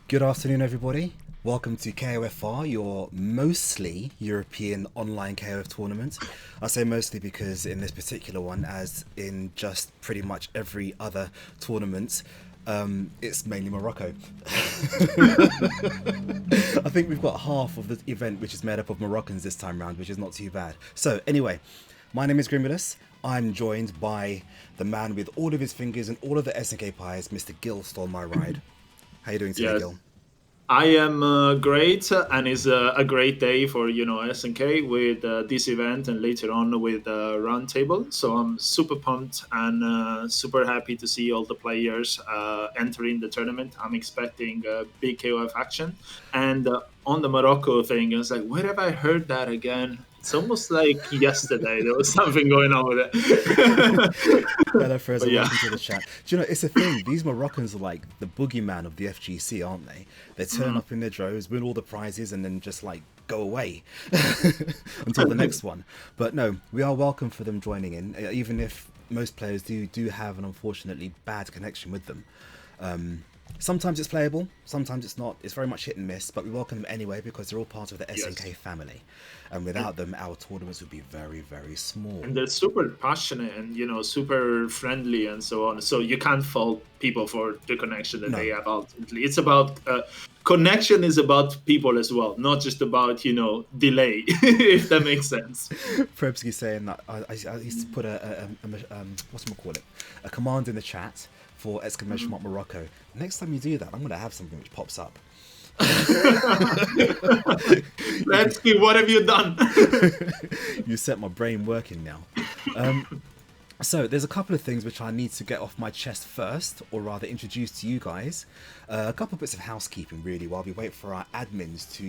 Good afternoon, everybody. Welcome to KOFR, your mostly European online KOF tournament. I say mostly because in this particular one, as in just pretty much every other tournament, it's mainly Morocco. I think we've got half of the event which is made up of Moroccans this time round, which is not too bad. So anyway, my name is Grimulus. I'm joined by the man with all of his fingers and all of the SNK pies, Mr. Gil stole my ride. How you doing today, Yes, Gil? I am great, and it's a great day for SNK with this event and later on with Roundtable. So I'm super pumped and super happy to see all the players entering the tournament. I'm expecting big KOF action, and on the Morocco thing, I was like, where have I heard that again? It's almost like yesterday there was something going on with it. Hello, But Fresa. yeah. Welcome to the chat. Do you know, it's a thing. These Moroccans are like the boogeyman of the FGC, aren't they? They turn up in their droves, win all the prizes, and then just like go away until the next one. But no, we are welcome for them joining in, even if most players do have an unfortunately bad connection with them. Sometimes it's playable, sometimes it's not. It's very much hit and miss, but we welcome them anyway because they're all part of the Yes. SNK family. And without them, our tournaments would be very, very small. And they're super passionate and super friendly and so on, so you can't fault people for the connection that they No, have. Ultimately, it's about connection is about people as well, not just about delay. If that makes sense. Prebsky saying that I used to put what's call it, a command in the chat for exclamation mark Morocco. Next time you do that, I'm gonna have something which pops up. You, Let's see, what have you done? you set my brain working now. So there's a couple of things which I need to get off my chest first, or rather introduce to you guys. A couple of bits of housekeeping really while we wait for our admins to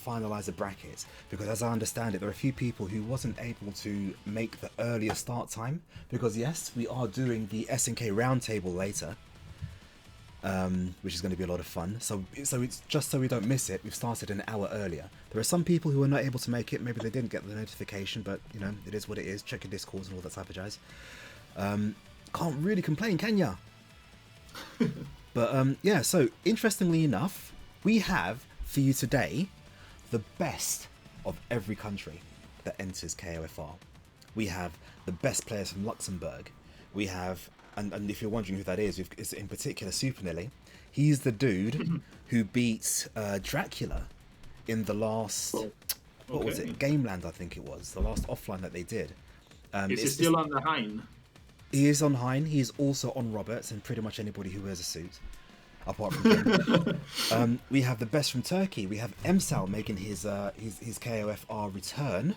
finalise the bracket, because as I understand it, there are a few people who wasn't able to make the earlier start time, because yes, we are doing the SNK roundtable later, which is going to be a lot of fun. So it's just so we don't miss it, we've started an hour earlier. There are some people who are not able to make it. Maybe they didn't get the notification, but you know, it is what it is. Check your discords and all that type of jazz. Can't really complain, can ya? But yeah, so interestingly enough, we have for you today the best of every country that enters KOFR. We have the best players from Luxembourg. We have, and if you're wondering who that is, it's in particular Super Nilly. He's the dude who beat Dracula in the last, Oh, what was it, okay. Gameland, I think it was, the last offline that they did. Is he still on the Hein? He is on Hein. He is also on Roberts and pretty much anybody who wears a suit, apart from him. We have the best from Turkey. We have Emsal making his KOFR return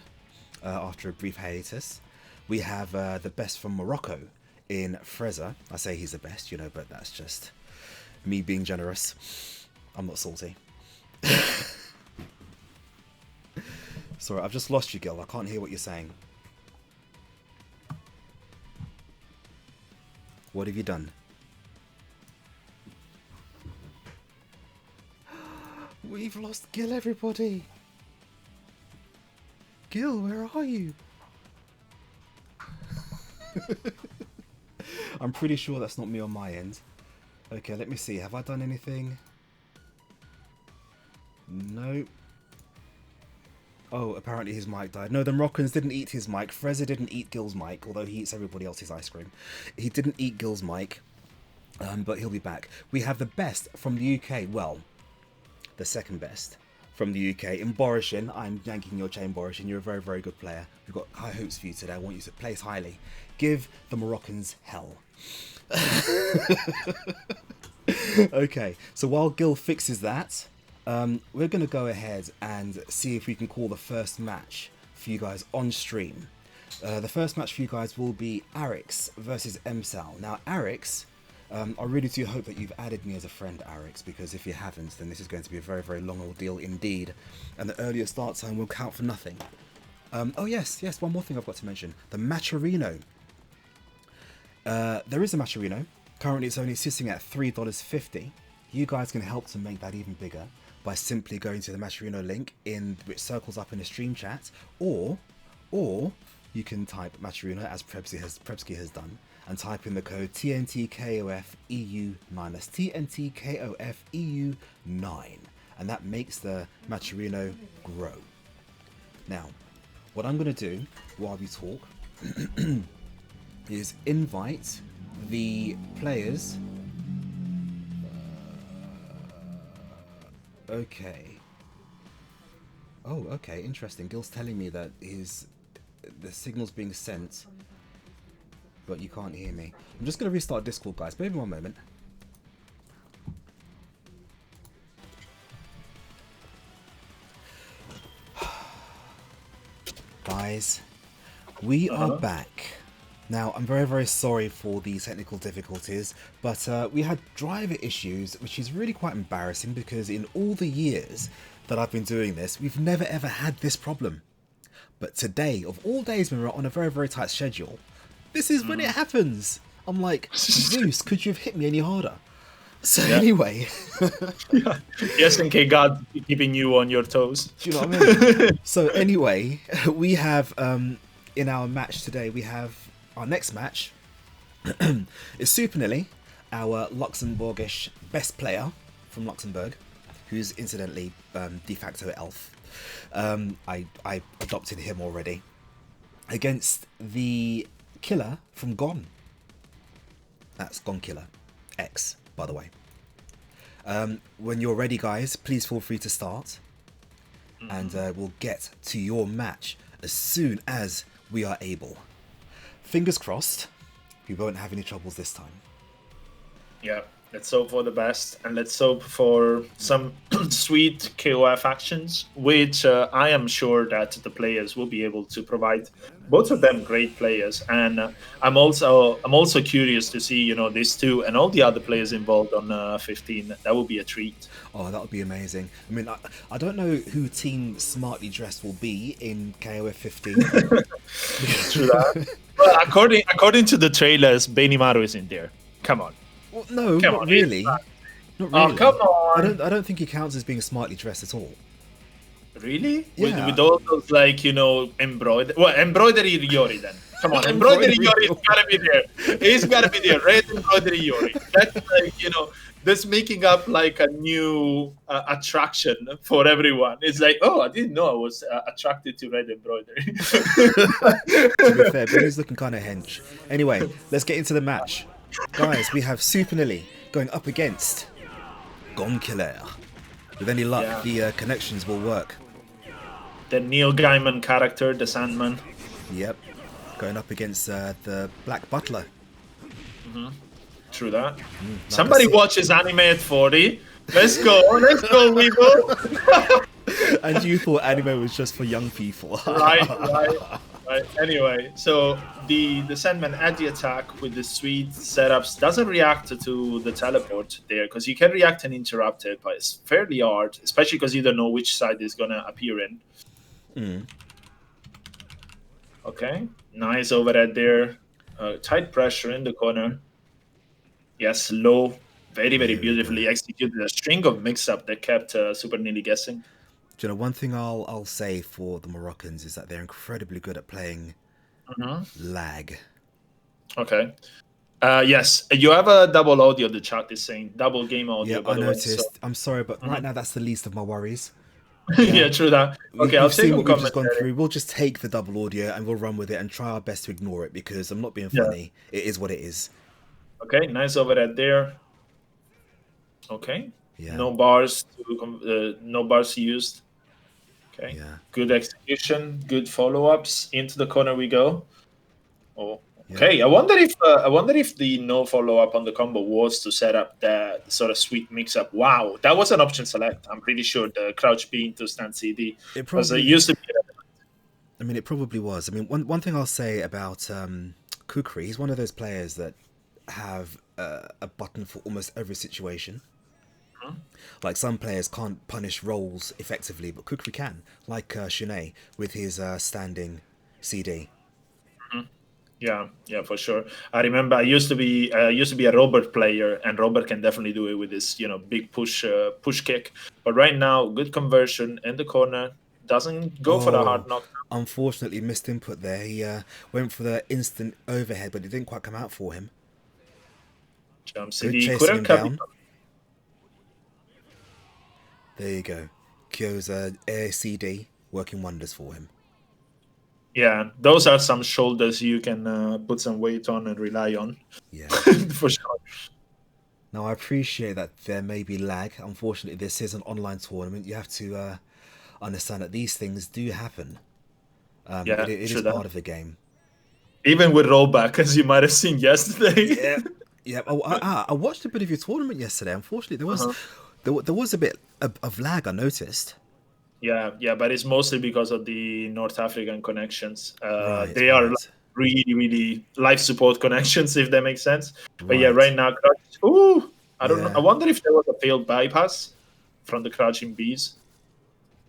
after a brief hiatus. We have the best from Morocco in Fresa. I say he's the best, you know, but that's just me being generous. I'm not salty. Sorry, I've just lost you, Gil. I can't hear what you're saying. What have you done? We've lost Gil, everybody. Gil, where are you? I'm pretty sure that's not me on my end. Okay, let me see. Have I done anything? No. Oh, apparently his mic died. No, the Moroccans didn't eat his mic. Freza didn't eat Gil's mic, although he eats everybody else's ice cream. He didn't eat Gil's mic, but he'll be back. We have the best from the UK. Well, the second best from the UK in Borisian. I'm yanking your chain, Borisian. You're a very, very good player. We've got high hopes for you today. I want you to place highly. Give the Moroccans hell. Okay, so while Gil fixes that, we're going to go ahead and see if we can call the first match for you guys on stream. The first match for you guys will be Arix versus Emsal. Now, Arix, I really do hope that you've added me as a friend, Arix, because if you haven't, then this is going to be a very, very long ordeal indeed, and the earlier start time will count for nothing. Oh yes, one more thing I've got to mention. The Matcherino. There is a Matcherino. Currently it's only sitting at $3.50. You guys can help to make that even bigger by simply going to the Matcherino link in which circles up in the stream chat, or you can type Maturino as Prebsky has done, and type in the code TNTKOFEU9. That's TNTKOFEU9, and that makes the Maturino grow. Now, what I'm going to do while we talk is invite the players. Okay. Oh, okay, interesting. Gil's telling me that the signal's being sent, but you can't hear me. I'm just going to restart Discord, guys. Maybe 1 moment. Guys, we are back. Now, I'm very, very sorry for the technical difficulties, but we had driver issues, which is really quite embarrassing because in all the years that I've been doing this, we've never ever had this problem. But today, of all days when we're on a very, very tight schedule, this is when it happens. I'm like, Zeus, could you have hit me any harder? So anyway. Yes, and God keeping you on your toes. Do you know what I mean? So anyway, we have, in our match today, we have our next match is Supernilly, our Luxembourgish best player from Luxembourg, who's incidentally de facto elf. I adopted him already, against the killer from Gone. That's Gone Killer X, by the way. When you're ready, guys, please feel free to start, and we'll get to your match as soon as we are able. Fingers crossed, we won't have any troubles this time. Yeah, let's hope for the best, and let's hope for some sweet KOF actions, which I am sure that the players will be able to provide. Both of them great players, and I'm also curious to see these two and all the other players involved on 15. That will be a treat. Oh, that would be amazing. I mean, I don't know who Team Smartly Dressed will be in KOF 15. True that. Well, according to the trailers, Benimaru is in there. Come on. Well, no, not really. Not really. Oh, come on. I don't think he counts as being smartly dressed at all. Really? Yeah. With all those embroidery Yori then. Come on, embroidery Yori's gotta be there. He's gotta be there. Red embroidery Yori. That's that's making up like a new attraction for everyone. It's like, oh, I didn't know I was attracted to red embroidery. To be fair, but he's looking kind of hench. Anyway, let's get into the match. Guys, we have Supernilly going up against Gone Killer. With any luck, the connections will work. The Neil Gaiman character, the Sandman. Yep. Going up against the Black Butler. True that. Somebody watches anime at 40. Let's go, Weeble. And you thought anime was just for young people. Right. Anyway, so the Sandman at the attack with the sweet setups doesn't react to the teleport there, because you can react and interrupt it, but it's fairly hard, especially because you don't know which side is going to appear in. Okay, nice overhead there. Tight pressure in the corner. Yes, low. Very, very beautifully executed. A string of mix-up that kept Supernilly guessing. Do you know, one thing I'll say for the Moroccans is that they're incredibly good at playing lag. Okay. Yes, you have a double audio. The chat is saying double game audio. Yeah, I noticed. I'm sorry, but right now that's the least of my worries. Yeah, true that. Okay, I'll see what we've just gone through. We'll just take the double audio and we'll run with it and try our best to ignore it, because I'm not being funny. It is what it is. Okay, nice overhead there. Okay. Yeah. No bars used. Okay. Yeah. Good execution. Good follow-ups. Into the corner we go. Oh. Okay. Yeah. I wonder if the no follow-up on the combo was to set up the sort of sweet mix-up. Wow, that was an option select. I'm pretty sure the crouch B into stand CD. It probably used to be. I mean, it probably was. I mean, one thing I'll say about Kukri, he's one of those players that have a button for almost every situation. Like, some players can't punish rolls effectively, but Kukri can, like Shunei with his standing CD. Yeah, for sure. I remember I used to be a Robert player, and Robert can definitely do it with this big push kick. But right now, good conversion in the corner. doesn't go for the hard knock. Unfortunately, missed input there. He went for the instant overhead, but it didn't quite come out for him. Jump Good CD could chasing have him kept down. There you go. Kyo's air CD working wonders for him. Yeah, those are some shoulders you can put some weight on and rely on. Yeah. For sure. Now, I appreciate that there may be lag. Unfortunately, this is an online tournament. You have to understand that these things do happen. It is part of the game. Even with rollback, as you might have seen yesterday. Yeah. Oh, I watched a bit of your tournament yesterday. Unfortunately, there was a bit of lag, I noticed. Yeah, but it's mostly because of the North African connections. They Right. are like really, really life support connections, if that makes sense. But yeah, Right. right now, I don't know. I wonder if there was a failed bypass from the crouching bees.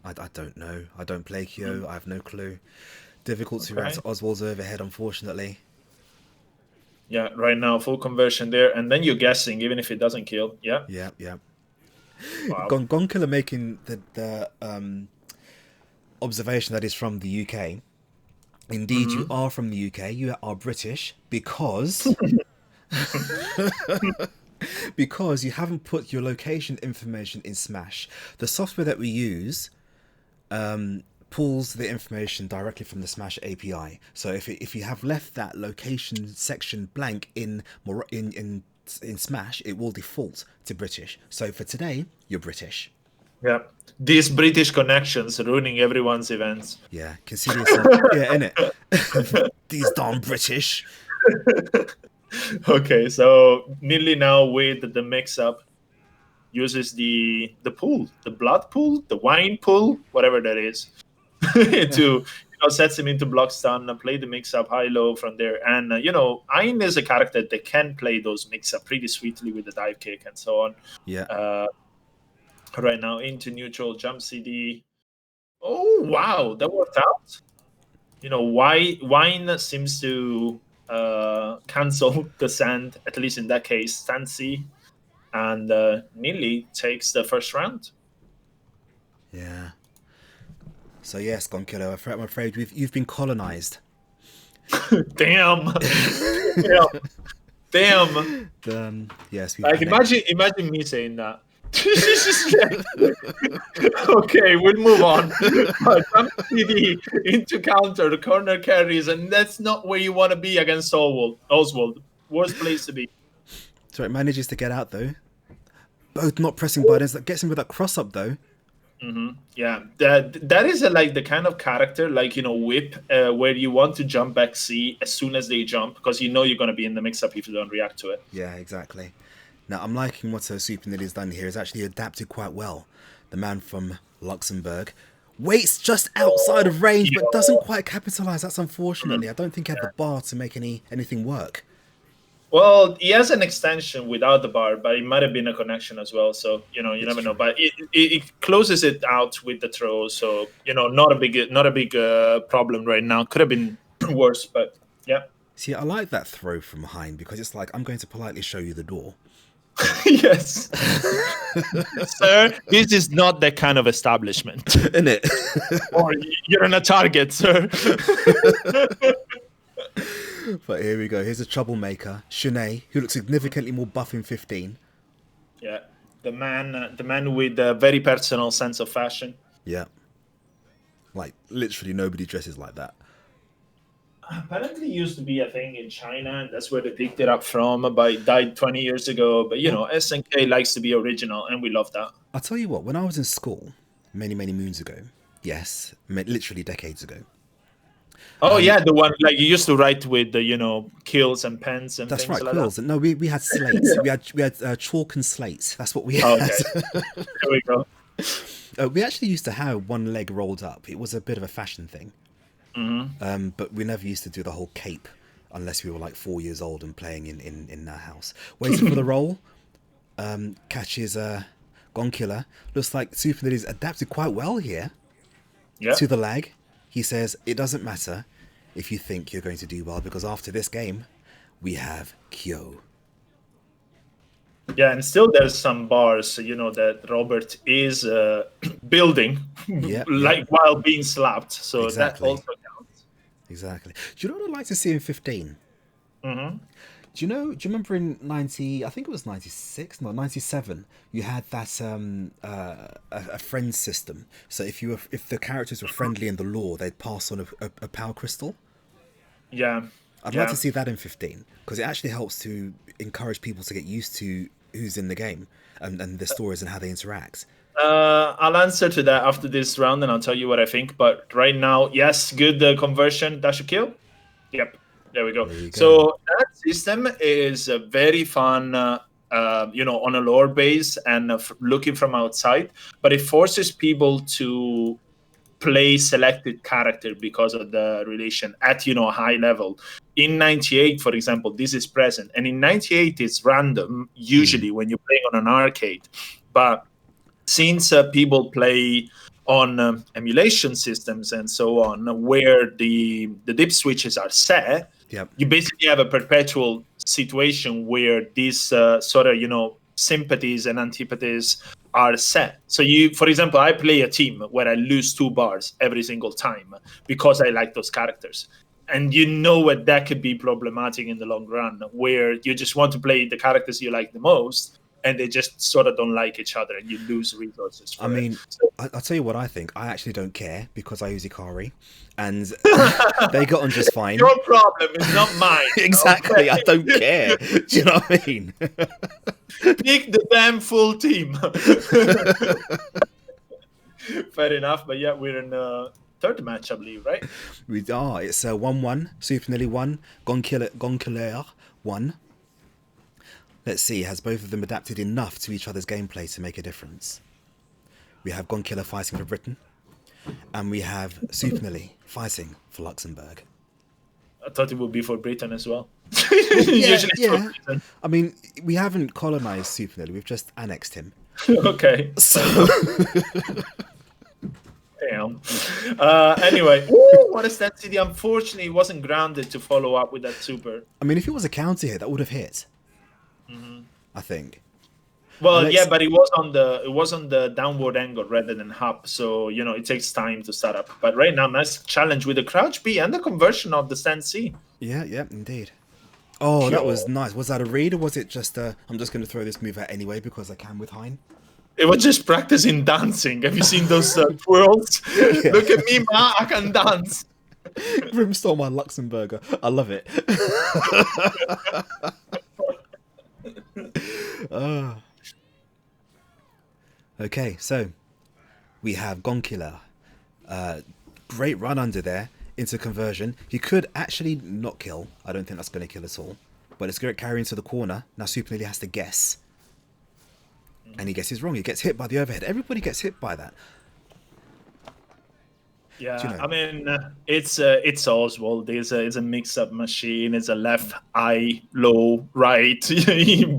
I don't know. I don't play Kyo. I have no clue. Difficult to react to Oswald's overhead, unfortunately. Yeah, right now, full conversion there. And then you're guessing, even if it doesn't kill. Yeah. Yeah. Wow. Gonkiller making the observation that is from the UK. Indeed, you are from the UK. You are British because because you haven't put your location information in Smash. The software that we use pulls the information directly from the Smash API. So if you have left that location section blank in Smash, it will default to British. So for today, you're British. Yeah, these British connections ruining everyone's events. Yeah, consider yourself. Yeah, innit? These darn British. Okay, so Nilly now with the mix-up uses the pool, the blood pool, the wine pool, whatever that is, to sets him into block stun, play the mix-up high-low from there. And, Ayn is a character that can play those mix-up pretty sweetly with the dive kick and so on. Yeah. Right now into neutral, jump CD. Oh, wow, that worked out. Wine seems to cancel the sand, at least in that case, stand C. And Nilly takes the first round. Yeah. So yes, Gonkiller, I'm afraid you've been colonized. Damn. Damn. Yes. Like imagine me saying that. Okay, we'll move on. Jump CD into counter, the corner carries, and that's not where you want to be against Oswald. Worst place to be. So it manages to get out though. Both not pressing buttons. That gets him with that cross up though. Yeah, that is like the kind of character, like Whip, where you want to jump back C as soon as they jump because you're going to be in the mix-up if you don't react to it. Yeah, exactly. Now I'm liking what Super Nilly's done here. He's actually adapted quite well. The man from Luxembourg waits just outside of range, but doesn't quite capitalize. That's unfortunately. I don't think he had the bar to make anything work. Well, he has an extension without the bar, but it might have been a connection as well. So you never know. But it closes it out with the throw. So not a big problem right now. Could have been worse, but yeah. See, I like that throw from Haydn because it's like I'm going to politely show you the door. Yes, sir. This is not that kind of establishment, isn't it? Or you're in a Target, sir. But here we go. Here's a troublemaker, Shanae, who looks significantly more buff in 15. Yeah, the man with a very personal sense of fashion. Yeah, like literally nobody dresses like that. Apparently used to be a thing in China, and that's where they picked it up from, but it died 20 years ago. But, SNK likes to be original, and we love that. I'll tell you what, when I was in school, many, many moons ago, yes, literally decades ago. Oh, yeah, the one, like, you used to write with the, kills and pens and that's things right, like quills. that. No, we had slates. we had chalk and slates. That's what we had. Okay, there we go. We actually used to have one leg rolled up. It was a bit of a fashion thing. But we never used to do the whole cape unless we were like 4 years old and playing in our house. Waiting for the roll, catches Gonkiller. Looks like Super Nilly's adapted quite well here to the lag. He says, it doesn't matter if you think you're going to do well because after this game, we have Kyo. Yeah, and still there's some bars, that Robert is building, Yep, yep, like while being slapped. So that exactly, also counts. exactly. Do you know what I'd like to see in 15? Hmm. Do you remember in 90, I think it was 96, no, 97, you had that a friend system. So if the characters were friendly in the lore, they'd pass on a power crystal. Yeah, I'd like to yeah. see that in 15 because it actually helps to encourage people to get used to who's in the game and the stories and how they interact. I'll answer to that after this round, and I'll tell you what I think. But right now, yes, good conversion. Dash a kill. Yep, there we go. There you go. So that system is very fun, on a lore base and looking from outside, but it forces people to play selected character because of the relation at a high level. In 98, for example, this is present, and in 98 it's random Mm. usually when you're playing on an arcade, but since people play on emulation systems and so on, where the dip switches are set, Yep. you basically have a perpetual situation where these sort of sympathies and antipathies are set. So for example, I play a team where I lose 2 bars every single time because I like those characters. And what that could be problematic in the long run, where you just want to play the characters you like the most, and they just sort of don't like each other, and you lose resources I for it. mean, So, I'll tell you what I think. I actually don't care because I use Ikari, and they got on just fine. your problem is not mine. Exactly. I Okay, don't care. Do you know what I mean? pick the damn full team. Fair enough, but yeah, we're in the third match, I believe, right? We are. It's a 1-1. Super Nearly 1. Gonkiller 1. Let's see. Has both of them adapted enough to each other's gameplay to make a difference? We have Gonkiller fighting for Britain, and we have Super Nearly fighting for Luxembourg. I thought it would be for Britain as well. Well, yeah, Usually it's for yeah. Britain. I mean, we haven't colonized Super Nearly. We've just annexed him. Okay. So, Damn. Anyway, ooh, what is that city? Unfortunately, it wasn't grounded to follow up with that super. I mean, if it was a counter hit, that would have hit. Mhm. I think. Well, yeah, Let's. but it was on the downward angle rather than up, so it takes time to start up. But right now, nice challenge with the crouch B and the conversion of the stand C. Yeah, yeah, indeed. Oh, that was Yo. nice. Was that a read or was it just I'm just going to throw this move out anyway because I can with Hein? It was just practicing dancing. Have you seen those twirls? Yeah. Look at me, ma! I can dance. Grim stole my Luxemburger. I love it. Ah. Okay, so we have Gonkiller. Great run under there into conversion. He could actually not kill. I don't think that's going to kill at all. But it's going to carry into the corner. Now Super Nearly has to guess. And he guesses wrong. He gets hit by the overhead. Everybody gets hit by that. Yeah, Do you know? I mean, it's Oswald. It's a mix-up machine. It's a left eye, low, right,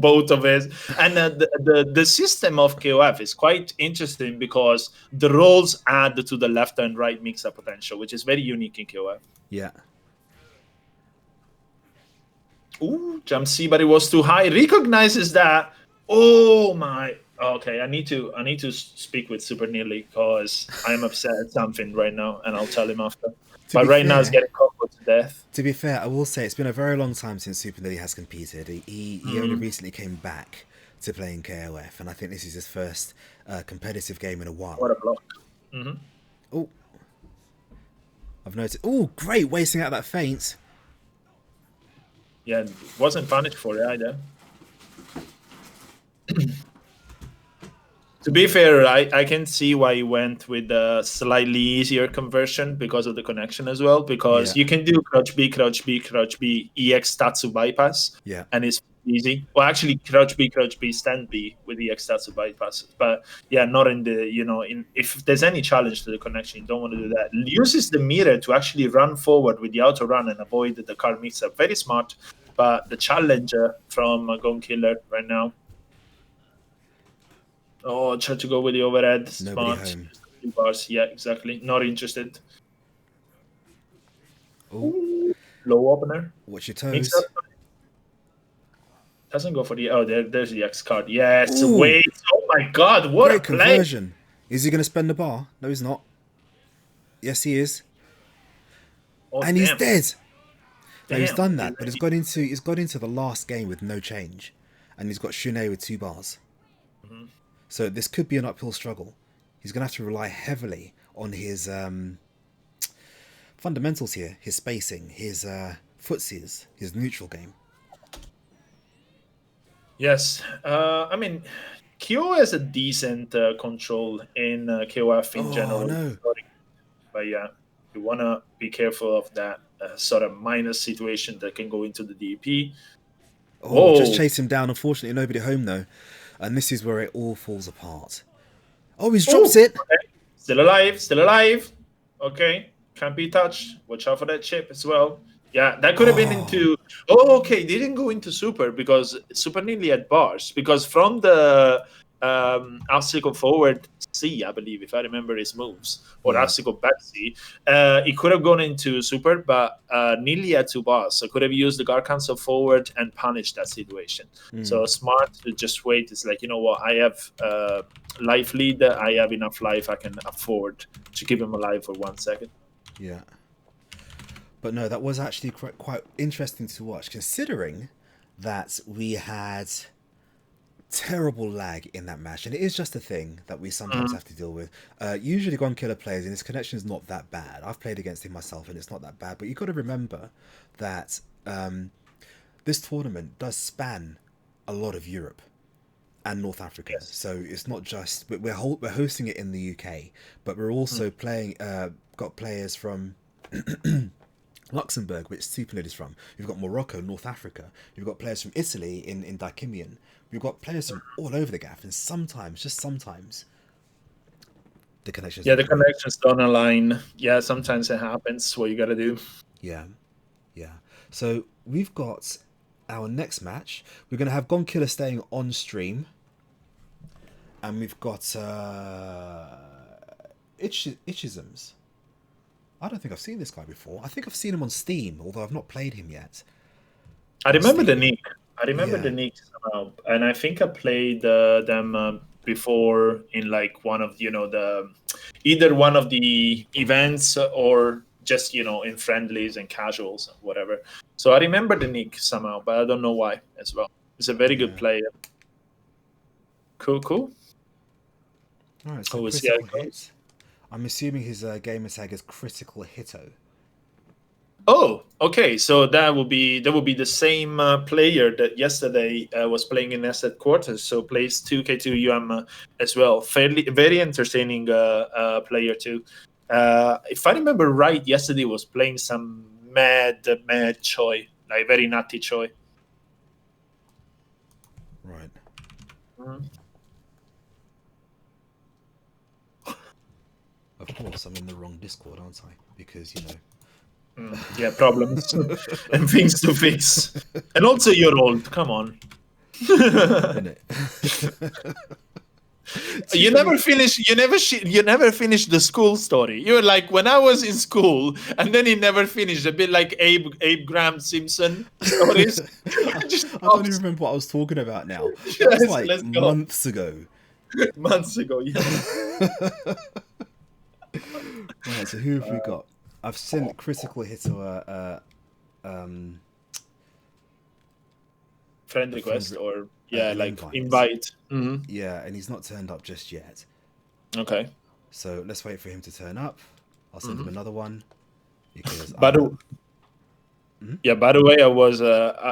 both of it. And the system of KOF is quite interesting because the rolls add to the left and right mix-up potential, which is very unique in KOF. Yeah. Ooh, jump C, but it was too high. Recognizes that. Oh my. Okay, I need to speak with Super Nearly because I'm upset at something right now, and I'll tell him after. To But be right now, it's fair, getting combo to death. I will say it's been a very long time since Super Nearly has competed. He only recently came back to playing KOF, and I think this is his first competitive game in a while. What a block. Hmm. Oh, I've noticed. Oh, great, wasting out that feint. Yeah, wasn't punished for it either. To be fair, I can see why you went with a slightly easier conversion because of the connection as well. Because Yeah, you can do crouch B, crouch B, crouch B, EX Tatsu bypass, yeah. and it's easy. Well, actually, crouch B, stand B with EX Tatsu bypass. But yeah, not in the if there's any challenge to the connection, you don't want to do that. Uses the mirror to actually run forward with the auto run and avoid the car mix up. Very smart. But the challenge from Gon Killer right now. Oh, try to go with the overhead. Nobody Smart. home. 2 bars. Yeah, exactly. Not interested. Oh, Low opener. watch your Mix toes. up. Doesn't go for the... Oh, there's the X card. Yes, Ooh. wait. Oh my God, what Great a play. conversion. Is he going to spend the bar? No, he's not. Yes, he is. Oh, And he's dead. No, he's Damn. done that, but he's got into the last game with no change. And he's got Shunet with 2 bars. Mm-hmm. So this could be an uphill struggle. He's going to have to rely heavily on his fundamentals here, his spacing, his footsies, his neutral game. Yes. I mean, KO has a decent control in KOF in general. No. But yeah, you want to be careful of that sort of minus situation that can go into the DP. Oh, just chase him down. Unfortunately, nobody home though. And this is where it all falls apart. Oh, he's dropped it. Okay. Still alive. Okay. Can't be touched. Watch out for that chip as well. Yeah, that could have been into... Oh, okay. They didn't go into Super because Super nearly had bars. Because from the obstacle forward C, I believe, if I remember his moves, or obstacle back C, it could have gone into Super, but nearly had 2 bars. So could have used the guard cancel forward and punished that situation. So smart to just wait. It's like, you know what? I have life lead. I have enough life. I can afford to keep him alive for 1 second. Yeah. But no, that was actually quite interesting to watch, considering that we had terrible lag in that match. And it is just a thing that we sometimes have to deal with. Usually Gon Killer plays and his connection is not that bad. I've played against him myself and it's not that bad. But you've got to remember that this tournament does span a lot of Europe and North Africa. Yes. So it's not just... We're hosting it in the UK, but we're also playing... got players from... Luxembourg, which Supernet is from. You've got Morocco, North Africa. You've got players from Italy in Dykimian. You've got players from all over the gaff, and sometimes, just sometimes, the connections. Yeah, the connections don't align. Yeah, sometimes it happens. What you gotta do. Yeah. So we've got our next match. We're gonna have Gon Killer staying on stream, and we've got Itchisms. I don't think I've seen this guy before. I think I've seen him on Steam, although I've not played him yet. I remember the nick. The nick somehow, and I think I played them before in like one of either one of the events or just in friendlies and casuals and whatever. So I remember the nick somehow, but I don't know why as well. He's a very good player. Cool. All right, so we'll see how it goes. I'm assuming his gamer tag is Critical Hitto. Oh, okay. So that will be the same player that yesterday was playing in Asset Quarters. So plays 2K2 UM as well. Very entertaining player too. If I remember right, yesterday was playing some mad Choi, like very nutty Choi. Right. Of course, I'm in the wrong Discord, aren't I? Because, yeah, problems and things to fix. And also you're old, come on. You never finish the school story. You're like, when I was in school, and then he never finished, a bit like Abe Graham Simpson stories. I don't even remember what I was talking about now. That was like months ago. Months ago, yeah. Right, so who have we got? I've sent Critical Hitto friend request or invite. Mm-hmm. Yeah, and he's not turned up just yet. Okay. So let's wait for him to turn up. I'll send him another one. Because by the way,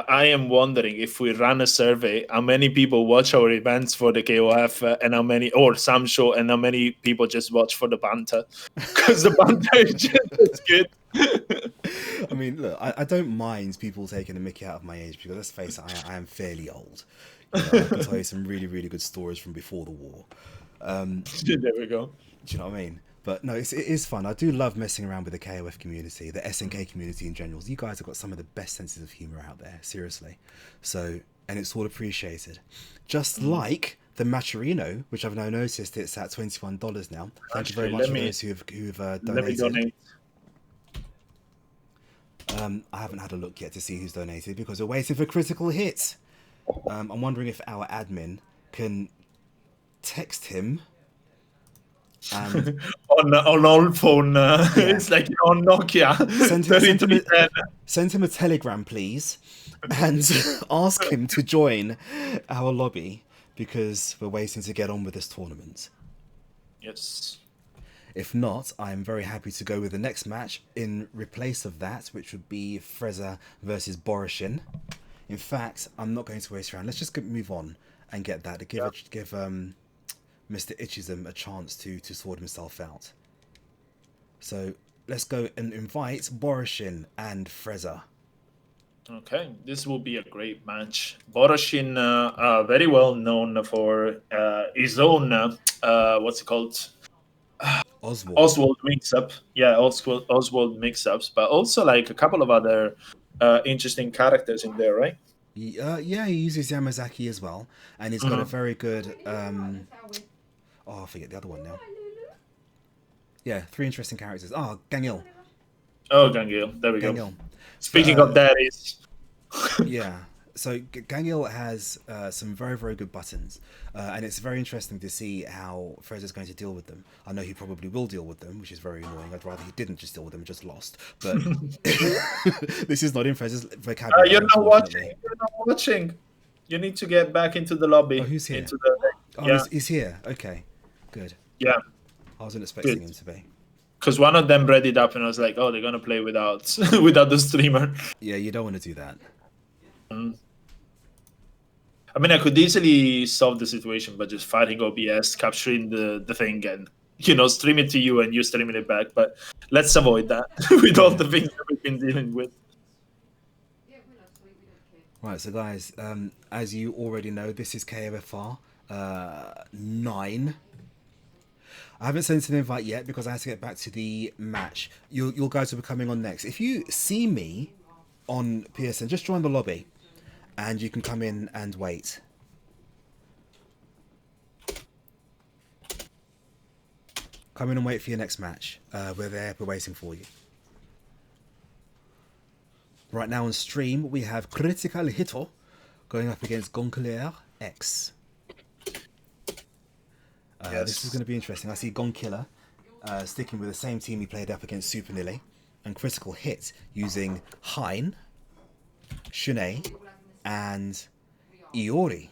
I am wondering if we run a survey, how many people watch our events for the KOF and how many, or some show, and how many people just watch for the banter, because the banter is just good. I mean, look, I don't mind people taking the mickey out of my age, because let's face it, I am fairly old. I can tell you some really, really good stories from before the war. There we go. Do you know what I mean? But no, it is fun. I do love messing around with the KOF community, the SNK community in general. You guys have got some of the best senses of humour out there, seriously. So, and it's all appreciated. Just like the Maturino, which I've now noticed it's at $21 now. Thank you very much for those who've donated. Let me donate. I haven't had a look yet to see who's donated because we're waiting for Critical Hit. I'm wondering if our admin can text him and on old phone. yeah, It's like on Nokia send him 3310. send him a telegram, please, and ask him to join our lobby because we're waiting to get on with this tournament. Yes. If not, I'm very happy to go with the next match in replace of that, which would be Fresa versus Borisian. In fact, I'm not going to waste around. Let's just move on and get that to give Yeah. Mr. Itchism a chance to sort himself out. So let's go and invite Borisian and Fresa. Okay, this will be a great match. Boroshin, very well known for his own, what's it called? Oswald. Oswald mix-up. Yeah, Oswald mix-ups, but also like a couple of other interesting characters in there, right? Yeah, he uses Yamazaki as well, and he's got a Mhm. very good. Oh, I forget the other one now. Yeah, 3 interesting characters. Oh, Gangil. Oh, Gangil. There we go. Gangil. Speaking of that, is Yeah. So Gangil has some very, very good buttons, and it's very interesting to see how Fresa's going to deal with them. I know he probably will deal with them, which is very annoying. I'd rather he didn't just deal with them and just lost. But this is not in Fresa's vocabulary, you're not watching. unfortunately. You're not watching. You need to get back into the lobby. Oh, who's here? Into the Oh, yeah, he's here. Okay, good. yeah. I wasn't expecting Good. him to be. Because one of them read it up, and I was like, "Oh, they're gonna play without without the streamer." Yeah, you don't want to do that. I mean, I could easily solve the situation by just fighting OBS, capturing the thing, and stream it to you, and you streaming it back. But let's avoid that with all the things that we've been dealing with. Right, so guys, as you already know, this is KOFR 9. I haven't sent an invite yet because I have to get back to the match. You guys will be coming on next. If you see me on PSN, just join the lobby and you can come in and wait. Come in and wait for your next match. We're there, we're waiting for you. Right now on stream, we have Critical Hito going up against Gonkiller X. Yes. This is going to be interesting. I see Gonkiller sticking with the same team he played up against Super Nilly, and Critical Hit using Haydn, Shune, and Iori.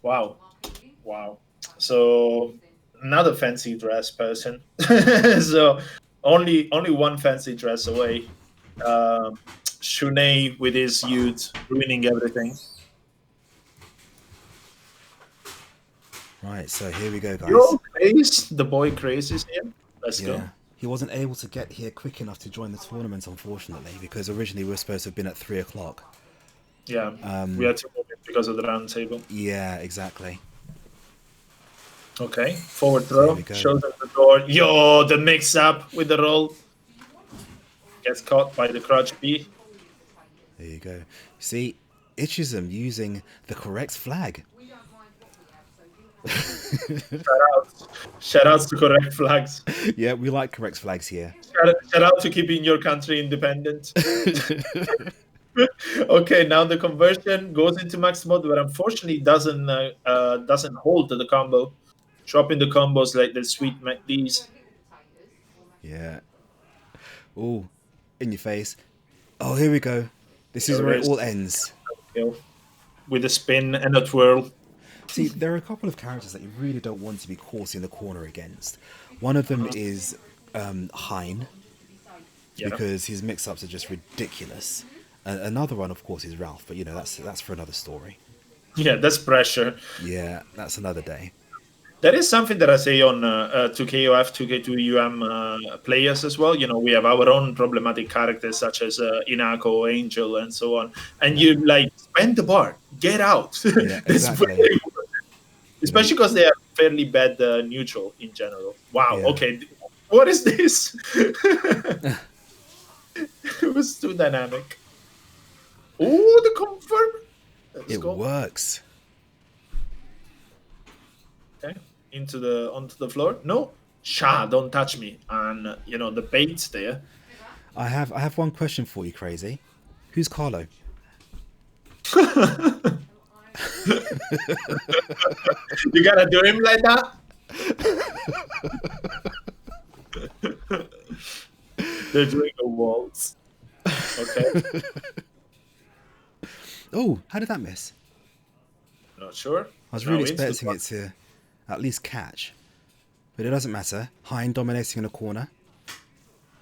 Wow. So another fancy dress person. So only one fancy dress away. Shune with his youth ruining everything. Right, so here we go, guys. Yo, Craze, the boy Craze is here. Let's go. He wasn't able to get here quick enough to join the tournament, unfortunately, because originally we were supposed to have been at 3 o'clock. Yeah, we had to move it because of the round table. Yeah, exactly. Okay, forward throw, we go. shows at the door. Yo, the mix-up with the roll. Gets caught by the crouch B. There you go. See, Itchism using the correct flag. Shout outs to correct flags. Yeah, we like correct flags here. Shout out to keeping your country independent. Okay, now the conversion goes into max mode, but unfortunately doesn't hold the combo. Dropping the combos like the sweet McDee's. Yeah. Oh, in your face. Oh, here we go. This is where it all ends. With a spin and a twirl. See, there are a couple of characters that you really don't want to be caught in the corner against. One of them is Haydn, because his mix-ups are just ridiculous. Another one, of course, is Ralph, but that's for another story. Yeah, that's pressure. Yeah, that's another day. That is something that I say on 2KOF, 2K2UM players as well. We have our own problematic characters such as Inako, Angel, and so on. And you spend the bar, get out. Yeah, exactly. Especially because they are fairly bad neutral in general. Wow. Yeah. Okay, what is this? It was too dynamic. Oh, the confirm. It works. Okay, onto the floor. No, don't touch me. And the bait's there. I have one question for you, Crazy. Who's Carlo? You gotta do him like that. They're doing a waltz. Okay. Oh, how did that miss? Not sure. I was really expecting it to at least catch. But it doesn't matter. Haydn dominating in a corner.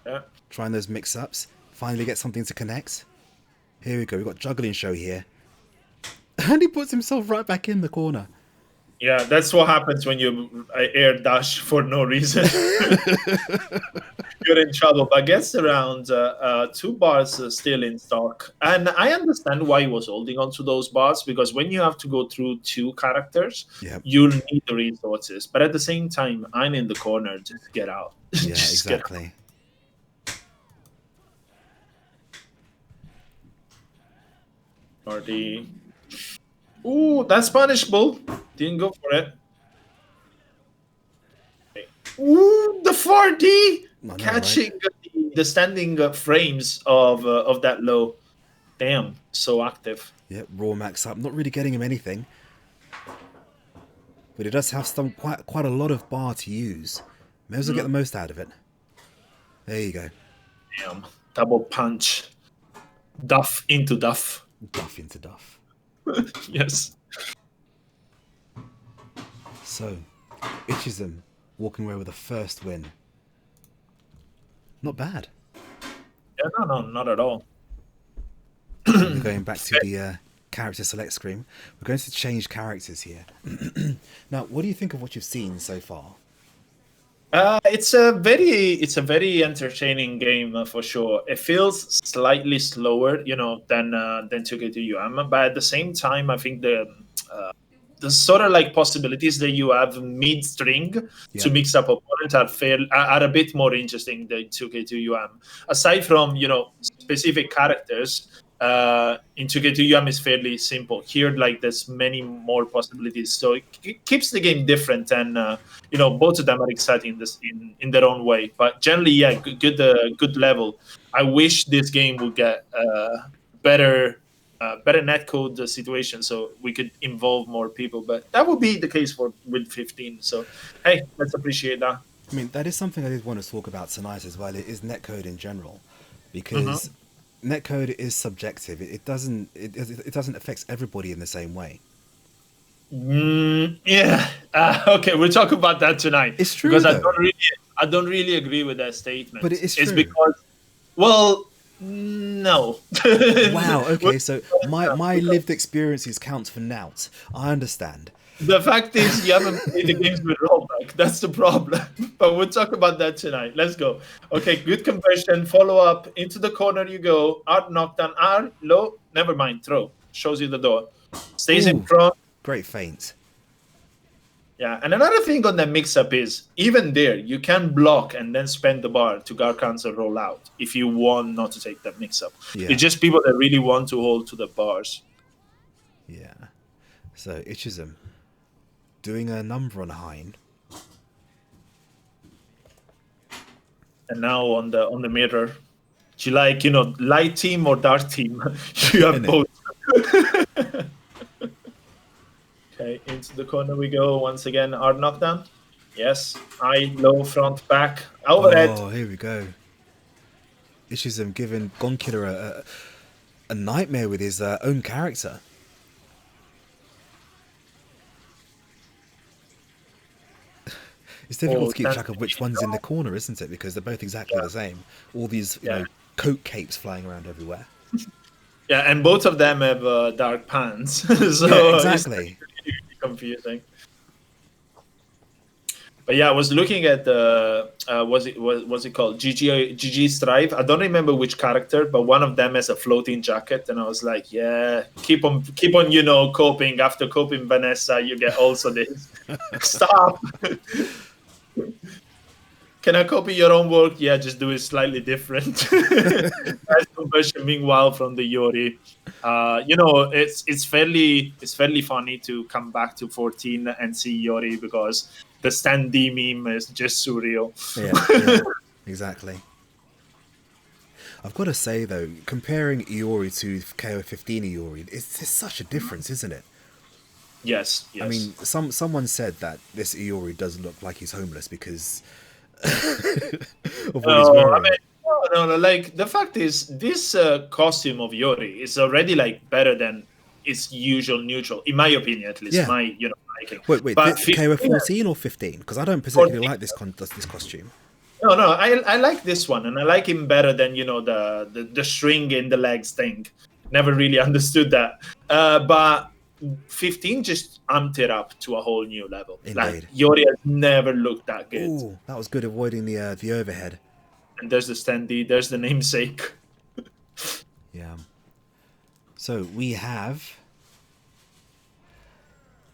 Yeah. Trying those mix-ups. Finally get something to connect. Here we go. We've got juggling show here. And he puts himself right back in the corner. Yeah, that's what happens when you air dash for no reason. You're in trouble. But gets around 2 bars still in stock. And I understand why he was holding on to those bars, because when you have to go through 2 characters, Yep. you'll need the resources. But at the same time, I'm in the corner. Just get out. Yeah, Just get out. exactly. Party. Ooh, that's punishable. Didn't go for it. Ooh, the 4D! know, Catching the standing frames of that low. Damn, so active. Yep, raw max up. Not really getting him anything. But it does have some quite a lot of bar to use. May as well get the most out of it. There you go. Damn, double punch. Duff into duff. Duff into duff. Yes. So, XIV walking away with the first win. Not bad. Yeah, no, not at all. We're going back to the character select screen. We're going to change characters here. Now, what do you think of what you've seen so far? It's a very entertaining game for sure. It feels slightly slower, than 2K2 but at the same time, I think the sort of like possibilities that you have mid-string to mix up opponents are a bit more interesting than 2K2 Aside from specific characters, in 2K2 is fairly simple. Here, like there's many more possibilities, so it keeps the game different, and both of them are exciting in their own way. But generally, yeah, good level. I wish this game would get better netcode situation, so we could involve more people. But that would be the case with 15. So hey, let's appreciate that. I mean, that is something I did want to talk about tonight as well. It is netcode in general, because netcode is subjective. It doesn't affect everybody in the same way. Yeah. Okay, we'll talk about that tonight. It's true, because though. I don't really agree with that statement. But it is It's true. because, well, no. Wow. Okay. So my lived experiences count for nought. I understand. The fact is, you haven't played the games with rollback. That's the problem. But we'll talk about that tonight. Let's go. Okay, good conversion. Follow up. Into the corner you go. Art knockdown. R low. Never mind. Throw. Shows you the door. Stays in Ooh. front. Great feint. Yeah, and another thing on that mix-up is, even there, you can block and then spend the bar to guard cancel roll out if you want not to take that mix-up. Yeah. It's just people that really want to hold to the bars. Yeah. So XIV doing a number on Haydn. And now on the mirror, do you like, light team or dark team? You have both. Okay, into the corner we go. Once again, hard knockdown. Yes. High, low, front, back, overhead. Oh, here we go. XIV giving Gonkiller a nightmare with his own character. It's difficult to keep track of which one's in the corner, isn't it? Because they're both exactly the same. All these, coat capes flying around everywhere. Yeah, and both of them have dark pants. So yeah, exactly. It's really confusing. But yeah, I was looking at the what's it called? GG Strive. I don't remember which character, but one of them has a floating jacket, and I was like, yeah, keep on, coping. After coping Vanessa, you get also this. Stop. Can I copy your own work? Yeah, just do it slightly different. Nice conversion. Meanwhile, from the Yori, it's fairly funny to come back to 14 and see Yori, because the Stan D meme is just surreal. Yeah, exactly. I've got to say though, comparing Iori to KO15 Iori, it's such a difference, isn't it? Yes, I yes. mean, someone said that this Iori does look like he's homeless because of what he's No, I mean, wearing. no. Like the fact is, this costume of Yori is already like better than its usual neutral, in my opinion, at least Yeah. my liking. Wait, But 15, KO14 or 15? Because I don't particularly 14, like this costume. no, I like this one, and I like him better than the string in the legs thing. Never really understood that, but 15 just amped it up to a whole new level. Like Indeed. Yori has never looked that good. Oh, that was good avoiding the overhead. And there's the standee, there's the namesake. Yeah. So we have.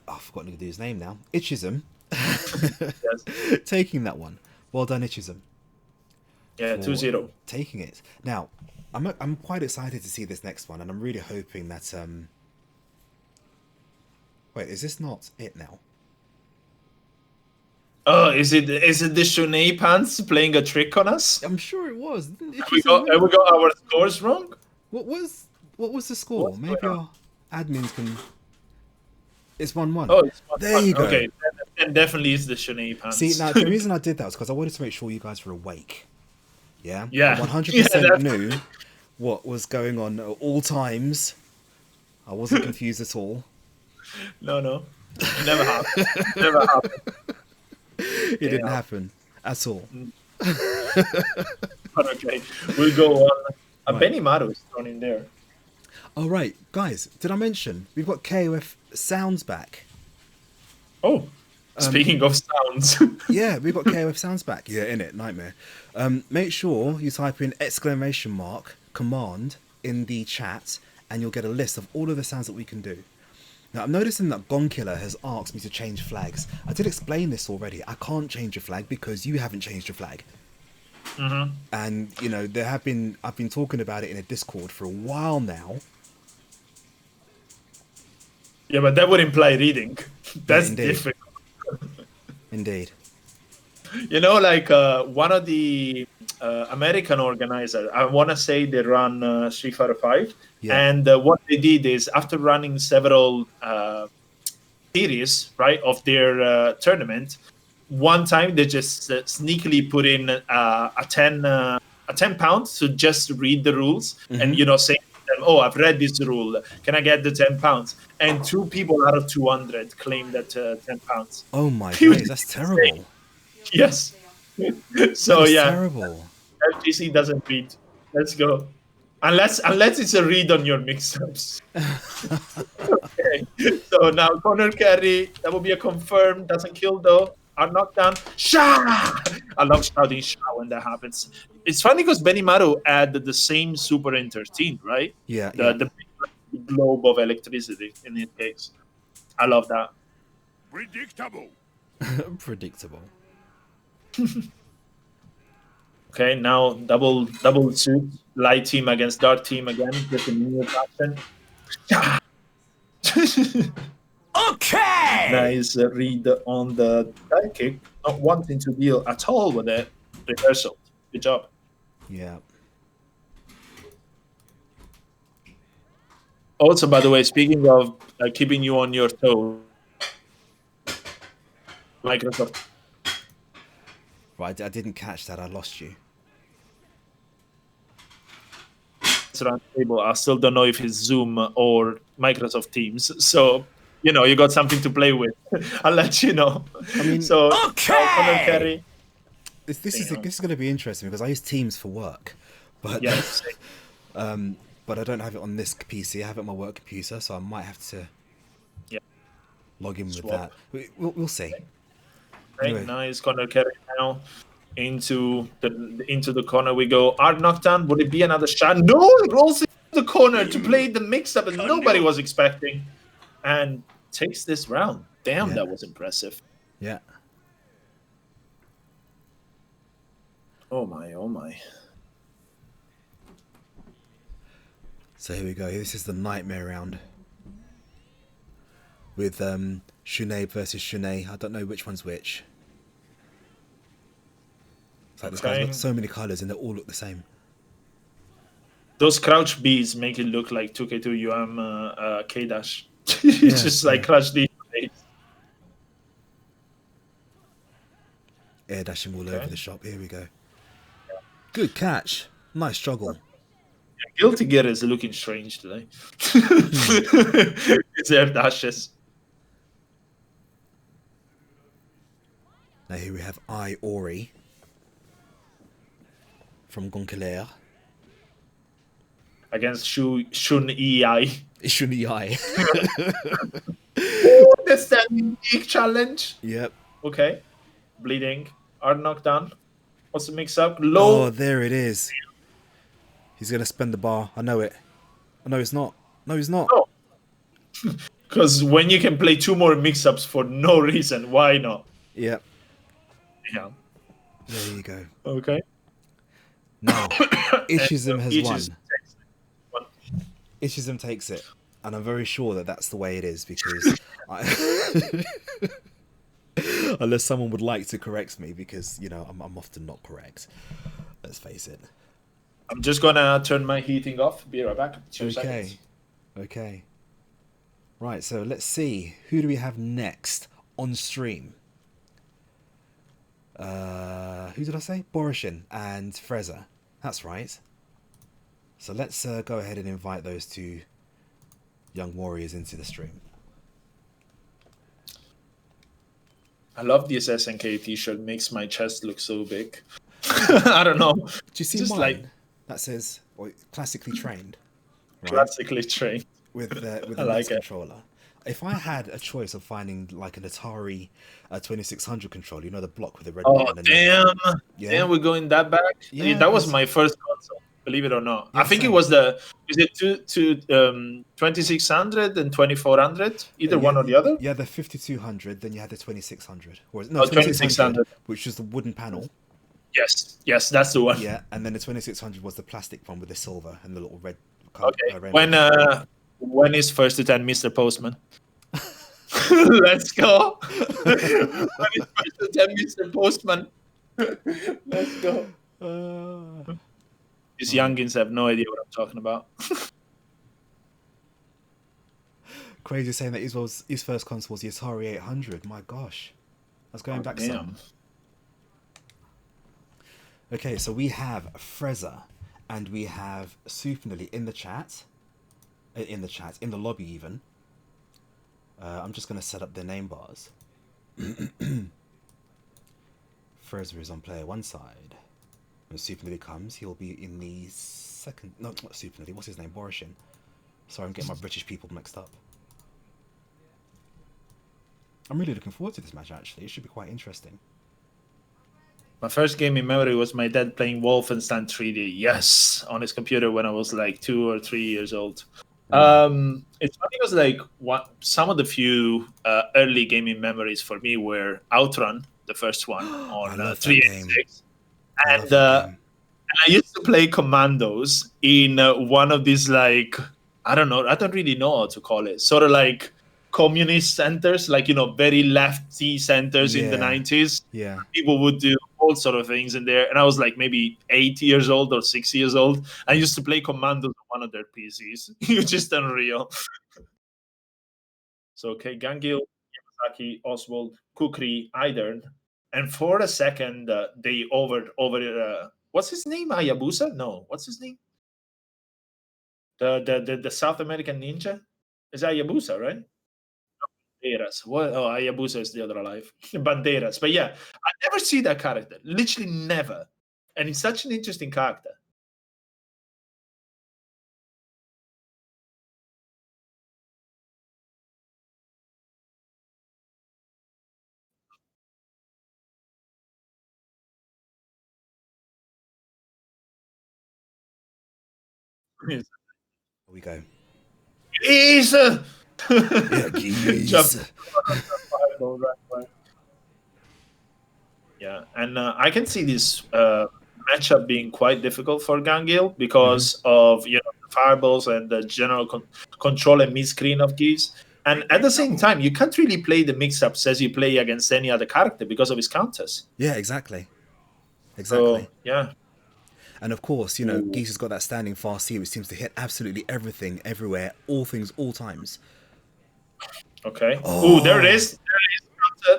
Oh, I've forgotten to do his name now. Itchism. Yes. Taking that one. Well done, Itchism. Yeah, For 2-0. taking it. Now, I'm quite excited to see this next one, and I'm really hoping that Wait, is this not it now? Oh, is it the Shunei pants playing a trick on us? I'm sure it was. Have we got our scores wrong? What was the score? What's Maybe going our admins can. It's 1-1. Oh, it's There you go. Okay, then definitely is the Shunei pants. See, now the reason I did that was because I wanted to make sure you guys were awake. Yeah. Yeah. 100% knew what was going on at all times. I wasn't confused at all. No. Never happened. Never happened. It didn't happen at all. But okay, we'll go on. Right. Benny Maru is thrown in there. Oh, right. Guys, did I mention we've got KOF sounds back? Oh, speaking of sounds. Yeah, we've got KOF sounds back. Yeah, in it, nightmare. Make sure you type in !command in the chat, and you'll get a list of all of the sounds that we can do. Now, I'm noticing that Gone Killer has asked me to change flags. I did explain this already. I can't change your flag because you haven't changed your flag. Mm-hmm. And I've been talking about it in a Discord for a while now. Yeah, but that would imply reading. That's indeed. difficult. Indeed. Like one of the American organizers, I want to say they run 345. Yeah. And what they did is, after running several series, right, of their tournament, one time they just sneakily put in a 10 pounds to just read the rules, and say to them, "Oh, I've read this rule. Can I get the 10 pounds?" And 2 people out of 200 claimed that 10 pounds. Oh my days, that's terrible. Yes. So yeah, terrible. FGC doesn't read. Let's go. Unless it's a read on your mix-ups. Okay. So now Connor Carey, that will be a confirm. Doesn't kill though. Are knocked down. Sha! I love shouting Sha when that happens. It's funny because Benny Maru had the same Super in 13, right? Yeah. The big globe of electricity in this case. I love that. Predictable. Predictable. Okay, now double suit, light team against dark team again, just a new action. Okay. Nice read on the dive kick, not wanting to deal at all with it. Reversal. Good job. Yeah. Also, by the way, speaking of keeping you on your toes, Microsoft. Right, I didn't catch that. I lost you. Round table. I still don't know if it's Zoom or Microsoft Teams. So, you got something to play with. I'll let you know. I mean, so okay. Connor Carey. This is going to be interesting because I use Teams for work, but Yes. but I don't have it on this PC. I have it on my work computer, so I might have to log in with that. We'll see. Right, Anyway. nice. Connor Carey now into the corner we go. Art knockdown. Would it be another shot? No, it rolls into the corner to play the mix-up that nobody was expecting, and takes this round. Damn, that was impressive. Yeah. Oh my. So here we go. This is the nightmare round with Shunei versus Shunei. I don't know which one's which. It's like this guy's got so many colours and they all look the same. those crouch Bs make it look like 2K2 UM K dash. It's just like crouch D. Air dashing all over the shop. Here we go. Good catch. Nice juggle. Guilty Gear is looking strange today. It's air dashes. Now here we have Ori from Gonquilaire. Against Shun EI. Shun EI. Oh, that's that unique challenge. Yep. Okay. Bleeding. Hard knockdown. What's the mix up? Low. Oh, there it is. He's going to spend the bar. I know it. No, he's not. No, he's not. No. Because when you can play 2 more mix-ups for no reason, why not? Yep. Yeah. There you go. Okay. Now, Ishism has won. Ishism takes it. And I'm very sure that that's the way it is because unless someone would like to correct me because, you know, I'm often not correct. Let's face it. I'm just going to turn my heating off. Be right back. 2 seconds. Okay. Right, so let's see. Who do we have next on stream? Who did I say? Borisian and Fresa. That's right. So let's go ahead and invite those 2 young warriors into the stream. I love this SNK t-shirt. Makes my chest look so big. I don't know. Do you see just mine? Like, that says classically trained. Right? Classically trained. With a like controller. If I had a choice of finding like an Atari 2600 controller, you know, the block with the red button. Oh, damn. Yeah. Damn, we're going that back? Yeah, that was my first console, believe it or not. Yeah, I think same. it was is it 2600 and 2400? Either one or the other? Yeah, the 5200, then you had the 2600. Or, no, 2600, which was the wooden panel. Yes, that's the one. Yeah, and then the 2600 was the plastic one with the silver and the little red card. Okay, when is first to 10, Mr. Postman? Let's go. When is first to 10, Mr. Postman? Let's go. These youngins have no idea what I'm talking about. Crazy saying that his first console was the Atari 800. My gosh. That's going back some. Okay, so we have Fresa and we have Supernally in the chat. In the lobby even. I'm just going to set up their name bars. Fresa is on player 1 side. When Supernally comes, he'll be in the second... No, not Supernally. What's his name? Borisian. Sorry, I'm getting my British people mixed up. I'm really looking forward to this match, actually. It should be quite interesting. My first game in memory was my dad playing Wolfenstein 3D. Yes, on his computer when I was like 2 or 3 years old. It's funny because like some of the few early gaming memories for me were Outrun, the first one on 386, and I used to play Commandos in one of these like I don't really know how to call it, sort of like communist centers, like very lefty centers in the 90s. Yeah, people would do all sort of things in there, and I was like maybe 8 years old or 6 years old. I used to play Commandos on one of their PCs. It's just unreal. So okay, Gangil, Yamazaki, Oswald, Kukri, Idern, and for a second they over what's his name? Hayabusa? No, what's his name? The South American ninja? Is Hayabusa, right? Banderas. What? Oh, Hayabusa is the other alive. Banderas. But yeah, I never see that character. Literally never. And it's such an interesting character. Here we go. Geese! Yeah, and I can see this matchup being quite difficult for Gangil because of the fireballs and the general control and mid-screen of Geese. And at the same time, you can't really play the mix-ups as you play against any other character because of his counters. Yeah, exactly. So, yeah. And of course, Geese has got that standing fast C, which seems to hit absolutely everything, everywhere, all things, all times. Okay. Oh. Ooh, there it is.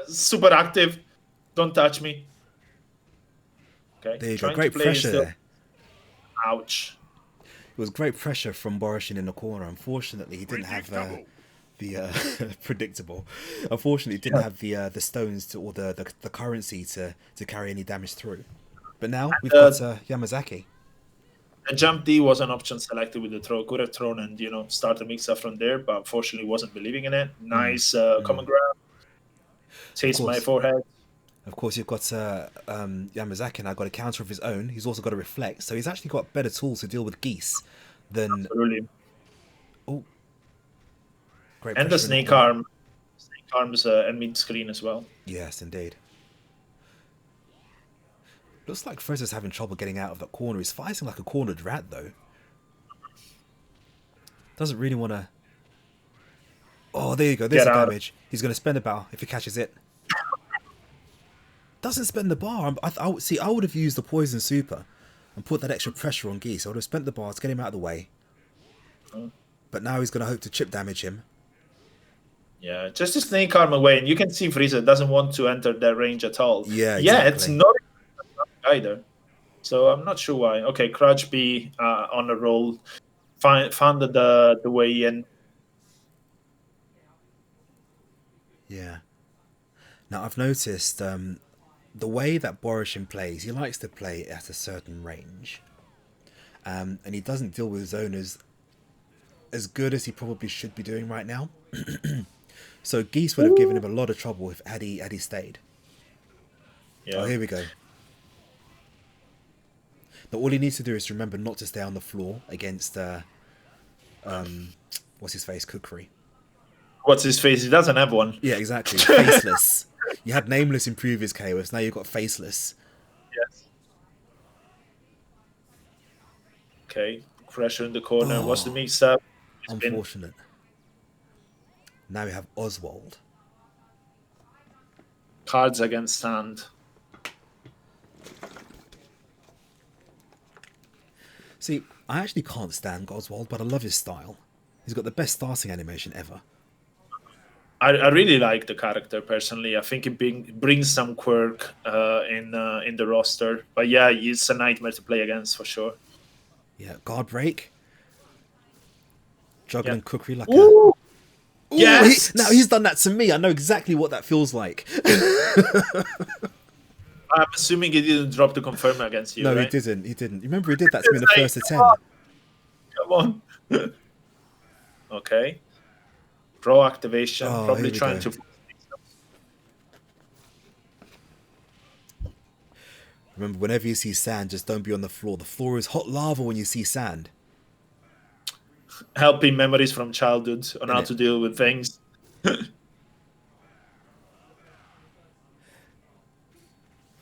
Super active. Don't touch me. Okay. There you go. Trying Great to play pressure still. there. Ouch. It was great pressure from Borisian in the corner. Unfortunately, he didn't have the predictable. Unfortunately, he didn't have the stones or the currency to carry any damage through. But now we've got Yamazaki. And jump D was an option selected with the throw. Could have thrown and start the mix up from there, but unfortunately wasn't believing in it. Nice common ground. Taste my forehead. Of course, you've got Yamazaki now got a counter of his own. He's also got a reflect, so he's actually got better tools to deal with Geese than. Absolutely. Oh, great! And the snake arms and mid screen as well. Yes, indeed. Looks like Fresa's having trouble getting out of that corner. He's fighting like a cornered rat, though. Doesn't really want to. Oh, there you go. There's the damage. He's going to spend a bar if he catches it. Doesn't spend the bar. I would have used the poison super and put that extra pressure on Geese. I would have spent the bar to get him out of the way. But now he's going to hope to chip damage him. Yeah, just a snake arm away, and you can see Fresa doesn't want to enter that range at all. Yeah, exactly. Yeah, it's not either. So I'm not sure why. Okay, Crouch B on the roll, found the way in. Yeah. Now I've noticed the way that Borisian plays, he likes to play at a certain range, and he doesn't deal with his owners as good as he probably should be doing right now. So Geese would have given him a lot of trouble had he stayed. Yeah. Oh, here we go. Now all he needs to do is remember not to stay on the floor against what's his face, Kukri. What's his face? He doesn't have one. Yeah, exactly. Faceless. You had Nameless in previous KOFs, now you've got Faceless. Yes. Okay, pressure in the corner. What's the mix up? Unfortunate. Now we have Oswald. Cards against sand. See, I actually can't stand Oswald, but I love his style. He's got the best starting animation ever. I really like the character personally. I think it brings some quirk in the roster. But yeah, it's a nightmare to play against for sure. Yeah, guard break. Juggling Kukri like Ooh! a... Yes! Now he's done that to me. I know exactly what that feels like. I'm assuming he didn't drop the confirm against you, No, right? he didn't. He didn't. You remember he did that to me in the first attempt. Come on. Okay. Pro activation. Oh, probably here we trying go. to... Remember, whenever you see sand, just don't be on the floor. The floor is hot lava when you see sand. Helping memories from childhood on how to deal with things.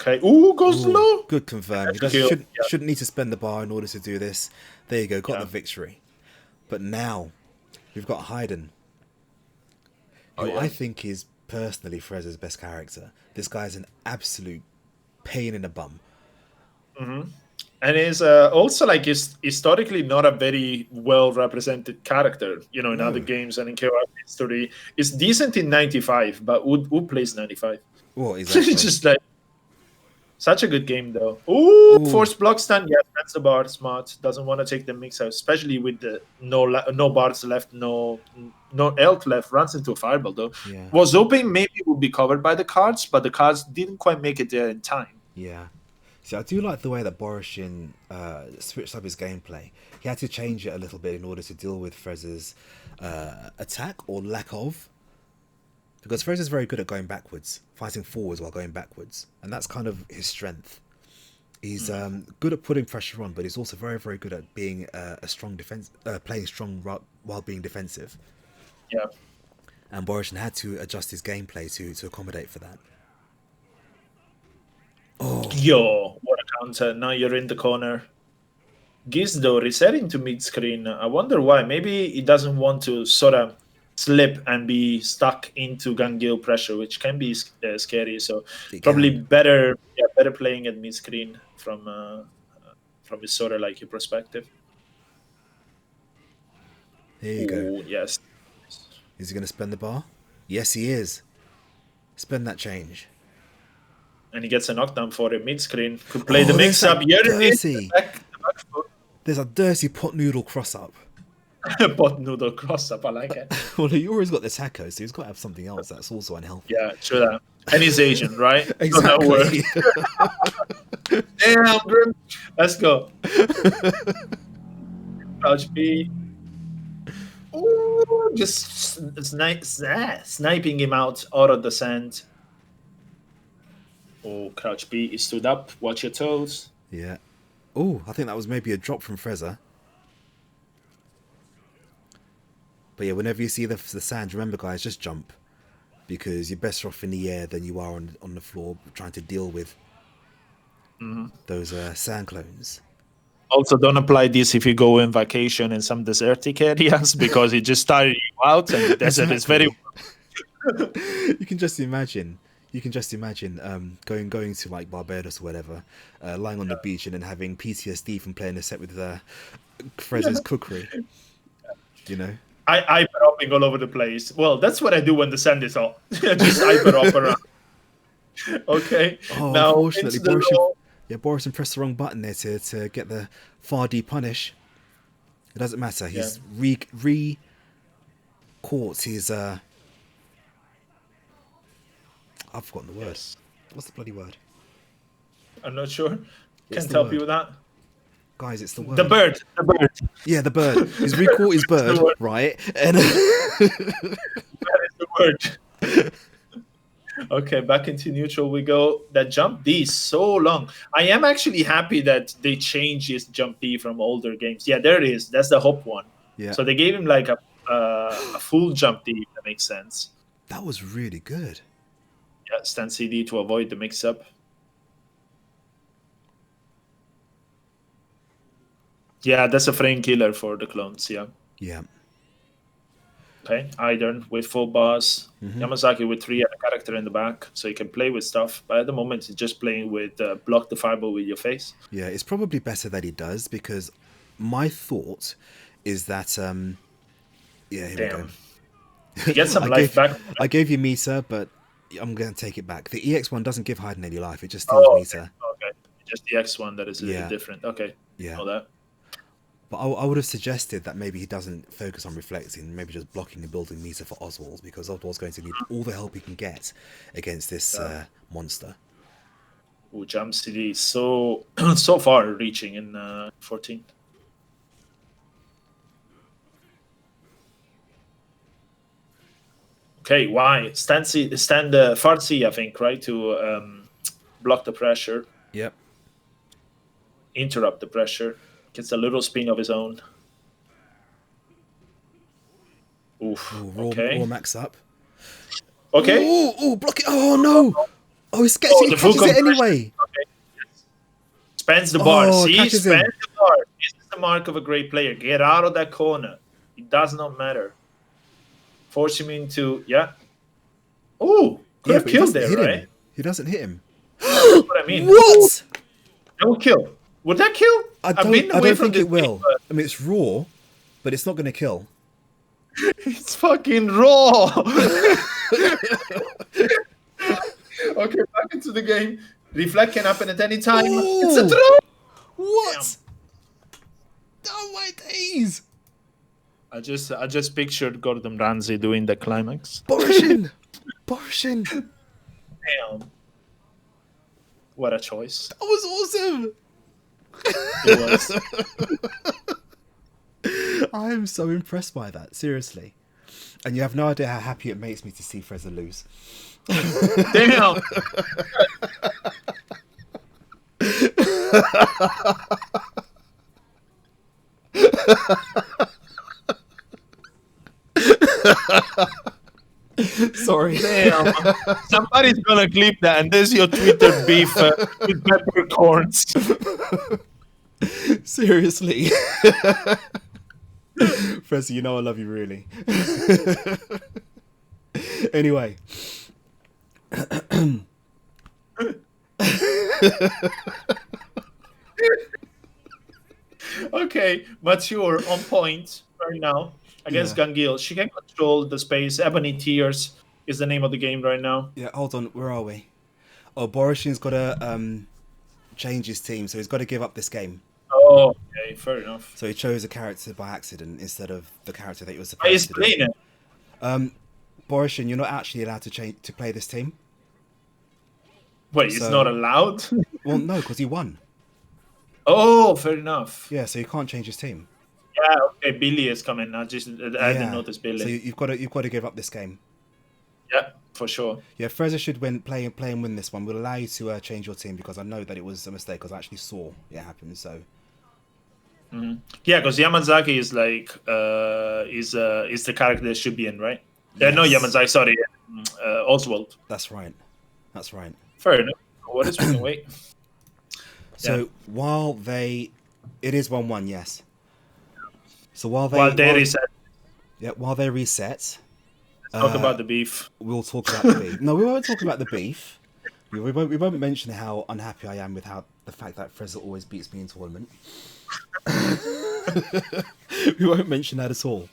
Okay. Ooh, goes low. Good confirm. He shouldn't need to spend the bar in order to do this. There you go. Got the victory. But now, we've got Haydn, who I think is personally Fresa's best character. This guy's an absolute pain in the bum. Mm-hmm. And is also like is historically not a very well represented character, in other games and in KOF history. It's decent in 95, but who plays 95? Well, exactly. It's just like such a good game though. Ooh, force block stun. Yeah, that's the bar. Smart. Doesn't want to take the mix out, especially with the no bars left, no health left. Runs into a fireball though. Yeah. Was hoping maybe it would be covered by the cards, but the cards didn't quite make it there in time. Yeah. See, I do like the way that Borisian switched up his gameplay. He had to change it a little bit in order to deal with Fresa's attack or lack of. Because Fresa's very good at going backwards, fighting forwards while going backwards. And that's kind of his strength. He's good at putting pressure on, but he's also very, very good at being a strong defense, playing strong while being defensive. Yeah. And Borisian had to adjust his gameplay to accommodate for that. Oh. Yo, what a counter. Now you're in the corner. Giz, though, resetting to mid-screen. I wonder why. Maybe he doesn't want to sort of slip and be stuck into Gangil pressure, which can be scary. So probably better playing at mid-screen from from his sort of like perspective. Here you go. Ooh, yes. Is he going to spend the bar? Yes, he is. Spend that change. And he gets a knockdown for it mid-screen. Could play the there's mix-up. that Here it is. dirty. The back foot. There's a dirty pot noodle cross-up. Pot noodle cross-up. I like it. Well, he always got the taco, so he's got to have something else that's also unhealthy. Yeah, true that. And he's Asian, right? Exactly. Damn, bro. Let's go. Crouch B. Ooh, just sniping him out of the sand. Oh, Crouch B, he stood up. Watch your toes. Yeah. Oh, I think that was maybe a drop from Fresa. But yeah, whenever you see the sand, remember, guys, just jump. Because you're better off in the air than you are on the floor trying to deal with those sand clones. Also, don't apply this if you go on vacation in some desertic areas because it just tires you out and the desert is very... You can just imagine going to like Barbados or whatever, lying on the beach and then having PTSD from playing a set with Fresa's cookery. You know? I hyper hopping all over the place. Well, that's what I do when the sand is hot. Just hyper hop around. Okay. Oh, now, unfortunately, Borisian pressed the wrong button there to get the far D punish. It doesn't matter. He's re-caught his... I've forgotten the word. Yes. What's the bloody word? I'm not sure. It's Can't the help word. you with that. Guys, it's the word. The bird. Yeah, the bird. He's re-caught his bird, right? And That is the word. Okay, back into neutral we go. That jump D is so long. I am actually happy that they changed his jump D from older games. Yeah, there it is. That's the hop one. yeah, So they gave him like a full jump D, if that makes sense. that was really good. Yeah, stand CD to avoid the mix-up. Yeah, that's a frame killer for the clones, yeah. Yeah. Okay, Haydn with full bars. Yamazaki with 3 and a character in the back, so you can play with stuff. But at the moment, he's just playing with block the fireball with your face. Yeah, it's probably better that he does because my thought is that yeah, here we go. You get some life back. I gave you meter, but I'm going to take it back. The EX1 doesn't give Haydn any life; it just steals meter. Okay, just the X1 that is different. Okay, Yeah. know that. But I would have suggested that maybe he doesn't focus on reflecting, maybe just blocking and building meter for Oswald, because Oswald's going to need all the help he can get against this monster. Ooh, jump CD is so far reaching in 14. Okay, why? Stand far C, I think, right? To block the pressure, Yep. interrupt the pressure. Gets a little spin of his own. Oof. Raw max up. Okay. Oh, block it. Oh, no. Oh, he's catching it anyway. Okay. Spends the bar. Oh, See, catches spends him. the bar. This is the mark of a great player. Get out of that corner. It does not matter. Force him into, Oh, could have but he killed doesn't there, hit right? him. He doesn't hit him. That's what I mean. What? That would kill. Would that kill? I don't think it will. I mean, it's raw, but it's not going to kill. It's fucking raw. Okay, back into the game. Reflect can happen at any time. Ooh. It's a throw. What? Oh my days! I just pictured Gordon Ramsay doing the climax. Borisian! Damn. What a choice. That was awesome! It was. I am so impressed by that, seriously. And you have no idea how happy it makes me to see Fresa lose. Damn. Sorry. Damn. Somebody's gonna clip that, and there's your Twitter beef with peppercorns. Seriously. Fresa, you know I love you really. Anyway. Okay, mature on point right now against Yeah. Gangil. She can control the space. Ebony Tears is the name of the game right now. Yeah, hold on. Where are we? Oh, Borisian's got to change his team, so he's got to give up this game. Oh, okay, fair enough. So he chose a character by accident instead of the character that he was He's supposed to playing do. it. Borisian, you're not actually allowed to play this team. Wait, it's not allowed? Well, no, because he won. Oh, fair enough. Yeah, so you can't change his team. Yeah, okay, Billy is coming. I didn't notice Billy. So you've got to give up this game. Yeah, for sure. Yeah, Fresa should play and win this one. We'll allow you to change your team because I know that it was a mistake because I actually saw it happen. So. Mm-hmm. Yeah, because Yamazaki is like is the character that should be in, right? Yes. No, Yamazaki. Sorry, Oswald. That's right. That's right. Fair enough. What is we can wait? So while it is 1-1, yes. So while they reset. Yeah, while they reset. Talk about the beef. We'll talk about the beef. No, we won't talk about the beef. We won't mention how unhappy I am with the fact that Fresa always beats me in tournament. We won't mention that at all.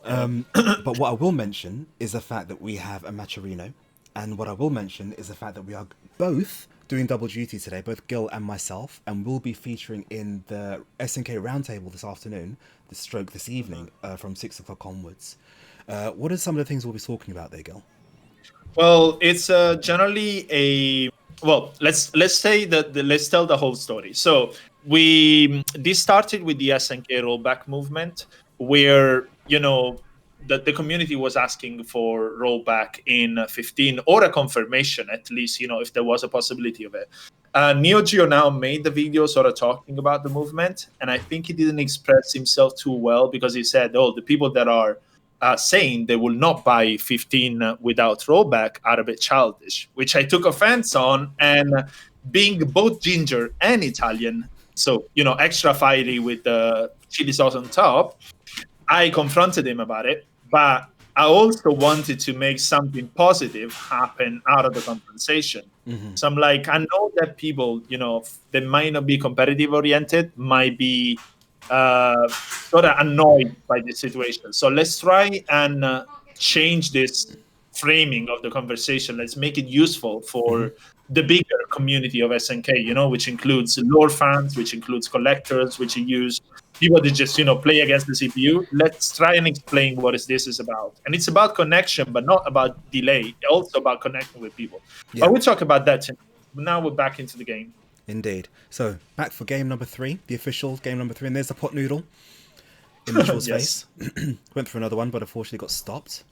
But what I will mention is the fact that we have a Macherino, and what I will mention is the fact that we are both doing double duty today, both Gil and myself, and we'll be featuring in the SNK roundtable this afternoon, this evening, from 6 o'clock onwards. What are some of the things we'll be talking about there, Gil? Well, it's generally let's say that let's tell the whole story. So this started with the SNK rollback movement, where the community was asking for rollback in 15 or a confirmation, at least, if there was a possibility of it. Neo Geo now made the video sort of talking about the movement, and I think he didn't express himself too well because he said, the people that are saying they will not buy 15 without rollback are a bit childish, which I took offense on. And being both ginger and Italian, so, extra fiery with the chili sauce on top, I confronted him about it. But I also wanted to make something positive happen out of the compensation. Mm-hmm. So I'm like, I know that people, they might not be competitive oriented, might be sort of annoyed by this situation. So let's try and change this framing of the conversation. Let's make it useful for the bigger community of SNK, which includes lore fans, which includes collectors, which use people that just, play against the CPU. Let's try and explain what this is about. And it's about connection, but not about delay. It's also about connecting with people. Yeah. But we'll talk about that tonight. Now we're back into the game. Indeed. So, back for game number 3, the official game number 3. And there's the pot noodle in Mitchell's face. Went for another one, but unfortunately got stopped.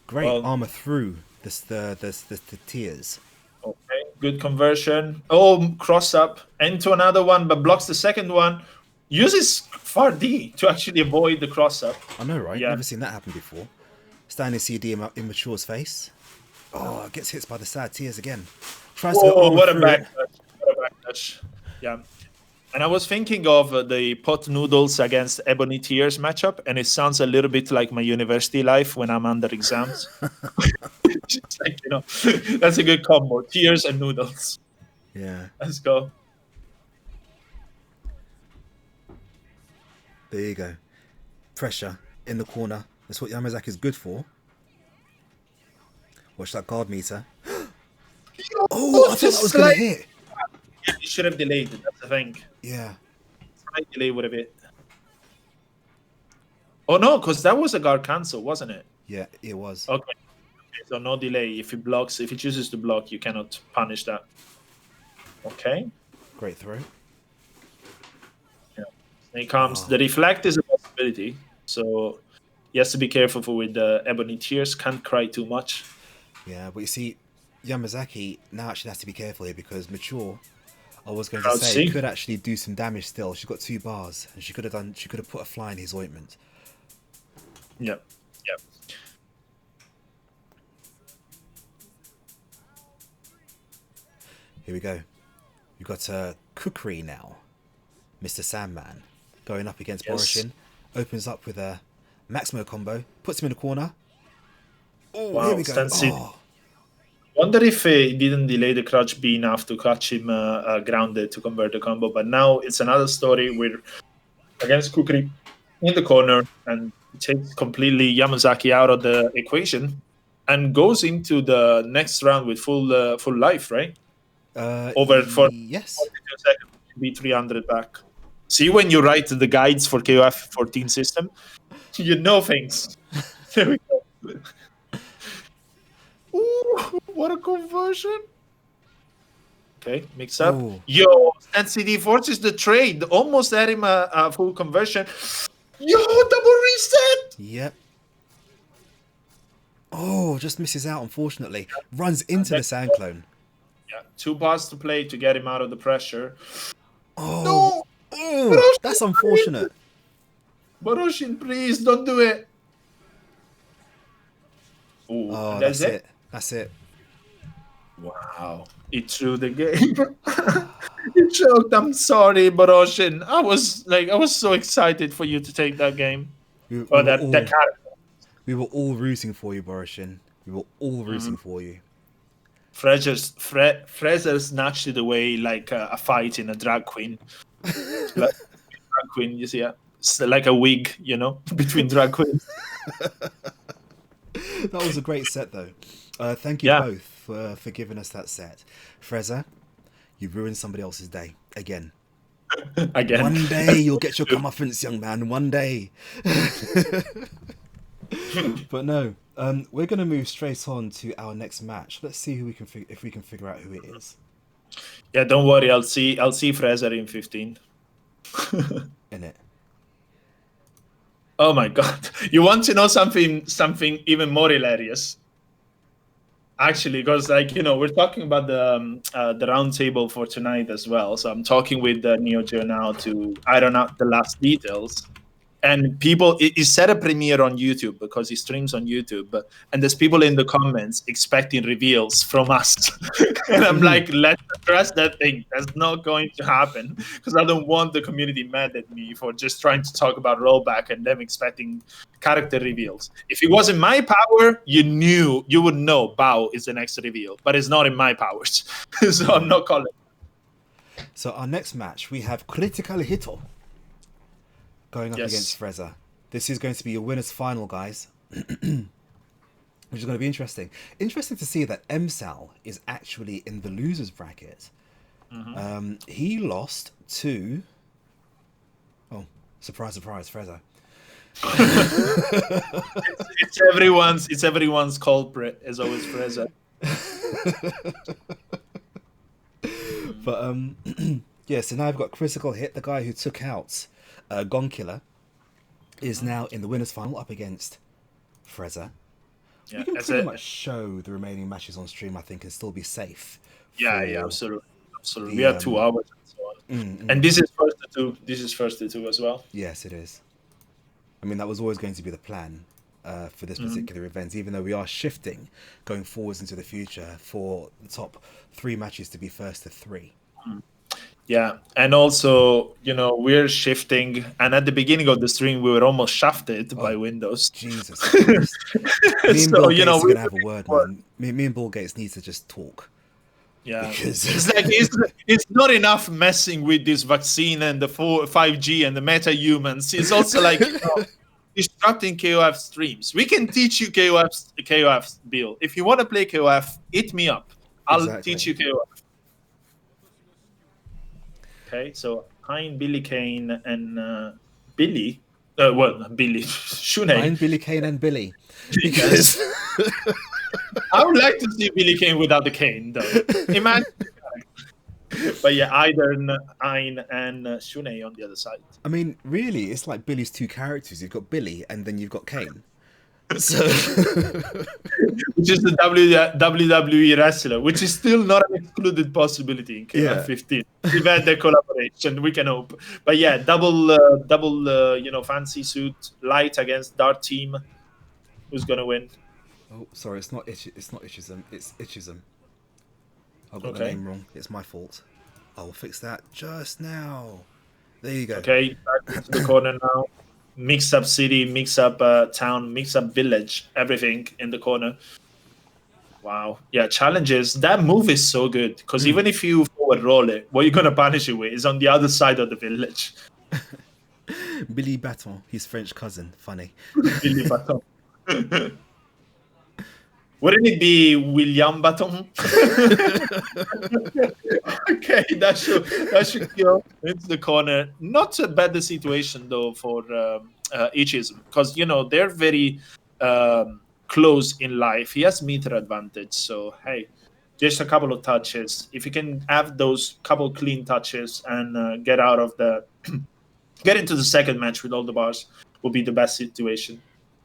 Great armor through the tiers. Okay, good conversion. Oh, cross up into another one, but blocks the second one. Uses far D to actually avoid the cross up. I know, right? Yeah. Never seen that happen before. Standing CD in Mature's face. Oh, gets hit by the sad tears again. Tries to go what a backlash. Yeah. And I was thinking of the pot noodles against Ebony Tears matchup, and it sounds a little bit like my university life when I'm under exams. It's like, that's a good combo. Tears and noodles. Yeah. Let's go. There you go. Pressure in the corner. That's what Yamazaki is good for. Watch that guard meter. Oh, I thought that was going to hit. Yeah, you should have delayed it. That's the thing. Yeah. Slight delay would have hit. Oh, no, because that was a guard cancel, wasn't it? Yeah, it was. Okay. So no delay. If he chooses to block, you cannot punish that. Okay. Great throw. Yeah. Here comes. The reflect is a possibility. So he has to be careful with the Ebony Tears. Can't cry too much. Yeah, but you see, Yamazaki now actually has to be careful here because Mature, I was going to say, could actually do some damage still. She's got 2 bars, and she could have put a fly in his ointment. Yep. Here we go. We've got Kukri now. Mr. Sandman going up against Borisian. Opens up with a Maximo combo. Puts him in the corner. Oh, wow, here we go. Wonder if he didn't delay the crouch B enough to catch him grounded to convert the combo. But now it's another story with against Kukri in the corner, and takes completely Yamazaki out of the equation and goes into the next round with full life, right? Over for Yes. 42 seconds, be 300 back. See, when you write the guides for KOF 14 system, you know things. There we go. Ooh, what a conversion. Okay, mix up. Oh. Yo, NCD forces the trade. Almost had him a full conversion. Yo, double reset. Yep. Oh, just misses out, unfortunately. Runs into the sand clone. Yeah, 2 bars to play to get him out of the pressure. Oh, No! oh, that's unfortunate. Borosian, please don't do it. Ooh, Oh, that's that's it. That's it. Wow, he threw the game. He choked. I'm sorry, Borosian. I was so excited for you to take that game. We That character. We were all rooting for you, Borisian. We were all rooting for you. Fresa snatched it away like a fight in a drag queen. Like, drag queen, you see, it's like a wig, between drag queens. That was a great set, though. Thank you both for giving us that set. Fresa, you ruined somebody else's day again. Again. One day you'll get your comeuppance, young man. One day. But no, we're going to move straight on to our next match. Let's see who if we can figure out who it is. Yeah, don't worry. I'll see Fresa in 15. In it. Oh my god! You want to know something even more hilarious? Actually, because we're talking about the round table for tonight as well. So I'm talking with Neo Geo now to iron out the last details. And people, he set a premiere on YouTube because he streams on YouTube, and there's people in the comments expecting reveals from us. And I'm like, let's address that thing. That's not going to happen because I don't want the community mad at me for just trying to talk about rollback and them expecting character reveals. If it was in my power, you would know Bao is the next reveal, but it's not in my powers. So I'm not calling. So our next match, we have Critical Hito going up against Fresa. This is going to be your winner's final, guys. Which is going to be interesting. Interesting to see that MSAL is actually in the losers bracket. He lost to... Oh, surprise, surprise, Fresa. It's everyone's culprit, as always, Fresa. But, yeah, so now I've got Critical Hit, the guy who took out Gone Killer, is now in the winner's final up against Fresa. Yeah, we can pretty much show the remaining matches on stream, I think, and still be safe. Yeah, absolutely. We have 2 hours and so on. And this is first to 2. This is first to 2 as well. Yes, it is. I mean, that was always going to be the plan for this particular event, even though we are shifting going forwards into the future for the top 3 matches to be first to 3. Yeah, and also, we're shifting, and at the beginning of the stream, we were almost shafted by Windows. Jesus Christ. Me and Bill Gates are going to have a word, man. Me and Bill Gates need to just talk. Yeah, because it's not enough messing with this vaccine and the 5G and the meta-humans. It's also like disrupting KOF streams. We can teach you KOF, Bill. If you want to play KOF, hit me up. I'll teach you KOF. Okay, so Hein, Billy Kane, and Billy. Billy. Shunei. Hein, Billy Kane, and Billy. Because I would like to see Billy Kane without the cane, though. Imagine. But yeah, either Hein and Shunei on the other side. I mean, really, it's like Billy's 2 characters. You've got Billy, and then you've got Kane. So, which is the WWE wrestler, which is still not an excluded possibility in KOF 15. We've had the collaboration, we can hope. But yeah, double, fancy suit, light against dark team. Who's gonna win? Oh, sorry, it's not Itchism. It's Itchism. I got the name wrong. It's my fault. I will fix that just now. There you go. Okay, back into the corner now. Mix up city, mix up town, mix up village, everything in the corner. Wow. Yeah, challenges. That move is so good because even if you forward roll it, what you're gonna punish it with is on the other side of the village. Billy Baton, his French cousin. Funny. Billy Baton. Wouldn't it be William Baton? Okay, that should go into the corner. Not a bad situation though for Ichism because they're very close in life. He has meter advantage, so hey, just a couple of touches. If you can have those couple clean touches and get out of the get into the second match with all the bars, will be the best situation.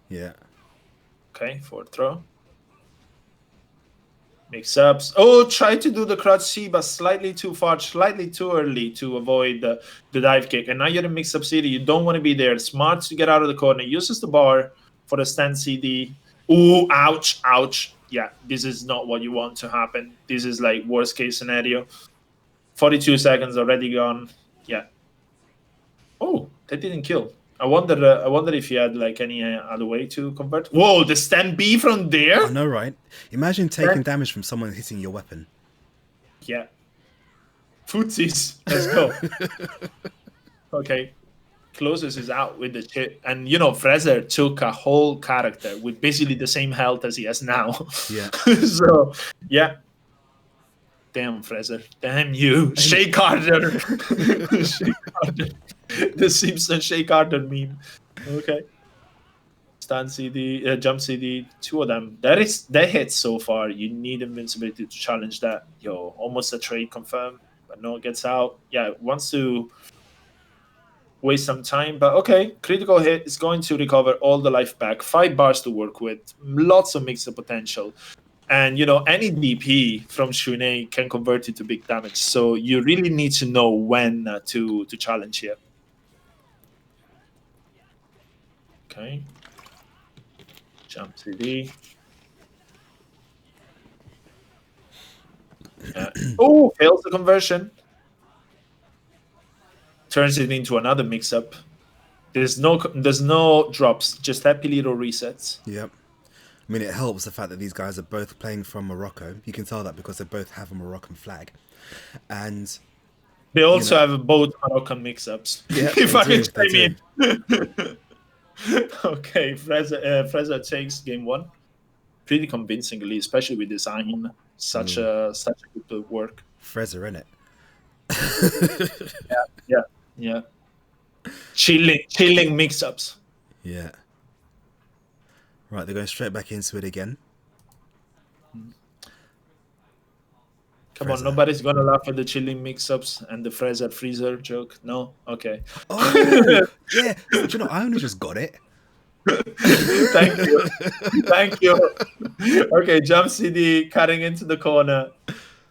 Yeah. Okay, forward throw. Mix-ups. Oh, try to do the crouch C, but slightly too far, slightly too early to avoid the dive kick. And now you're in mix-up CD. You don't want to be there. Smart to get out of the corner. Uses the bar for the stand CD. Ooh, ouch, ouch. Yeah, this is not what you want to happen. This is like worst case scenario. 42 seconds already gone. Yeah. Oh, that didn't kill. I wonder if you had like any other way to convert. Whoa, the stand B from there? I know, right? Imagine taking damage from someone hitting your weapon. Yeah. Footsies. Let's go. Okay. Closes is out with the chip. And, Fresa took a whole character with basically the same health as he has now. Yeah. So, yeah. Damn, Fresa. Damn you. Shea Carter. Shea Carter. The Simpson Shea Carter meme. Okay. Stand CD, jump CD, two of them. That hits so far. You need invincibility to challenge that. Yo, almost a trade confirm, but no, it gets out. Yeah, wants to waste some time, but okay. Critical hit is going to recover all the life back. 5 bars to work with. Lots of mixer potential. And, any DP from Shunei can convert it to big damage. So you really need to know when to challenge here. Okay. Jump CD. Oh, fails the conversion. Turns it into another mix-up. There's no drops, just happy little resets. Yep. I mean, it helps the fact that these guys are both playing from Morocco. You can tell that because they both have a Moroccan flag. And they also have both Moroccan mix-ups. Yeah, if I can they chime in. Okay, Fresa takes game 1 pretty convincingly, especially with design. Such a good work. Fresa, innit? Yeah. Chilling mix-ups. Yeah. Right, they're going straight back into it again. Come on, nobody's gonna laugh at the chilling mix-ups and the Fresa freezer joke. No? Okay. Oh, yeah. Do you know, I only just got it. Thank you. Okay, jump CD, cutting into the corner.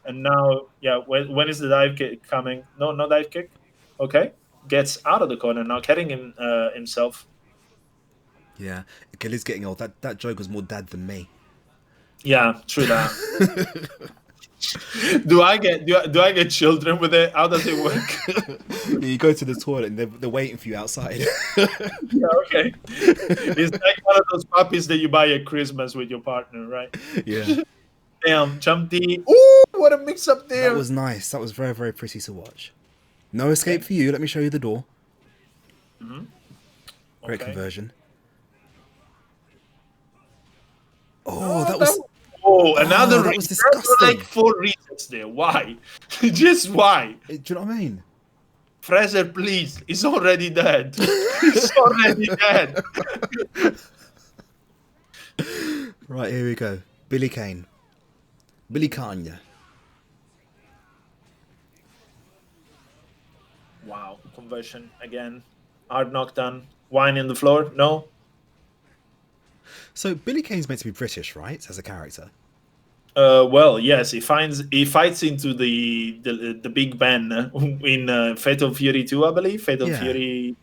And now, yeah, when is the dive kick coming? No dive kick. Okay. Gets out of the corner now, carrying himself. Yeah, Achilles getting old. That joke was more dad than me. Yeah, true that. Do I get children with it? How does it work? You go to the toilet and they're waiting for you outside. Yeah, okay. It's like one of those puppies that you buy at Christmas with your partner, right? Yeah. Damn, jump D. Ooh, what a mix up there. That was nice. That was very, very pretty to watch. No escape for you. Let me show you the door. Mm-hmm. Great Okay. conversion. Oh, that was... Oh, another that was disgusting. Like 4 resets there. Why? Just why? Do you know what I mean? Fresa, please. He's already dead. He's already dead. Right, here we go. Billy Kane. Billy Kanye. Wow. Conversion again. Hard knockdown. Wine in the floor. No. So Billy Kane's meant to be British, right? As a character. Well, yes, he fights into the Big Ben in Fatal Fury 2, I believe. Fatal Fury,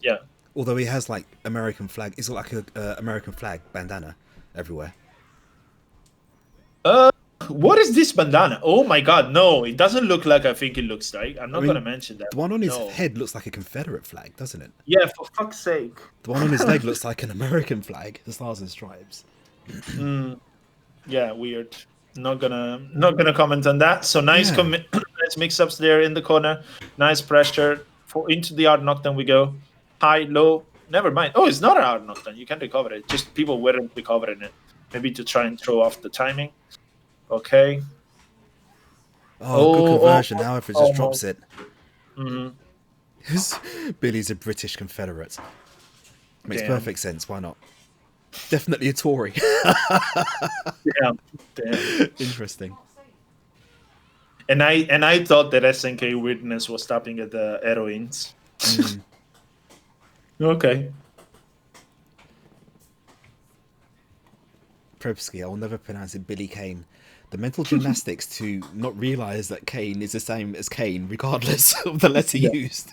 yeah. Although he has like American flag, it's like a American flag bandana everywhere. What is this bandana? Oh my God, no! It doesn't look like I think it looks like. I'm not gonna mention that. The one on his head looks like a Confederate flag, doesn't it? Yeah, for fuck's sake. The one on his leg looks like an American flag, the Stars and Stripes. Yeah, weird. Not gonna comment on that. So nice Yeah. nice mix-ups there in the corner. Nice pressure for into the hard knockdown we go. High, low. Never mind. Oh, it's not a hard knockdown. You can recover it. Just people weren't recovering it. Maybe to try and throw off the timing. Okay. Oh, good Oh, conversion. However, it just drops almost. it. Mhm. Billy's a British Confederate. Makes Damn. perfect sense. Why not? Definitely a Tory. Damn. Damn. Interesting. And I thought that SNK weirdness was stopping at the heroines. Okay. Probsky, I will never pronounce it Billy Kane. The mental gymnastics to not realise that Kane is the same as Kane, regardless of the letter used.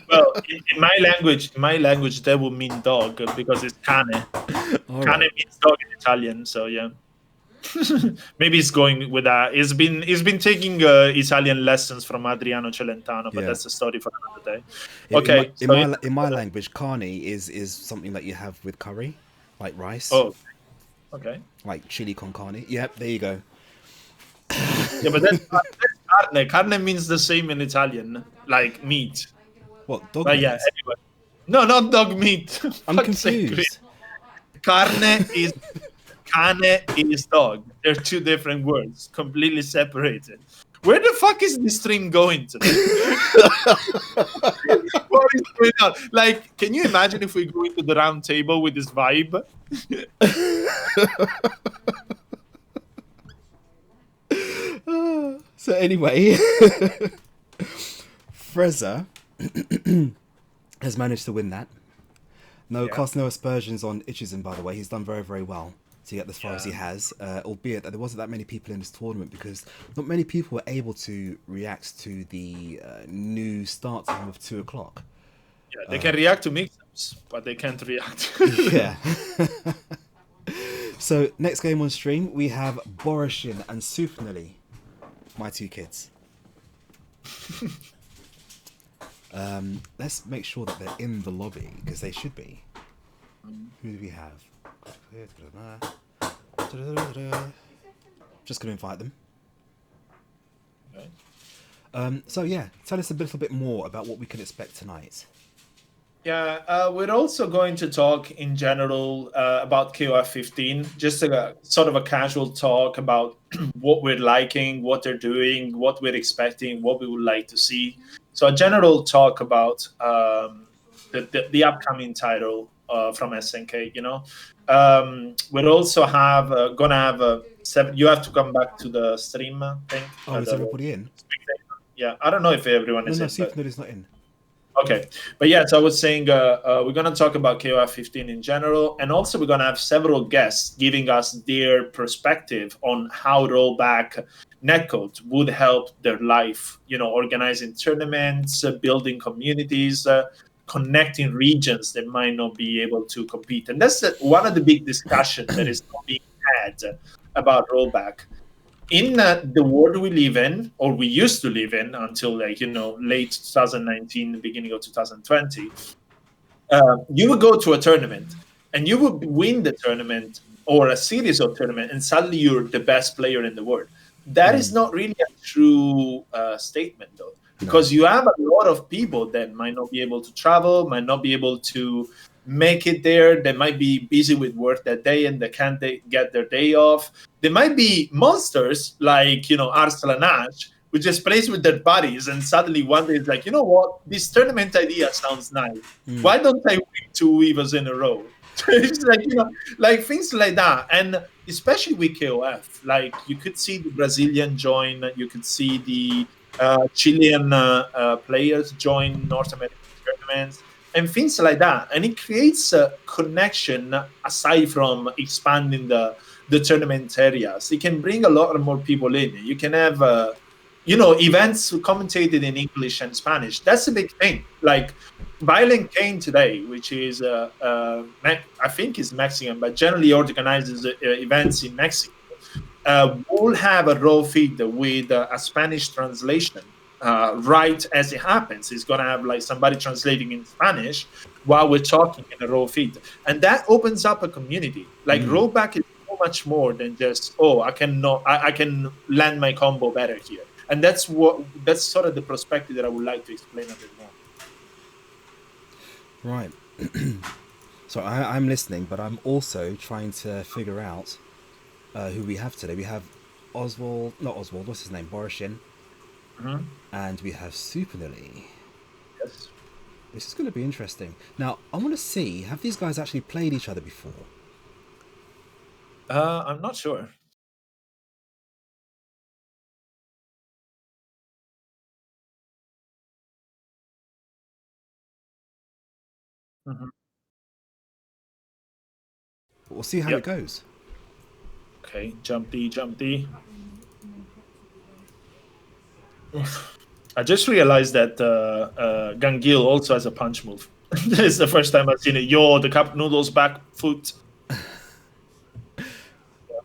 Well, in my language, that would mean dog because it's cane. All Cane right. means dog in Italian, so yeah. Maybe it's going with that. He's been taking Italian lessons from Adriano Celentano, but Yeah. that's a story for another day. In Okay, my language, carne is something that you have with curry, like rice, oh, okay. like chili con carne. Yep, there you go. Yeah, but that's carne. Carne means the same in Italian, like meat. What, dog But meat? yeah, anyway. No, not dog meat. I'm Fuck's sake, confused. Carne is cane is dog. They're two different words, completely separated. Where the fuck is this stream going today? What is going on? Like, can you imagine if we go into the round table with this vibe? So anyway, Fresa has managed to win that. No, cast no aspersions on Ichizan, by the way. He's done very, very well to get as far as he has, albeit that there wasn't that many people in this tournament because not many people were able to react to the new start time of 2 o'clock. Yeah, they can react to mix-ups, but they can't react. Yeah. So, next game on stream, we have Borisian and Sufnali, my two kids. Let's make sure that they're in the lobby, because they should be. Who do we have? Just going to invite them. Okay. So yeah, tell us a little bit more about what we can expect tonight. Yeah, we're also going to talk in general about KOF15, just a sort of a casual talk about what we're liking, what they're doing, what we're expecting, what we would like to see. So a general talk about the upcoming title from SNK. You know, we'll also have gonna have 7. You have to come back to the stream thing. Oh, is everybody in? Yeah, I don't know if everyone is No, in. Sufnali's not in. Okay, but yeah, so I was saying we're going to talk about KOF15 in general, and also we're going to have several guests giving us their perspective on how rollback netcode would help their life, you know, organizing tournaments, building communities, connecting regions that might not be able to compete. And that's one of the big discussions that is not being had about rollback. In the world we live in, or we used to live in until late 2019, beginning of 2020, you would go to a tournament and you would win the tournament or a series of tournaments, and suddenly you're the best player in the world. That is not really a true statement, though, because you have a lot of people that might not be able to travel, might not be able to make it there. They might be busy with work that day and they can't get their day off. There might be monsters like, Arslan Ash, who just plays with their buddies and suddenly one day is like, you know what, this tournament idea sounds nice. Why don't I win 2 Weavers in a row? It's like, like things like that. And especially with KOF, like you could see the Brazilian join, you could see the Chilean players join North American tournaments and things like that. And it creates a connection aside from expanding the tournament areas. It can bring a lot more people in. You can have, events commentated in English and Spanish. That's a big thing. Like Violent Kane today, which is, I think is Mexican, but generally organizes events in Mexico, will have a raw feed with a Spanish translation. Right as it happens, it's gonna have like somebody translating in Spanish while we're talking in a raw feed, and that opens up a community. Like rollback is much more than just, oh, I can land my combo better here. And that's sort of the perspective that I would like to explain a bit more. Right. So I'm listening, but I'm also trying to figure out who we have today. We have what's his name? Borisian. Mm-hmm. And we have Super Lily. Yes. This is going to be interesting. Now, I want to see, have these guys actually played each other before? I'm not sure. Mm-hmm. We'll see how it goes. Okay, jump D. I just realized that Gangil also has a punch move. It's the first time I've seen it. The cup noodles back foot.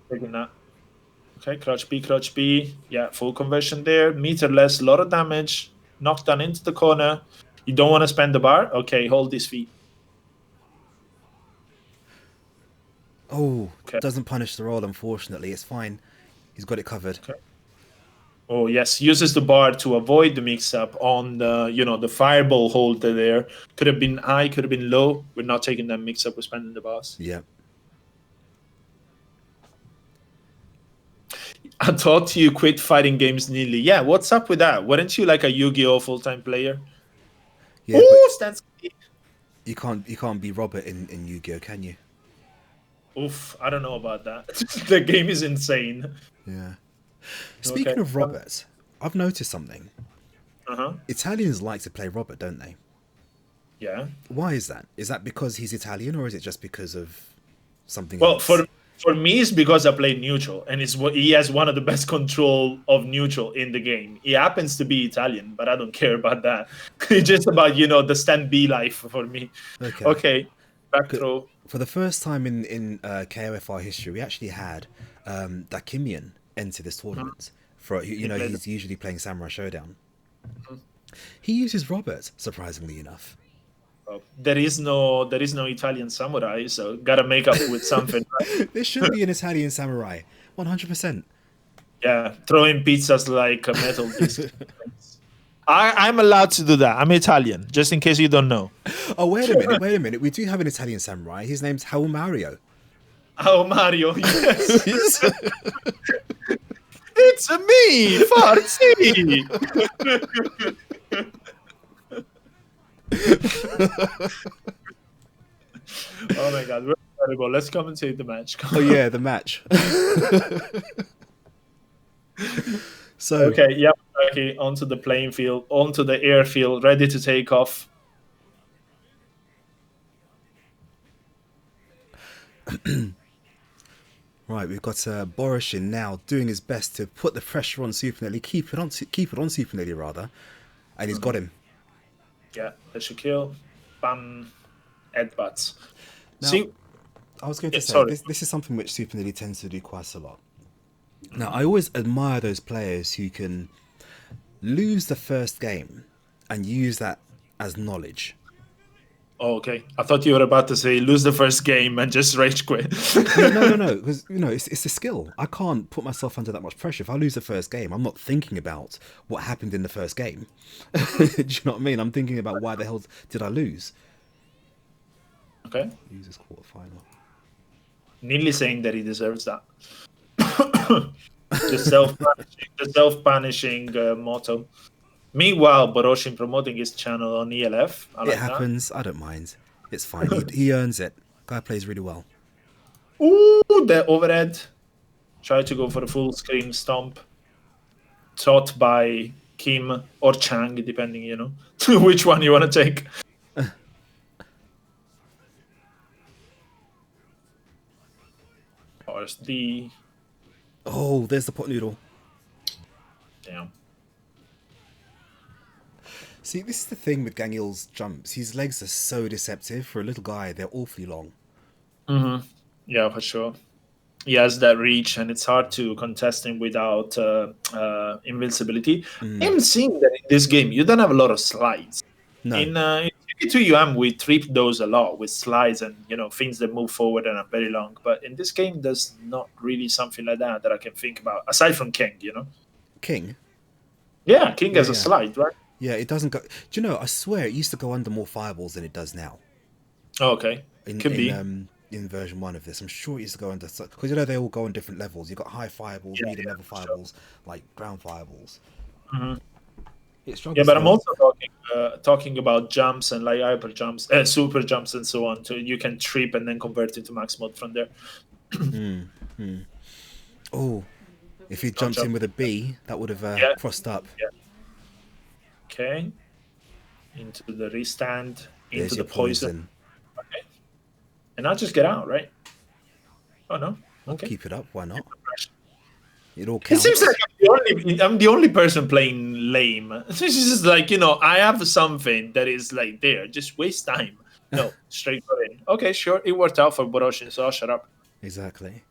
Taking that. Okay, crouch B. Yeah, full conversion there. Meterless, a lot of damage. Knocked down into the corner. You don't want to spend the bar? Okay, hold this feet. Oh, Okay. Doesn't punish the roll, unfortunately. It's fine. He's got it covered. Okay. Oh, yes. Uses the bar to avoid the mix-up on the fireball holder there. Could have been high, could have been low. We're not taking that mix-up. We're spending the bars. Yeah. I thought you quit fighting games nearly. Yeah, what's up with that? Weren't you like a Yu-Gi-Oh full-time player? Yeah, but you can't be Robert in Yu-Gi-Oh, can you? Oof, I don't know about that. The game is insane. Yeah. Speaking of Robert, I've noticed something. Uh-huh. Italians like to play Robert, don't they? Yeah. Why is that? Is that because he's Italian, or is it just because of something else? Well, for me, it's because I play neutral, and he has one of the best control of neutral in the game. He happens to be Italian, but I don't care about that. It's just about the stand B life for me. Okay. Back throw. For the first time in KOFR history, we actually had Dakimian enter this tournament. For he's usually playing Samurai Showdown. He uses Robert, surprisingly enough. There is no Italian samurai, so gotta make up with something. Right? There should be an Italian samurai, 100%. Yeah, throwing pizzas like a metal disc. I'm allowed to do that. I'm Italian, just in case you don't know. Oh, wait a minute. We do have an Italian samurai. His name's How Mario. How Mario, yes. It's me, Farsi. Oh my god, we're terrible. Let's commentate the match. Oh yeah, the match. So okay, yeah, okay, onto the playing field, onto the airfield, ready to take off. Right, we've got Borisian now doing his best to put the pressure on Super Nelly, keep it on Super Nelly rather, and he's got him. Yeah, that should kill. Bam, headbutts. Now, see, I was going to say this is something which Super Nelly tends to do quite a lot. Now, I always admire those players who can lose the first game and use that as knowledge. Oh, okay. I thought you were about to say lose the first game and just rage quit. No, because it's a skill. I can't put myself under that much pressure. If I lose the first game, I'm not thinking about what happened in the first game. Do you know what I mean? I'm thinking about why the hell did I lose. Okay. Losers quarterfinal. Nearly saying that he deserves that. the self-punishing motto. Meanwhile, Borosian promoting his channel on ELF. It happens. That. I don't mind. It's fine. He earns it. Guy plays really well. Ooh, the overhead. Try to go for a full screen stomp. Taught by Kim or Chang, depending, which one you want to take. RSD. Oh, there's the pot noodle. Damn. See, this is the thing with Gangil's jumps. His legs are so deceptive. For a little guy, they're awfully long. Mm-hmm. Yeah, for sure. He has that reach, and it's hard to contest him without invincibility. I'm seeing that in this game, you don't have a lot of slides. No. In P2UM, we trip those a lot with slides and things that move forward and are very long. But in this game, there's not really something like that I can think about aside from King. King. Yeah, King has a slide, right? Yeah, it doesn't go. Do you know? I swear it used to go under more fireballs than it does now. Oh, okay, could be. In version 1 of this, I'm sure it used to go under, because they all go on different levels. You've got high fireballs, medium level fireballs, like ground fireballs. Mm-hmm. It struggles. Yeah, but I'm also talking about jumps and like hyper jumps, super jumps, and so on. So you can trip and then convert into max mode from there. Oh, if he jumps in with a B, that would have crossed up. Yeah. Okay. Into the restand. There's into the your poison. Okay. And I'll just get out, right? Oh no. Okay. I'll keep it up. Why not? It all counts. It seems like I'm the only person playing lame. It's just like, I have something that is like there. Just waste time. No, straight for in. Okay, sure. It worked out for Borisian, so I'll shut up. Exactly.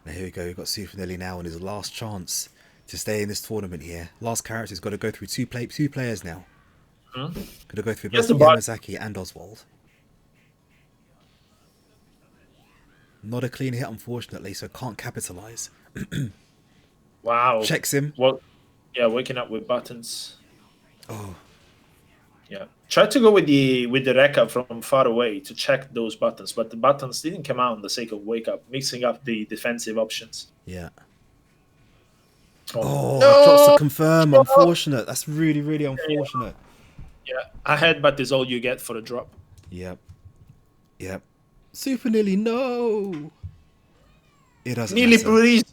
Now here we go. We've got Sufanelli now on his last chance to stay in this tournament here. Last character's got to go through two players now. Got to go through both Yamazaki and Oswald. Not a clean hit, unfortunately, so can't capitalize. Wow. Checks him. Well, yeah, waking up with buttons. Oh. Yeah. Try to go with the Rekka from far away to check those buttons, but the buttons didn't come out on the sake of wake up, mixing up the defensive options. Yeah. Oh, no! Drops to confirm. Unfortunate. That's really, really unfortunate. Yeah. A headbutt is all you get for a drop. Yep. Super nearly, no! It doesn't matter.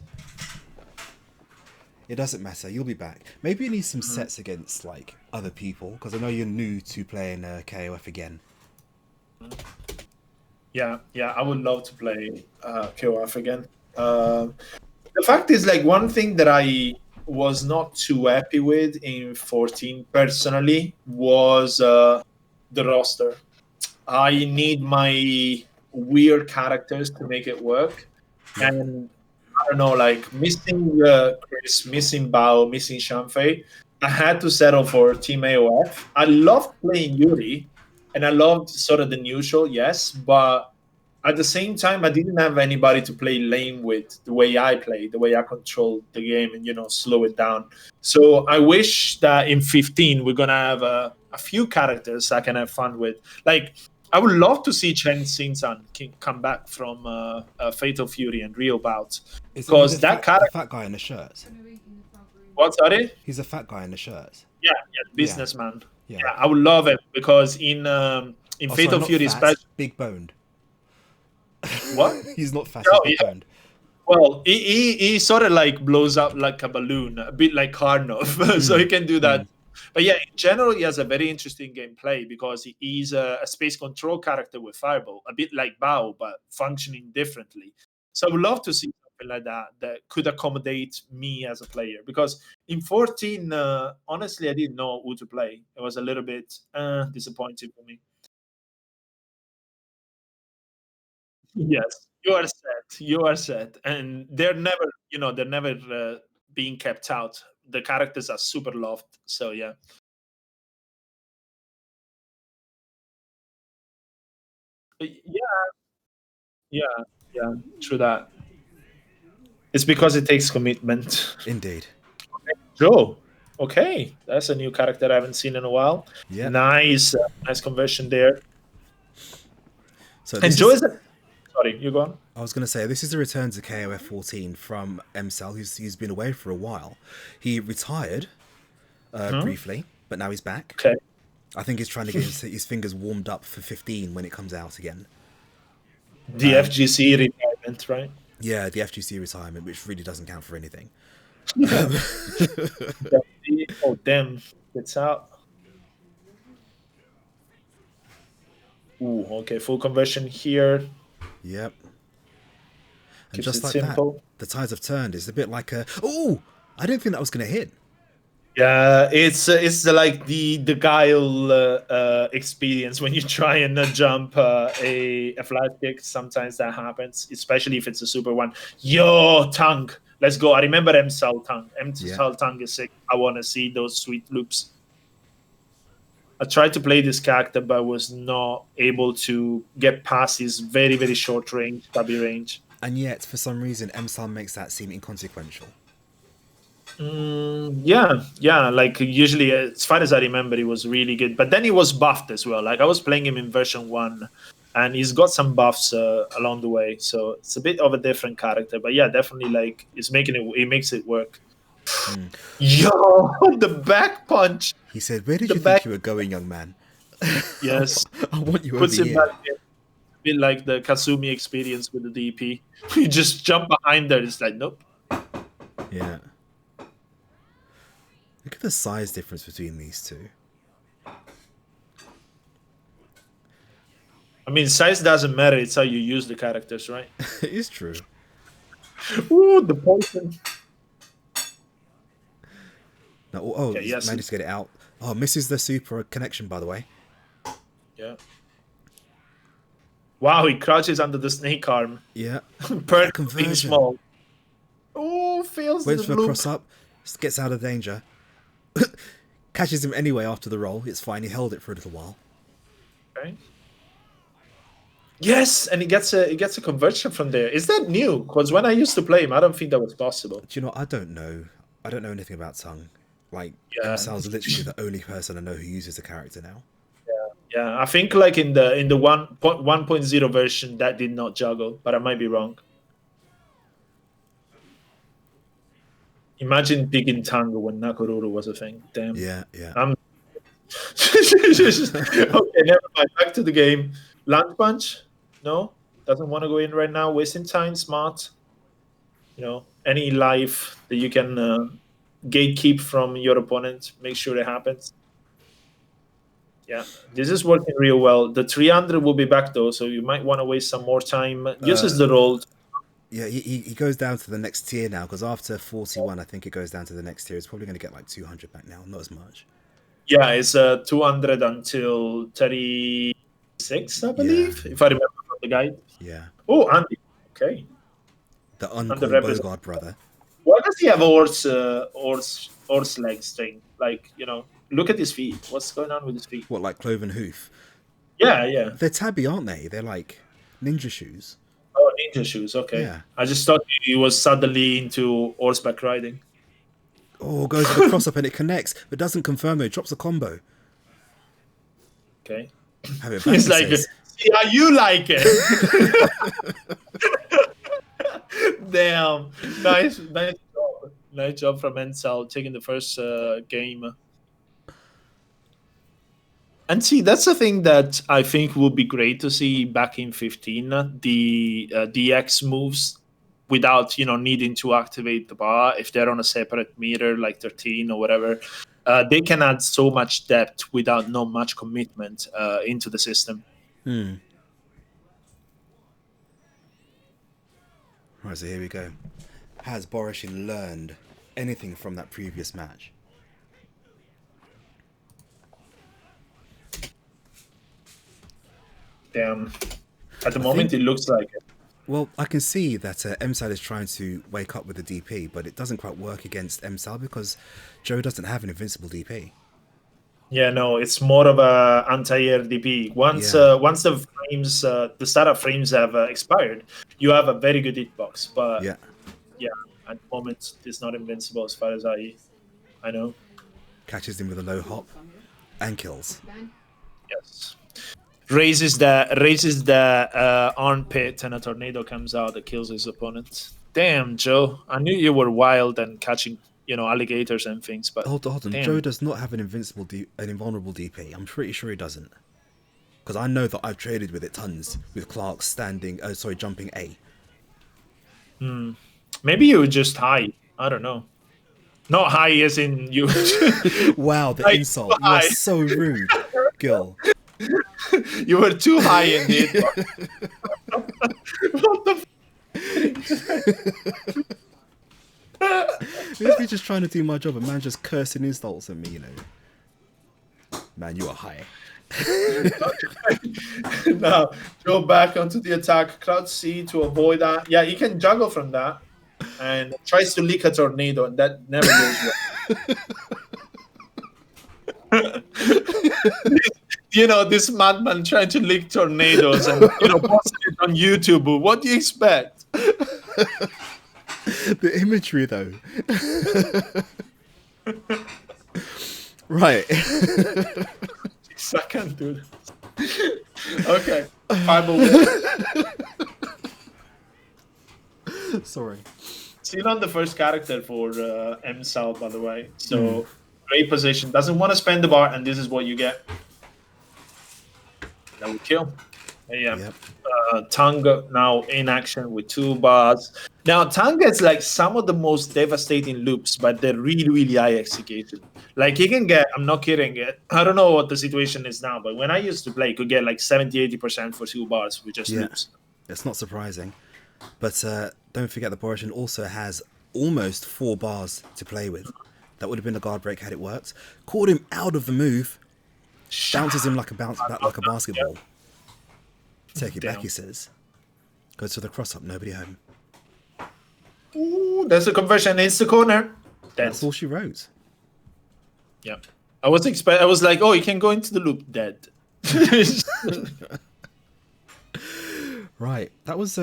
It doesn't matter. You'll be back. Maybe you need some sets against like other people, because I know you're new to playing KOF again. Yeah. I would love to play KOF again. The fact is, like, one thing that I was not too happy with in 14 personally was the roster. I need my weird characters to make it work, and I don't know, like missing Chris, missing Bao, missing Shanfei, I had to settle for Team AOF. I loved playing Yuri, and I loved sort of the neutral, yes, but at the same time, I didn't have anybody to play lane with the way I play, the way I control the game, and slow it down. So I wish that in 15 we're gonna have a few characters I can have fun with. Like, I would love to see Chen Xinzan come back from Fatal Fury and Real Bout, because that character, the fat guy in the shirt. What's that? He's a fat guy in the shirt. Yeah, businessman. Yeah, I would love it, because in Fatal Fury, especially big boned. What? He's not fat. No, big boned. Well, he sort of like blows up like a balloon, a bit like Karnov, so he can do that. But yeah, in general, he has a very interesting gameplay, because he's a space control character with Fireball, a bit like Bao, but functioning differently. So I would love to see something like that could accommodate me as a player. Because in 14, honestly, I didn't know who to play. It was a little bit disappointing for me. Yes, you are set. And they're never being kept out. The characters are super loved, so yeah. Yeah, true that. It's because it takes commitment. Indeed. Joe, okay, that's a new character I haven't seen in a while. Yeah, nice conversion there. So and Joe is sorry, you go on. I was going to say, this is the return to KOF 14 from MCell, who's been away for a while. He retired briefly, but now he's back. Okay. I think he's trying to get his fingers warmed up for 15 when it comes out again. The FGC retirement, right? Yeah, the FGC retirement, which really doesn't count for anything. Oh, damn. It's out. Ooh, okay, full conversion here. Yep. And Keeps just like simple. that, the tides have turned. It's a bit like a... Oh! I didn't think that was going to hit. Yeah, it's like the guile experience when you try and jump a flat kick. Sometimes that happens, especially if it's a super one. Yo, tongue. Let's go. I remember MCell tongue. MCell tongue is sick. I want to see those sweet loops. I tried to play this character, but was not able to get past his very, very short range, stubby range. And yet, for some reason, M-Style makes that seem inconsequential. Yeah. Like usually, as far as I remember, he was really good. But then he was buffed as well. Like I was playing him in version 1, and he's got some buffs along the way. So it's a bit of a different character. But yeah, definitely like he makes it work. Yo, the back punch. He said, "Where did you think you were going, young man?" Yes. I want you Puts over him here. back in. A bit like the Kasumi experience with the DP. You just jump behind there. It's like, nope. Yeah. Look at the size difference between these two. I mean, size doesn't matter. It's how you use the characters, right? It is true. Ooh, the poison. No, Okay, yes. managed to get it out. Oh, misses the super connection, by the way. Yeah. Wow, he crouches under the snake arm. Yeah. Perfectly small. Oh, fails Waits the for a loop. cross up. Gets out of danger. Catches him anyway after the roll. It's fine. He held it for a little while. Okay. Yes, and he gets a conversion from there. Is that new? Because when I used to play him, I don't think that was possible. Do you know? I don't know. I don't know anything about Tongue. Like, Yeah. M-Sal's literally the only person I know who uses the character now. Yeah, I think like in the 1.0 version that did not juggle, but I might be wrong. Imagine picking Tango when Nakoruru was a thing. Damn. Yeah. Okay, never mind. Back to the game. Lunge punch? No, doesn't want to go in right now. Wasting time. Smart. Any life that you can gatekeep from your opponent, make sure it happens. Yeah, this is working real well. The 300 will be back though, so you might want to waste some more time. Uses the roll. Yeah, he goes down to the next tier now, because after 41, I think it goes down to the next tier. It's probably going to get like 200 back now, not as much. Yeah, it's 200 until 36, I believe, if I remember from the guide. Yeah. Oh, Andy. Okay. The uncalled Bogart brother. Why does he have horse legs thing? Like, look at his feet. What's going on with his feet? What, like cloven hoof? Yeah. They're tabby, aren't they? They're like ninja shoes. Oh, ninja shoes. Okay. Yeah. I just thought he was suddenly into horseback riding. Oh, goes to the cross up and it connects, but doesn't confirm though. Drops a combo. Okay. Have it back, It's like, see how you like it. Damn. Nice job. Nice job from Ensal taking the first game. And see, that's the thing that I think would be great to see back in 15, the DX moves without, needing to activate the bar. If they're on a separate meter, like 13 or whatever, they can add so much depth without not much commitment into the system. Right, so here we go. Has Borisian learned anything from that previous match? Damn. At the moment, it looks like it. Well, I can see that M-Sal is trying to wake up with the DP, but it doesn't quite work against M-Sal because Joe doesn't have an invincible DP. Yeah, no, it's more of a anti-air DP. Once the frames, the startup frames have expired, you have a very good hitbox. But yeah, at the moment, it's not invincible as far as I know. Catches him with a low hop and kills. Yes. Raises the armpit and a tornado comes out that kills his opponent. Damn, Joe! I knew you were wild and catching, alligators and things, but hold on. Damn. Joe does not have an invulnerable DP. I'm pretty sure he doesn't, because I know that I've traded with it tons with Clark jumping A. Maybe you were just high. I don't know. Not high as in you. Wow, the insult! You are so rude, girl. You were too high indeed. What the This me just trying to do my job, and man just cursing insults at me, Man, you are high. Now, go back onto the attack. Crouch C to avoid that. Yeah, he can juggle from that. And tries to lick a tornado, and that never goes well. You know, this madman trying to lick tornadoes and, you know, posting it on YouTube. What do you expect? The imagery, though. Right. Second, dude. Okay. Fireball. Sorry. Still on the first character for M-Sal, by the way. So, great position. Doesn't want to spend the bar, and this is what you get. That would kill. Yeah. Yep. Tongue now in action with 2 bars. Now, Tongue gets like some of the most devastating loops, but they're really, really high execution. Like he can get, I'm not kidding, I don't know what the situation is now, but when I used to play, he could get like 70-80% for 2 bars with just loops. It's not surprising. But don't forget the Borisian also has almost 4 bars to play with. That would have been a guard break had it worked. Caught him out of the move. Bounces him like a basketball. Take it back, he says. Goes to the cross up, nobody home. Ooh, there's a conversion. It's the corner. That's all she wrote. Yeah. I was like, oh, he can go into the loop dead. Right. That was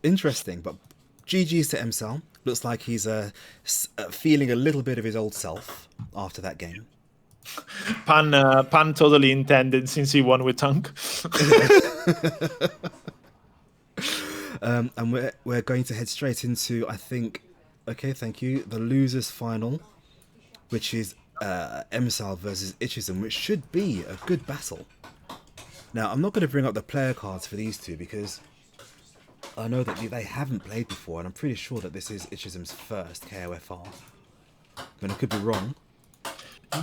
interesting, but GG's to M-Sal. Looks like he's feeling a little bit of his old self after that game. Pun totally intended since he won with Tongue. And we're going to head straight into, I think, okay, thank you, the losers final, which is M-Sal versus XIV, which should be a good battle. Now, I'm not going to bring up the player cards for these two because I know that they haven't played before, and I'm pretty sure that this is XIV's first KOFR. I mean, I could be wrong.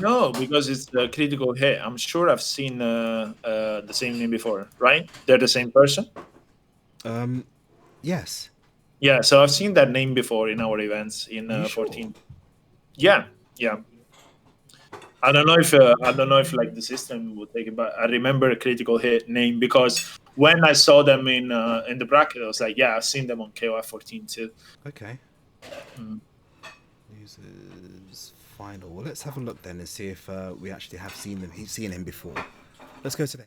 No, because it's the critical hit. I'm sure I've seen the same name before, right? They're the same person? Yes. Yeah, so I've seen that name before in our events in 14. Sure? Yeah. I don't know if like the system would take it, but I remember a critical hit name because when I saw them in the bracket, I was like, yeah, I've seen them on KOF 14 too. Okay. Losers final. Well, let's have a look then and see if we actually have seen him before. Let's go to the.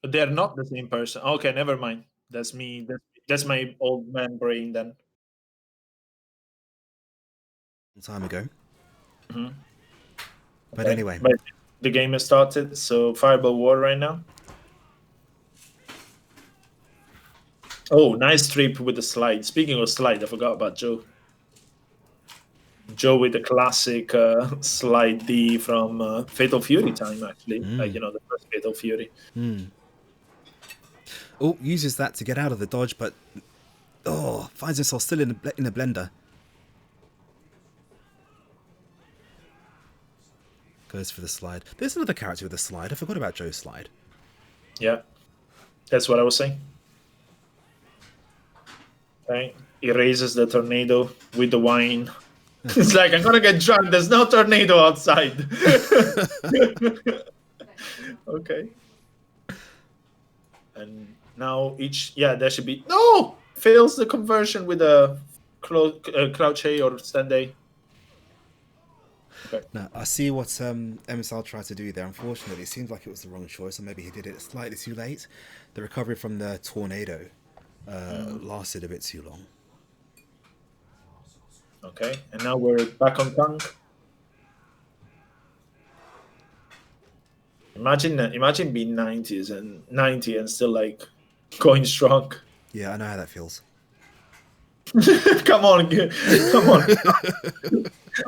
They're not the same person. Okay, never mind. That's me. That's my old man brain then. Time ago. Mm-hmm. But anyway. But the game has started, so Fireball War right now. Oh, nice trip with the slide. Speaking of slide, I forgot about Joe. Joe with the classic slide D from Fatal Fury time, actually. Like, the first Fatal Fury. Oh, uses that to get out of the dodge, but finds himself still in the blender. Goes for the slide. There's another character with a slide. I forgot about Joe's slide. Yeah, that's what I was saying. Okay, he raises the tornado with the wine. It's like, I'm gonna get drunk. There's no tornado outside. Okay. And now there should be no fails the conversion with a crouch A or stand A. Okay. Now I see what M-Sal tried to do there. Unfortunately, it seems like it was the wrong choice, or maybe he did it slightly too late. The recovery from the tornado lasted a bit too long. Okay, and now we're back on Tongue. Imagine being 90 and still like going strong. Yeah, I know how that feels. Come on.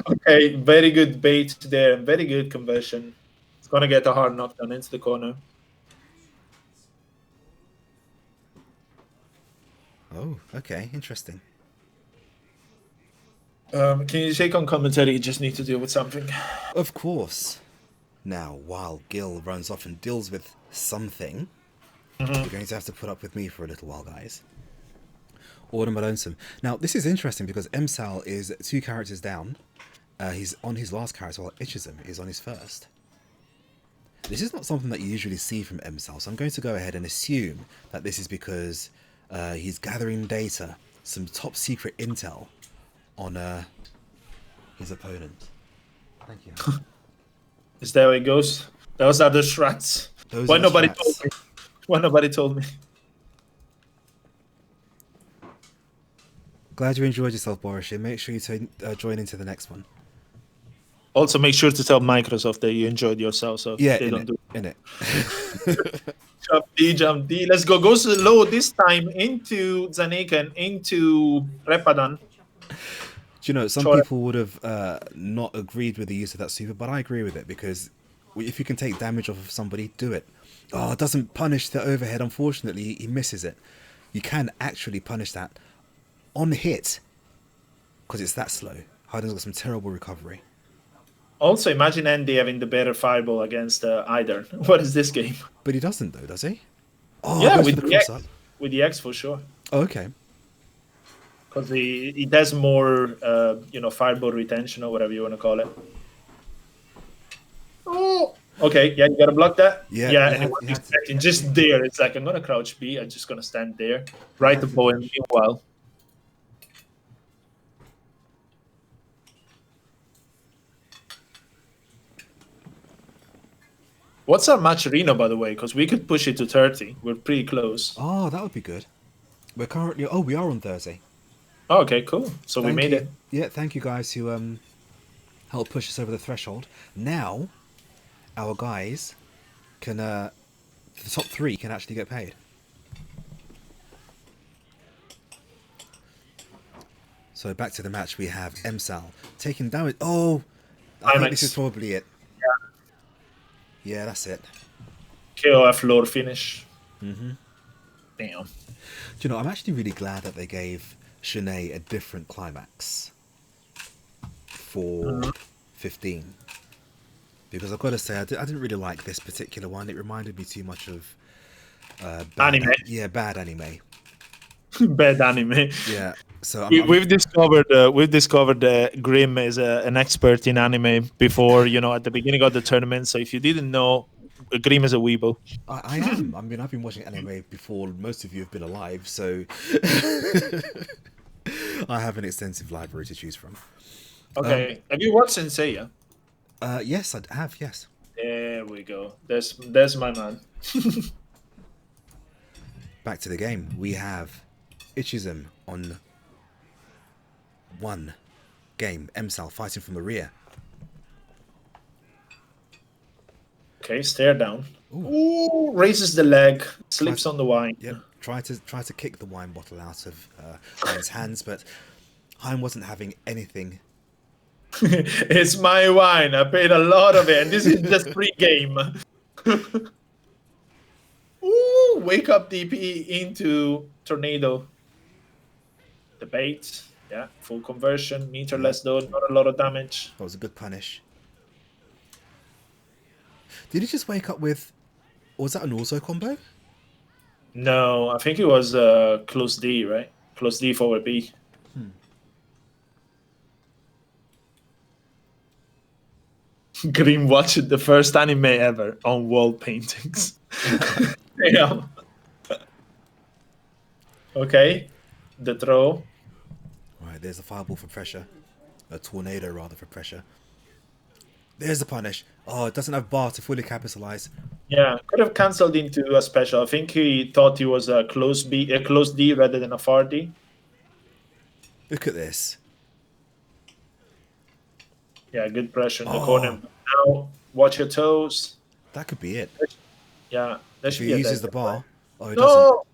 Okay, very good bait there, very good conversion. It's gonna get a hard knockdown into the corner. Oh, okay, interesting. Can you take on commentary? You just need to deal with something. Of course. Now, while Gil runs off and deals with something, you're going to have to put up with me for a little while, guys. Autumn Lonesome. Now, this is interesting because M-Sal is 2 characters down. He's on his last character, while XIV is on his first. This is not something that you usually see from M-Sal, so I'm going to go ahead and assume that this is because he's gathering data, some top secret intel on his opponent. Thank you. Is that how it goes? Those are the strats. Those Why are the nobody strats. told me? Why nobody told me? Glad you enjoyed yourself, Borisian. Make sure you join into the next one. Also, make sure to tell Microsoft that you enjoyed yourself, so Yeah, they in don't it, do in it. jump D. Let's go. Go slow this time into Zanekan, into Repadan. Do you know, some Sure. people would have not agreed with the use of that super, but I agree with it because if you can take damage off of somebody, do it. Oh, it doesn't punish the overhead. Unfortunately, he misses it. You can actually punish that on hit because it's that slow. Haydn's got some terrible recovery. Also, imagine Andy having the better fireball against Haydn. What is this game? But he doesn't, though, does he? Oh, Yeah, goes with for the the cross X. up. With the X for sure. Oh, okay. Because he does more, fireball retention or whatever you want to call it. Oh, okay. Yeah, you gotta block that. Yeah, Yeah, you and had- it you was had to- expecting just there. It's like I'm gonna crouch B. I'm just gonna stand there, right the bow, and meanwhile. What's our match arena, by the way? Because we could push it to 30. We're pretty close. Oh, that would be good. We're currently... Oh, we are on Thursday. Oh, okay, cool. So we Thank made you. it. Yeah, thank you guys who helped push us over the threshold. Now, our guys can... the top 3 can actually get paid. So back to the match, we have Emsal taking damage. Oh, I think this is probably it. Yeah, that's it. KOF lore finish. Mm-hmm. Damn. Do you know, I'm actually really glad that they gave Shanae a different climax for 15. Because I've got to say, I didn't really like this particular one. It reminded me too much of... Anime. Yeah, bad anime. Bad anime. Yeah. So We've discovered Grim is an expert in anime before, at the beginning of the tournament. So if you didn't know, Grim is a weebo. I am. I mean, I've been watching anime before most of you have been alive, so I have an extensive library to choose from. Okay. Have you watched Senseiya? Yes, I have. Yes. There we go. There's my man. Back to the game. We have XIV on one game. Emsal fighting from the rear. Okay, stare down. Ooh, raises the leg, slips on the wine. Yep. Try to kick the wine bottle out of Hein's hands, but Hein wasn't having anything. It's my wine. I paid a lot of it, and this is just pre-game. Ooh, wake up DP into tornado. The bait, yeah, full conversion, meterless though, not a lot of damage. That was a good punish. Did he just wake up with... Or was that an auto combo? No, I think it was close D, right? Close D forward B. Green watched the first anime ever on wall paintings. Damn. Okay, the throw. Right, there's a fireball for pressure. A tornado, rather, for pressure. There's the punish. Oh, it doesn't have bar to fully capitalize. Yeah, could have cancelled into a special. I think he thought he was a close D rather than a far D. Look at this. Yeah, good pressure in the corner. Now, watch your toes. That could be it. Yeah, that If should he be a uses dead. the bar. Oh, he No!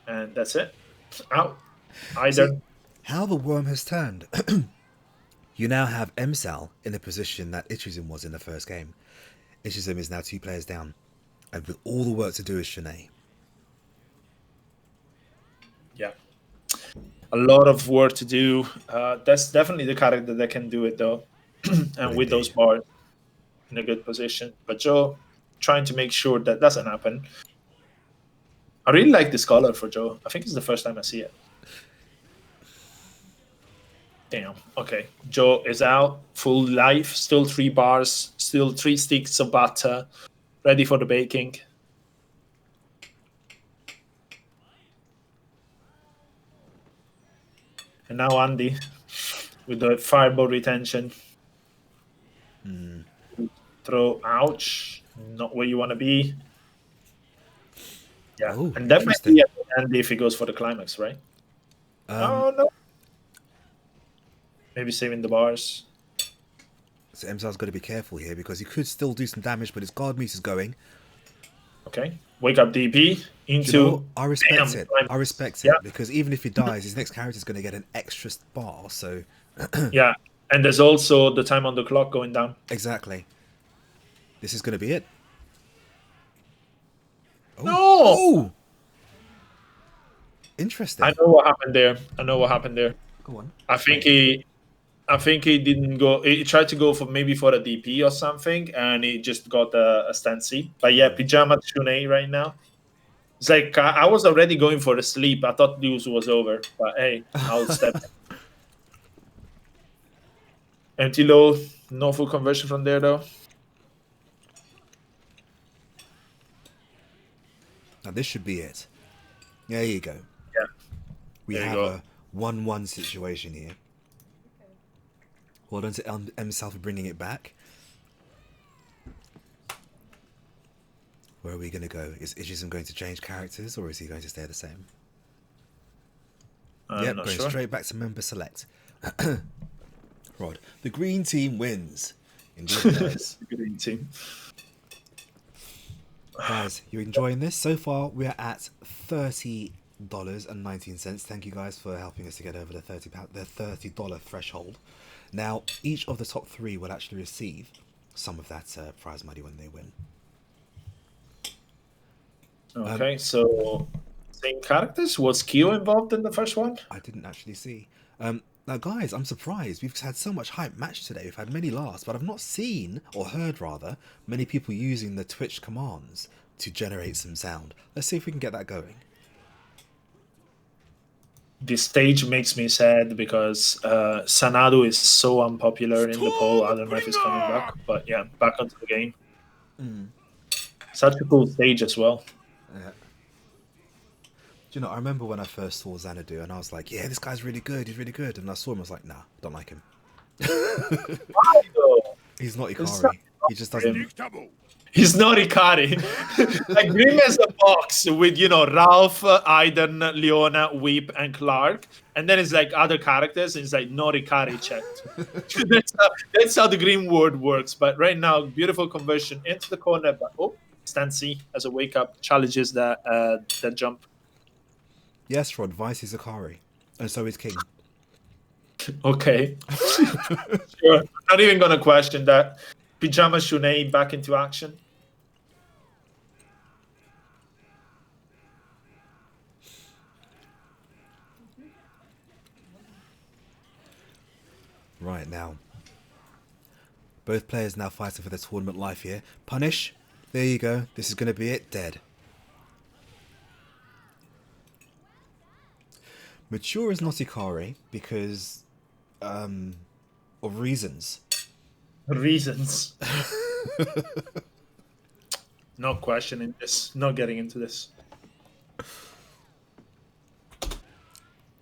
And that's it. Out. Either. See, how the worm has turned. You now have Emsal in the position that XIV was in the first game. XIV is now 2 players down. And with all the work to do is Shanae. Yeah. A lot of work to do. That's definitely the character that can do it, though. And with those bars in a good position. But Joe, trying to make sure that doesn't happen. I really like this color for Joe. I think it's the first time I see it. Damn. Okay. Joe is out. Full life. Still 3 bars. Still 3 sticks of butter. Ready for the baking. And now Andy with the fireball retention. Throw, ouch, not where you want to be. Yeah, Oh, and that might interesting. be at the end if he goes for the climax, right? Oh, no. Maybe saving the bars. So Emsal's got to be careful here because he could still do some damage, but his guard meter's going. Okay, wake up DP into... Do you know, I respect Bam, it. climax. I respect Yeah. it because even if he dies, his next character is going to get an extra bar. So Yeah, and there's also the time on the clock going down. exactly, this is going to be it. Oh. No! Oh! Interesting. I know what happened there. Go on. I think he didn't go. He tried to go for maybe for a DP or something, and he just got a stancy. But yeah, Pajama Shunei right now. It's like I was already going for a sleep. I thought news was over, but hey, I'll step. Empty low, no full conversion from there though. Now this should be it. There you go. Yeah, We there you have go. a 1-1 situation here. Well done to Emsal for bringing it back. Where are we going to go? Is Idrism going to change characters or is he going to stay the same? I'm not going sure. straight back to member select. Rod, the green team wins. Indeed it does. Green team. Guys, you enjoying this? So far, we are at $30.19. Thank you guys for helping us to get over the $30 threshold. Now, each of the top 3 will actually receive some of that prize money when they win. Okay, so same characters. Was Kyo involved in the first one? I didn't actually see. Now, guys, I'm surprised. We've had so much hype match today. We've had many laughs, but I've not seen, or heard rather, many people using the Twitch commands to generate some sound. Let's see if we can get that going. This stage makes me sad because Sanadu is so unpopular in the poll. I don't know if he's coming back, but yeah, back onto the game. Such a cool stage as well. Yeah. Do you know, I remember when I first saw Xanadu and I was like, yeah, this guy's really good, he's really good. And I saw him, I was like, nah, don't like him. Why though? He's not It's Ikari. He just doesn't... Predictable. He's not Ikari. Like Grim has a box with, Ralph, Haydn, Leona, Weep, and Clark. And then it's like other characters, and it's like not Ikari checked. that's how the Grim word works. But right now, beautiful conversion into the corner. But Stancy as a wake up challenges that jump. Yes, Rod, Vice is Ikari. And so is King. Okay. Sure. Not even going to question that. Pajama Shunei back into action. Right, now. Both players now fighting for their tournament life here. Punish. There you go. This is going to be it. Dead. Mature is not Ikari because of reasons. Reasons. No questioning this. Not getting into this.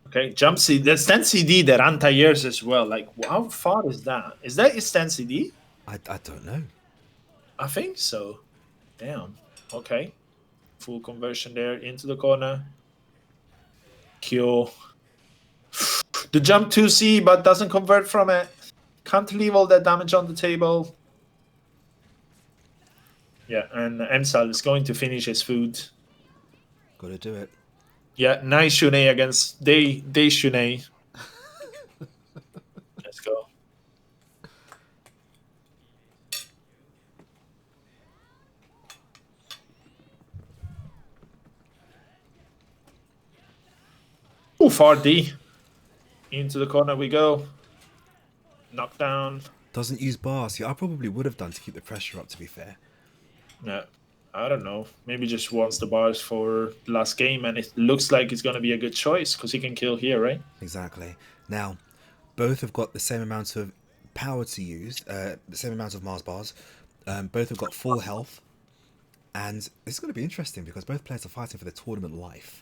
Okay, jump CD. The stand CD, they're anti-airs as well. Like, how far is that? Is that stand CD? I don't know. I think so. Damn. Okay. Full conversion there into the corner. Kyo. The jump 2C, but doesn't convert from it. Can't leave all that damage on the table. Yeah, and Emsal is going to finish his food. Gotta do it. Yeah, nice Shunei against Day Shunei. Let's go. Ooh, 4D. Into the corner we go. Knockdown. Doesn't use bars. Yeah, I probably would have done to keep the pressure up, to be fair. Yeah, I don't know. Maybe just wants the bars for last game, and it looks like it's going to be a good choice because he can kill here, right? Exactly. Now, both have got the same amount of power to use, the same amount of Mars bars. Both have got full health. And it's going to be interesting because both players are fighting for their tournament life.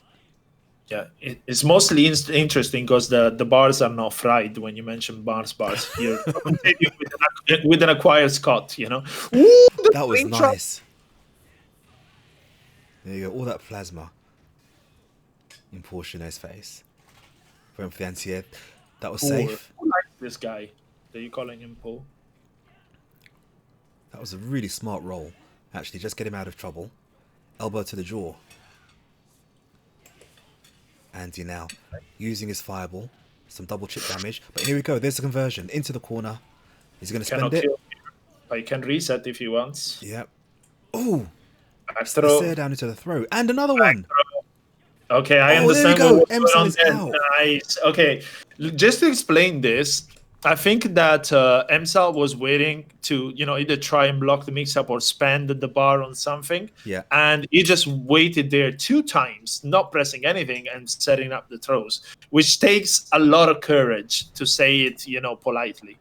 Yeah, it's mostly interesting because the bars are not fried when you mention bars. You're continuing with an acquired Scott, you know. Ooh, the That was train track. nice. There you go, all that plasma in Portiono's face. Went for the anti-air. That was safe. Who likes this guy? Are you calling him Paul? That was a really smart roll. Actually, just get him out of trouble. Elbow to the jaw. Andy now using his fireball. Some double chip damage. But here we go. There's the conversion. Into the corner. Is he going to spend it? Kill him, but he can reset if he wants. Yep. Oh! Back throw. Stare down into the throw. And another one. Okay, I understand. There we go. What's going on is there. out. Nice. Okay, just to explain this, I think that MSAL was waiting to, either try and block the mix-up or spend the bar on something. Yeah. And he just waited there 2 times, not pressing anything and setting up the throws, which takes a lot of courage to say it, politely.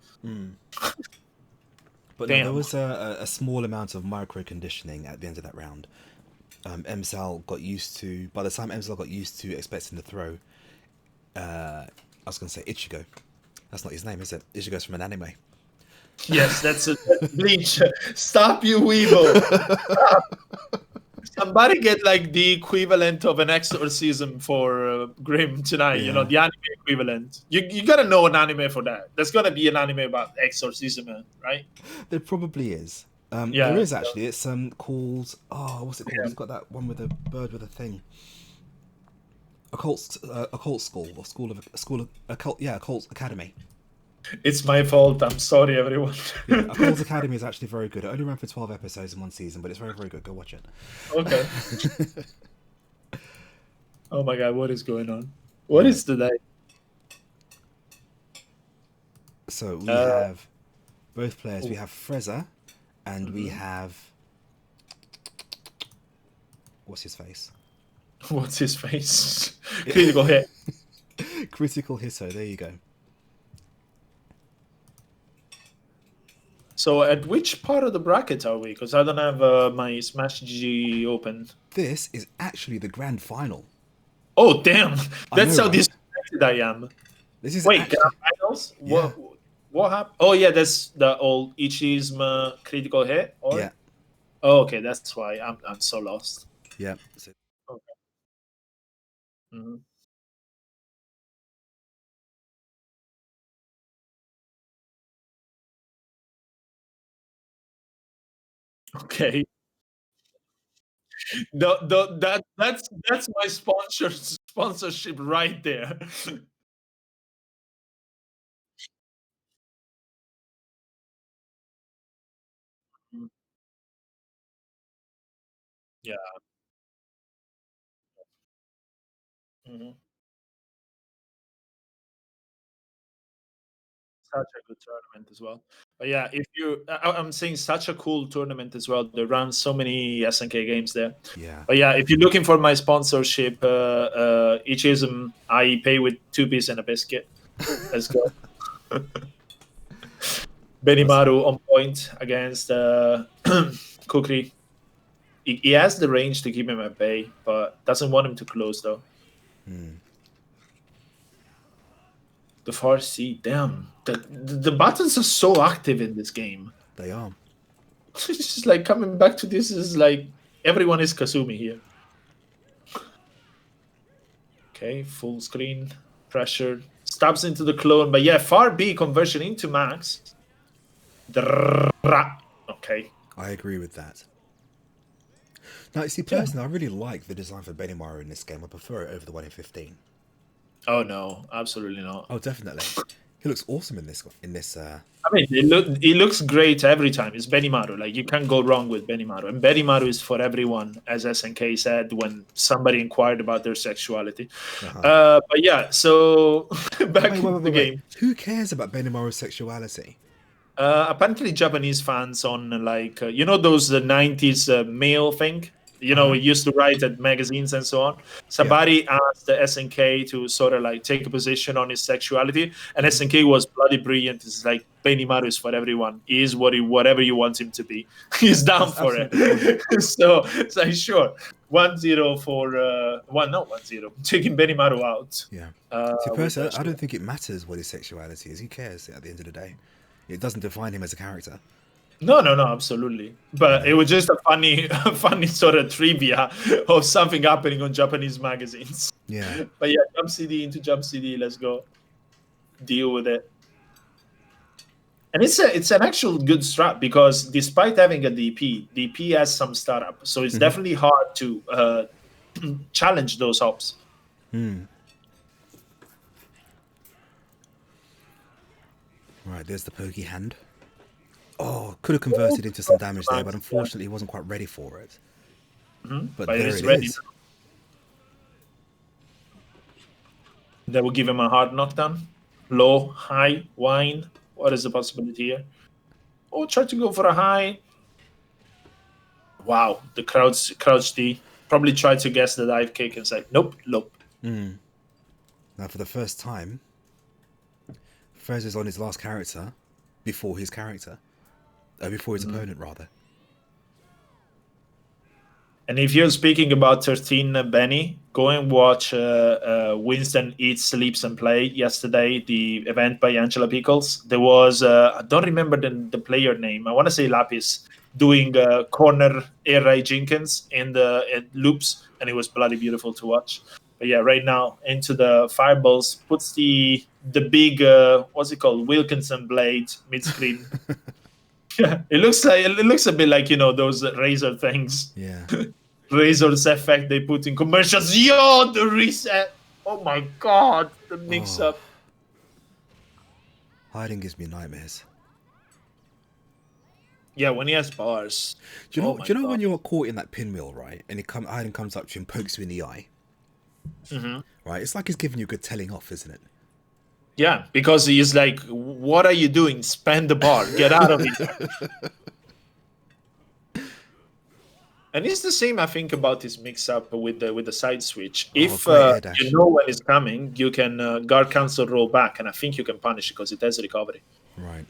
But no, there was a small amount of micro-conditioning at the end of that round. MSAL got used to... By the time MSAL got used to expecting the throw, I was going to say Ichigo. That's not his name, is it? Ichigo's from an anime. Yes, that's a Bleach. Stop, you weebo. Stop. Somebody get like the equivalent of an exorcism for Grimm tonight. Yeah. The anime equivalent. You gotta know an anime for that. There's gotta be an anime about exorcism, right? There probably is. Yeah, there is actually. It's called... Oh, what's it called? It's got that one with a bird with a thing. Occult school or Occult Academy. It's my fault. I'm sorry, everyone. Yeah, Occult Academy is actually very good. It only ran for 12 episodes in one season, but it's very, very good. Go watch it. Okay. Oh my god, what is going on? What is today? So we have both players. We have Fresa, and we have... What's his face? What's his face? Critical hit. Critical hitter, there you go. So at which part of the bracket are we? Because I don't have my Smash GG open. This is actually the grand final. Oh, damn. That's how right? disappointed I am. This is Wait, actually... grand finals? Yeah. What happened? Oh, yeah, that's the old Ichism critical hit? Or? Yeah. Oh, okay, that's why I'm so lost. Yeah. Okay. Mm-hmm. Okay. That's my sponsorship right there. Yeah. Mm-hmm. Such a good tournament as well. But yeah, I'm saying such a cool tournament as well. They run so many SNK games there. Yeah. But yeah, if you're looking for my sponsorship, Ichism, I pay with 2 peas and a biscuit. Let's go. Benimaru on point against Kukri. He has the range to keep him at bay, but doesn't want him to close though. The far C, damn. The buttons are so active in this game. They are. It's just like coming back to this is like everyone is Kasumi here. Okay, full screen, pressure, stabs into the clone, but yeah, far B conversion into max. Okay. I agree with that. Now, you see, personally, I really like the design for Benimaru in this game. I prefer it over the one in 15. Oh no, absolutely not. Oh, definitely. He looks awesome in this. I mean, it looks great every time. It's Benimaru. Like, you can't go wrong with Benimaru. And Benimaru is for everyone, as SNK said when somebody inquired about their sexuality. But yeah, so back to the game. Who cares about Benimaru's sexuality? Apparently, Japanese fans on like those 90s mail thing. We used to write at magazines and so on. Somebody asked the SNK to sort of like take a position on his sexuality, and SNK was bloody brilliant. It's like Benimaru is for everyone. He is whatever you want him to be. He's down for it. So it's like, sure, 1-0 for 1-0. Taking Benimaru out. Yeah. See, with personally, the- I don't think it matters what his sexuality is. Who cares at the end of the day? It doesn't define him as a character. No, absolutely. But it was just a funny sort of trivia of something happening on Japanese magazines. Yeah. But yeah, jump CD into jump CD. Let's go deal with it. And it's an actual good strat because despite having a DP has some startup, so it's definitely hard to challenge those hops. Right, there's the pokey hand. Oh, could have converted into some damage there, but unfortunately he wasn't quite ready for it. But there it is. They will give him a hard knockdown. Low, high, wine. What is the possibility here? Oh, try to go for a high. Wow, the crouch D. Probably tried to guess the dive kick and say, nope. Now, for the first time, Fresa's on his last character before his character. Before his opponent, rather. And if you're speaking about 13, Benny, go and watch Winston Eats, Sleeps and Play yesterday, the event by Angela Pickles. There was, I don't remember the player name. I want to say Lapis, doing corner Air Ray Jenkins in the loops, and it was bloody beautiful to watch. But yeah, right now, into the fireballs, puts the big, what's it called, Wilkinson blade mid-screen. Yeah, it looks a bit like, those razor things. Yeah. Razor's effect they put in commercials. Yo, the reset. Oh my god, the mix up. Haydn gives me nightmares. Yeah, when he has bars. Do you know when you're caught in that pinwheel, right? And Haydn comes up to you and pokes you in the eye. Right? It's like he's giving you a good telling off, isn't it? Yeah, because he's like, what are you doing? Spend the bar. Get out of here. And it's the same, I think, about this mix-up with the side switch. If you know when it's coming, you can guard cancel roll back, and I think you can punish it because it has recovery. Right.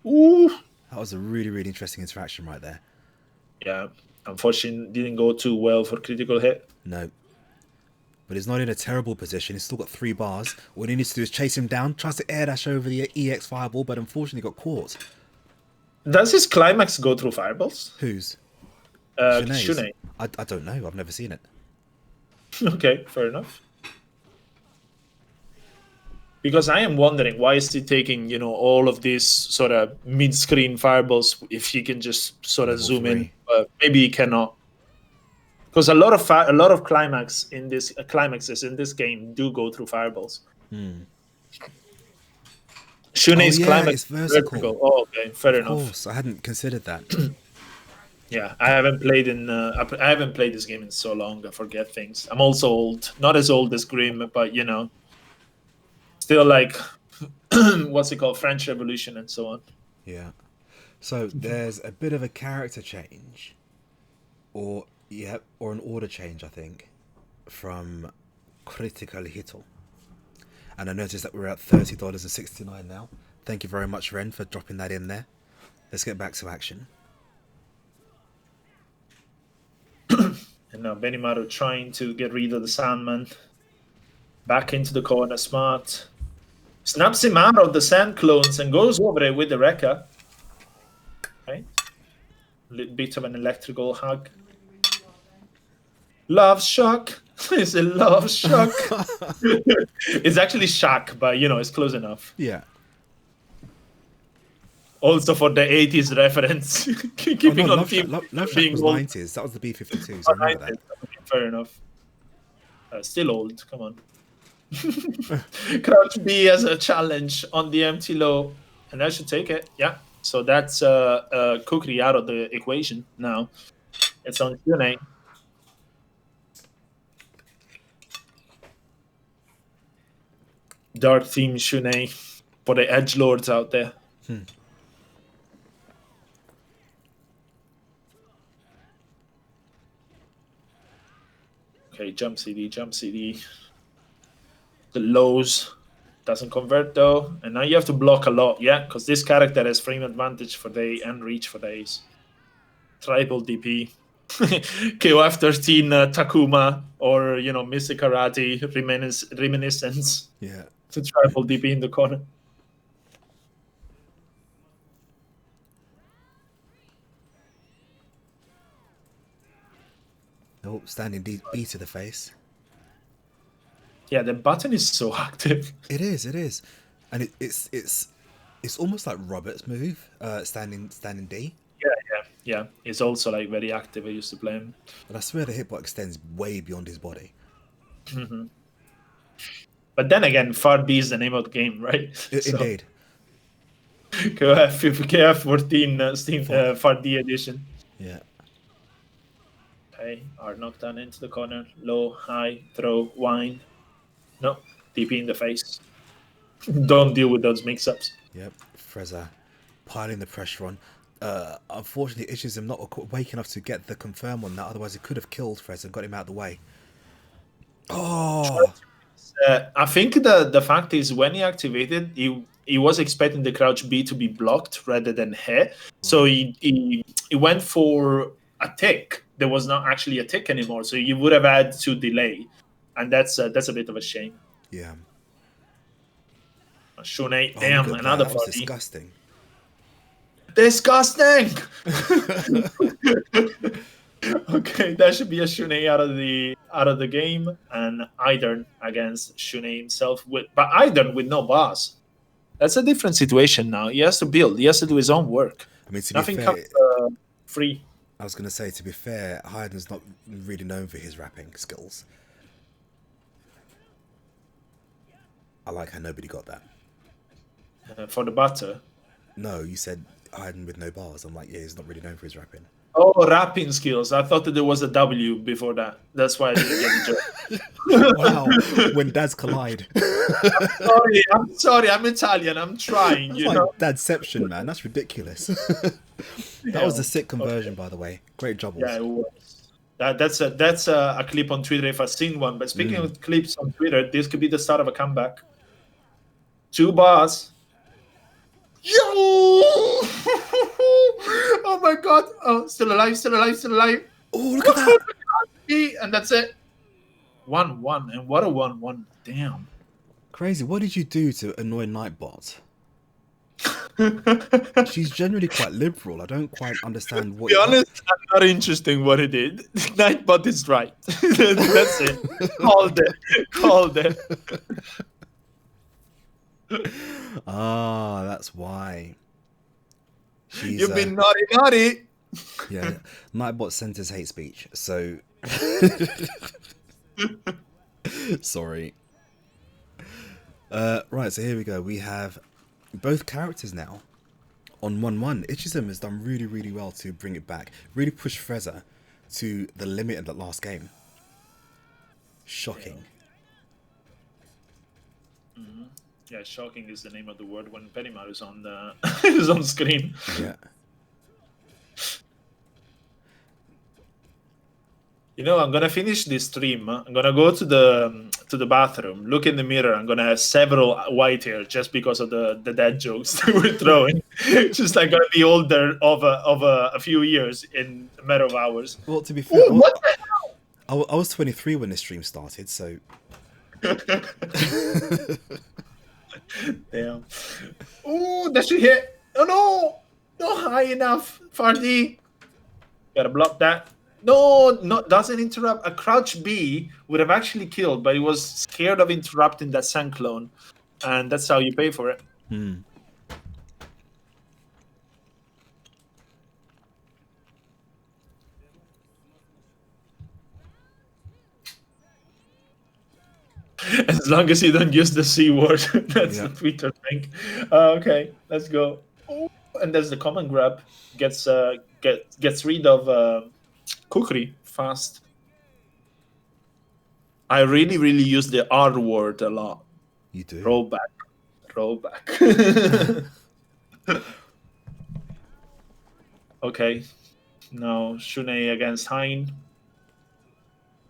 Ooh. That was a really, really interesting interaction right there. Yeah. Unfortunately, didn't go too well for critical hit. No. But he's not in a terrible position. He's still got 3 bars. What he needs to do is chase him down, tries to air dash over the EX fireball, but unfortunately got caught. Does his climax go through fireballs? Whose? Shunei. I don't know. I've never seen it. Okay, fair enough. Because I am wondering, why is he taking, all of these sort of mid-screen fireballs if he can just sort of zoom in? Maybe he cannot. Because a lot of climaxes in this game do go through fireballs. Shunei's climax is vertical. Oh, okay, fair enough. Of course, I hadn't considered that. Yeah, I haven't played this game in so long. I forget things. I'm also old, not as old as Grim, but still like what's it called, French Revolution and so on. Yeah. So there's a bit of a character change, or an order change, I think, from Critical Hito. And I noticed that we're at $30.69 now. Thank you very much, Ren, for dropping that in there. Let's get back to action. And now Benimaru trying to get rid of the Sandman. Back into the corner, smart. Snaps him out of the Sand clones and goes over it with the Rekka. Right? A little bit of an electrical hug. Love shock. It's a love shock. It's actually shock, but it's close enough. Yeah. Also for the 80s reference. Keeping on Love theme. Shack was old. 90s. That was the B-52, so I remember that. Fair enough. Still old, come on. Crouch B as a challenge on the empty low. And I should take it. Yeah. So that's Kukri out of the equation now. It's on Shunei. Dark theme Shunei for the edgelords out there. Okay, jump CD. The lows doesn't convert though, and now you have to block a lot, because this character has frame advantage for day and reach for days. Triple DP. KOF13 Takuma or Mystic Karate Reminiscence Yeah. to travel DP in the corner. Oh, standing B to the face. Yeah, the button is so active. It is, and it's almost like Robert's move, standing D. Yeah. It's also like very active. I used to play him. But I swear the hitbox extends way beyond his body. But then again, Far B is the name of the game, right? Indeed. KOF14 Far D edition. Yeah. Okay, are knocked down into the corner. Low, high, throw, wind. No, DP in the face. Don't deal with those mix-ups. Yep. Fresa piling the pressure on. Unfortunately, Ishi's not awake enough to get the confirm on that. Otherwise, it could have killed Fresa and got him out of the way. Oh! I think the fact is when he activated, he was expecting the crouch B to be blocked rather than he. So he went for a tick. There was not actually a tick anymore. So you would have had to delay. And that's a bit of a shame. Yeah. Shunei, damn, another that was party. disgusting. Disgusting! Okay, that should be a Shunei out of the game, and Haydn against Shunei himself but Haydn with no boss. That's a different situation now. He has to build. He has to do his own work. I mean, to Nothing be fair, comes free. I was going to say, to be fair, Haydn's not really known for his rapping skills. I like how nobody got that. For the butter. No, you said Haydn with no bars. I'm like, yeah, he's not really known for his rapping. Oh, rapping skills. I thought that there was a W before that. That's why I didn't get the joke. Wow, when dads collide. I'm sorry, I'm Italian. I'm trying, That's you like know. dadception, man. That's ridiculous. That was a sick conversion, by the way. Great job. Yeah, it was. That's a clip on Twitter if I've seen one. But speaking of clips on Twitter, this could be the start of a comeback. 2 bars. Yo! Oh my god! Oh, still alive! Oh, look at that! And that's it. 1-1, and what a 1-1! Damn. Crazy. What did you do to annoy Nightbot? She's generally quite liberal. I don't quite understand what. To be honest, I'm not interested in what he did. Nightbot is right. That's it. Called it. Ah, that's why. You've been naughty. Yeah, Nightbot centers hate speech, so sorry. Right, so here we go. We have both characters now on 1-1. Ichism has done really, really well to bring it back. Really push Fresa to the limit of that last game. Shocking. Yeah, shocking is the name of the word when Penimar is on the is on screen. Yeah. You know, I'm gonna finish this stream. I'm gonna go to the bathroom, look in the mirror. I'm gonna have several white hair just because of the dad jokes that we're throwing. Just like gonna be older of a few years in a matter of hours. Well, to be fair, What the hell? I was 23 when this stream started, so. Damn. Ooh, that should hit. Oh no! Not high enough. Fardy. Gotta block that. No, doesn't interrupt. A crouch B would have actually killed, but he was scared of interrupting that Sun clone. And that's how you pay for it. As long as you don't use the C word. That's the Twitter thing. Okay, let's go. Ooh, and there's the common grab. Gets rid of Kukri fast. I really use the R word a lot. You do. Roll back. Okay. Now Shunei against Hein.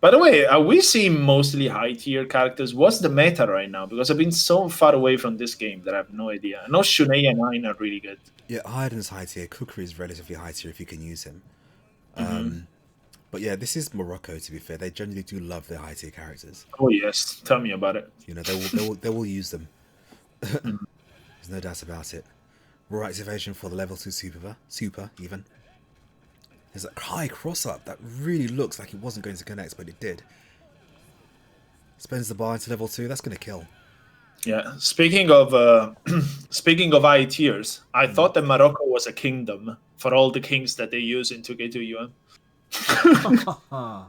By the way, are we seeing mostly high tier characters? What's the meta right now? Because I've been so far away from this game that I have no idea. I know Shunei and Hein are really good. Yeah, Haydn's high tier. Kukri is relatively high tier if you can use him. But yeah, this is Morocco. To be fair, they generally do love their high tier characters. Oh yes, tell me about it. You know, they will use them. Mm. There's no doubt about it. Raw activation for the level 2 super even. There's a high cross up that really looks like it wasn't going to connect, but it did. Spends the bar into level 2. That's going to kill. Yeah. Speaking of speaking of high tiers, I thought that Morocco was a kingdom for all the kings that they use in 2K2 UM. I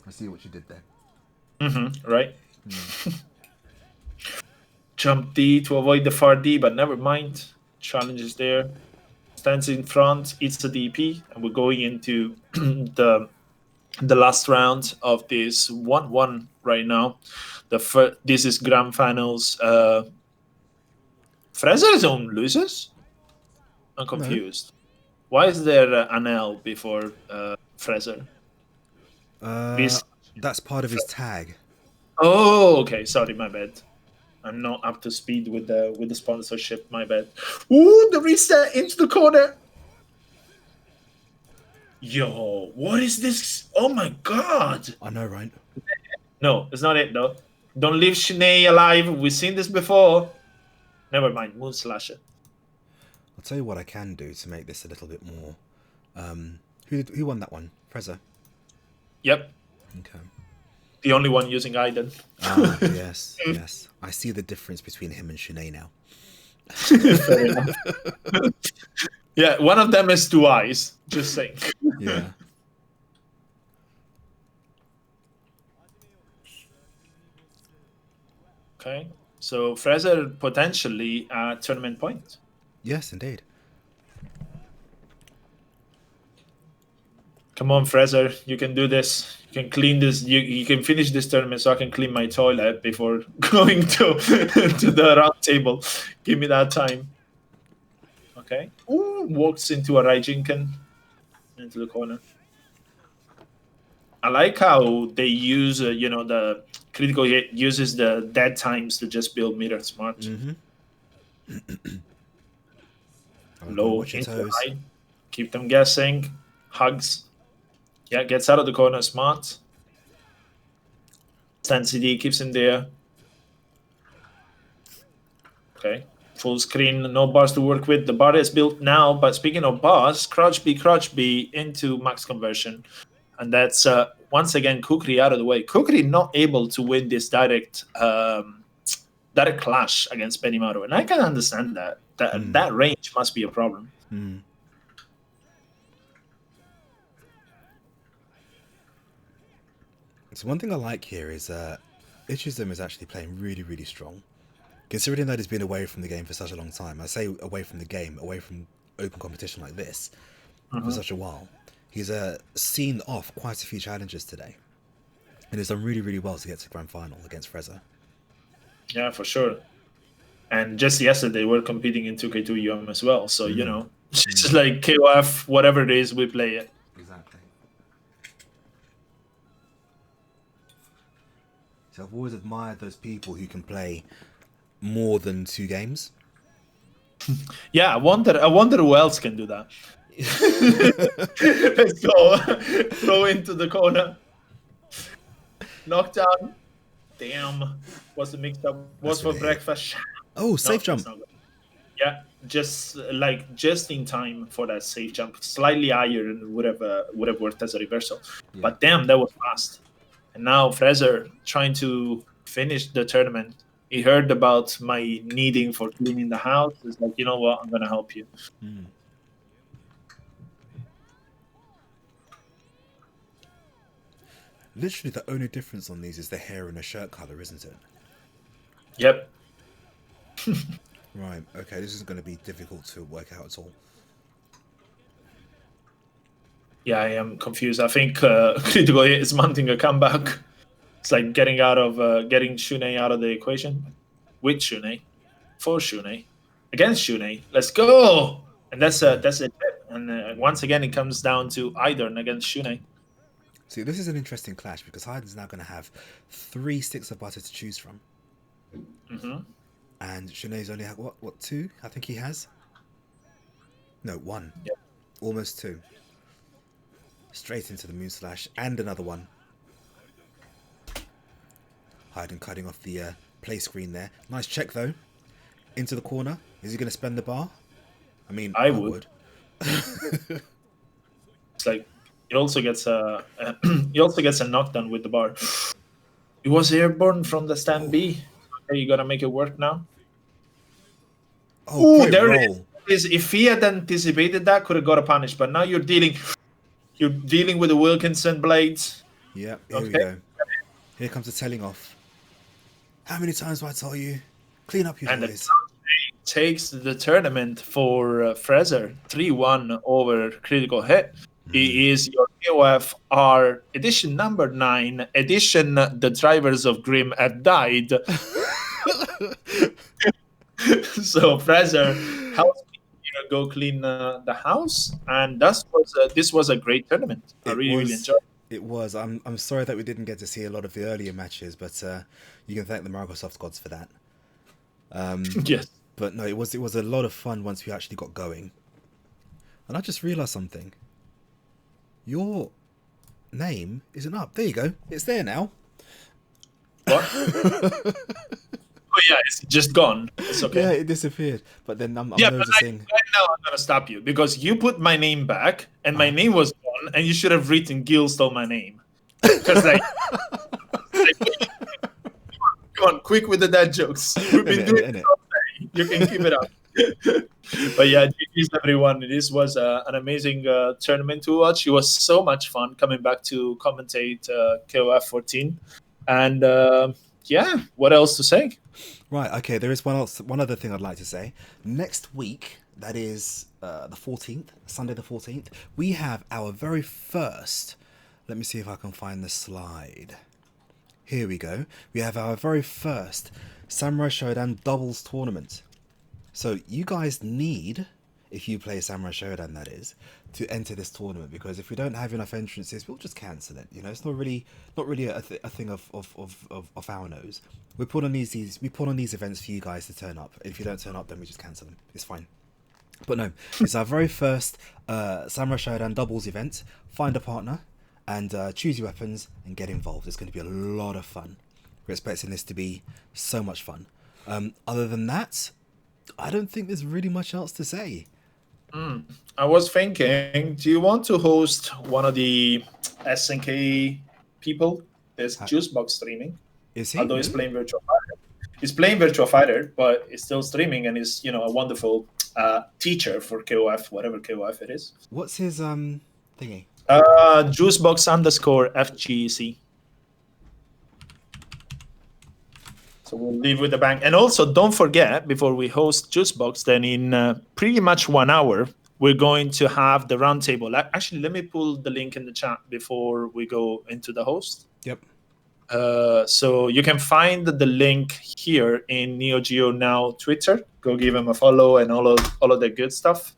see what you did there. Right. Jump D to avoid the far D, but never mind. Challenge is there. Stands in front, eats the DP, and we're going into the last round of this 1-1 right now. This is grand finals. Fresa is on losers? I'm confused. Why is there an L before Fresa? That's part of his tag. Oh, okay. Sorry, my bad. I'm not up to speed with the sponsorship. My bad. Ooh, the reset into the corner. Yo, what is this? Oh my god! I know, right? No, it's not it though. Don't leave Shanae alive. We've seen this before. Never mind. Moon Slasher. I'll tell you what I can do to make this a little bit more. Who won that one? Fresa. Yep. Okay. The only one using Haydn. Ah, yes, yes. I see the difference between him and Shanae now. Fair enough. Yeah, one of them has 2 eyes. Just saying. Yeah. Okay. So Fresa potentially at tournament point. Yes, indeed. Come on, Fresa, you can do this. You can clean this. You can finish this tournament so I can clean my toilet before going to the round table. Give me that time. Okay. Ooh, walks into a Raijinken into the corner. I like how they use, the critical hit uses the dead times to just build mirror smart. Low Watch your into toes. high. Keep them guessing. Hugs. Yeah, gets out of the corner smart. Stand CD keeps him there. Okay. Full screen, no bars to work with. The bar is built now, but speaking of bars, crouch B into max conversion. And that's, once again, Kukri out of the way. Kukri not able to win this direct clash against Benimaru. And I can understand that. That range must be a problem. So one thing I like here is XIV is actually playing really, really strong. Considering that he's been away from the game for such a long time, I say away from the game, away from open competition like this for such a while, he's seen off quite a few challenges today. And he's done really, really well to get to the grand final against Fresa. Yeah, for sure. And just yesterday, we're competing in 2K2 UM as well. So, it's just like KOF, whatever it is, we play it. Exactly. So I've always admired those people who can play more than 2 games. Yeah, I wonder who else can do that. Let's go. Throw into the corner. Knockdown. Damn. What's the mix-up? What's for breakfast? Oh, safe jump. Yeah, just in time for that safe jump. Slightly higher and would have worked as a reversal. Yeah. But damn, that was fast. And now Fresa trying to finish the tournament. He heard about my needing for cleaning the house. It's like, you know what? I'm going to help you. Literally, the only difference on these is the hair and the shirt color, isn't it? Yep. Right. Okay, this isn't going to be difficult to work out at all. Yeah, I am confused. I think Critical Hit is mounting a comeback. It's like getting Shunei out of the equation. With Shunei. For Shunei. Against Shunei. Let's go! And that's it. And once again, it comes down to Haydn against Shunei. See, this is an interesting clash because Haydn's now going to have 3 sticks of butter to choose from. And Shunei's only had, what, 2? I think he has? No, 1. Yep. Almost 2. Straight into the Moonslash, and another one. Haydn cutting off the play screen there. Nice check though. Into the corner. Is he going to spend the bar? I mean, I would. It's like he also gets a knockdown with the bar. It was airborne from the stand B. Okay, you gotta make it work now. Oh, great there roll. it is. If he had anticipated that, could have got a punish. But now you're dealing with the Wilkinson blades. Yeah, here we go. Here comes the telling off. How many times do I tell you? Clean up your toys. Takes the tournament for Fresa 3-1 over critical hit. He is your KOFR edition number 9 edition. The drivers of Grimm have died. So Fresa, go clean the house, and this was a great tournament. I really enjoyed it. It was. I'm sorry that we didn't get to see a lot of the earlier matches, but you can thank the Microsoft gods for that. Yes. But no, it was a lot of fun once we actually got going. And I just realised something. Your name isn't up. There you go. It's there now. What? Oh yeah, it's just gone. It's okay. Yeah, it disappeared. But then I'm noticing. Right now I'm gonna stop you because you put my name back and my name was gone, and you should have written Gil stole my name. Because come on, quick with the dad jokes. We've been doing it all day. You can keep it up. But yeah, GG's everyone. This was an amazing tournament to watch. It was so much fun coming back to commentate KOF 14. And yeah, what else to say? Right, okay, there is one other thing I'd like to say. Next week, that is the 14th, Sunday the 14th, we have our very first, let me see if I can find the slide. Here we go. We have our very first Samurai Showdown doubles tournament. So you guys need, if you play Samurai Showdown that is, to enter this tournament, because if we don't have enough entrances, we'll just cancel it. You know, it's not really a thing of our nose. We put on these events for you guys to turn up. If you don't turn up, then we just cancel them. It's fine. But no, it's our very first Samurai Showdown doubles event. Find a partner and choose your weapons and get involved. It's going to be a lot of fun. We're expecting this to be so much fun. Other than that, I don't think there's really much else to say. I was thinking, do you want to host one of the SNK people? There's Juicebox streaming. Is he? Although he's playing Virtua Fighter. He's playing Virtua Fighter, but he's still streaming, and he's a wonderful teacher for KOF, whatever KOF it is. What's his thingy? Juicebox_FGC. So we'll leave with the bang. And also, don't forget, before we host Juicebox, then in pretty much 1 hour, we're going to have the roundtable. Actually, let me pull the link in the chat before we go into the host. Yep. So you can find the link here in Neo Geo Now Twitter. Go give him a follow and all of the good stuff.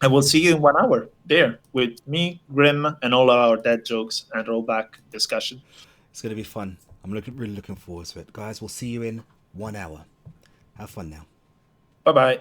And we'll see you in 1 hour there with me, Grim, and all of our dad jokes and rollback discussion. It's going to be fun. I'm really looking forward to it. Guys, we'll see you in 1 hour. Have fun now. Bye-bye.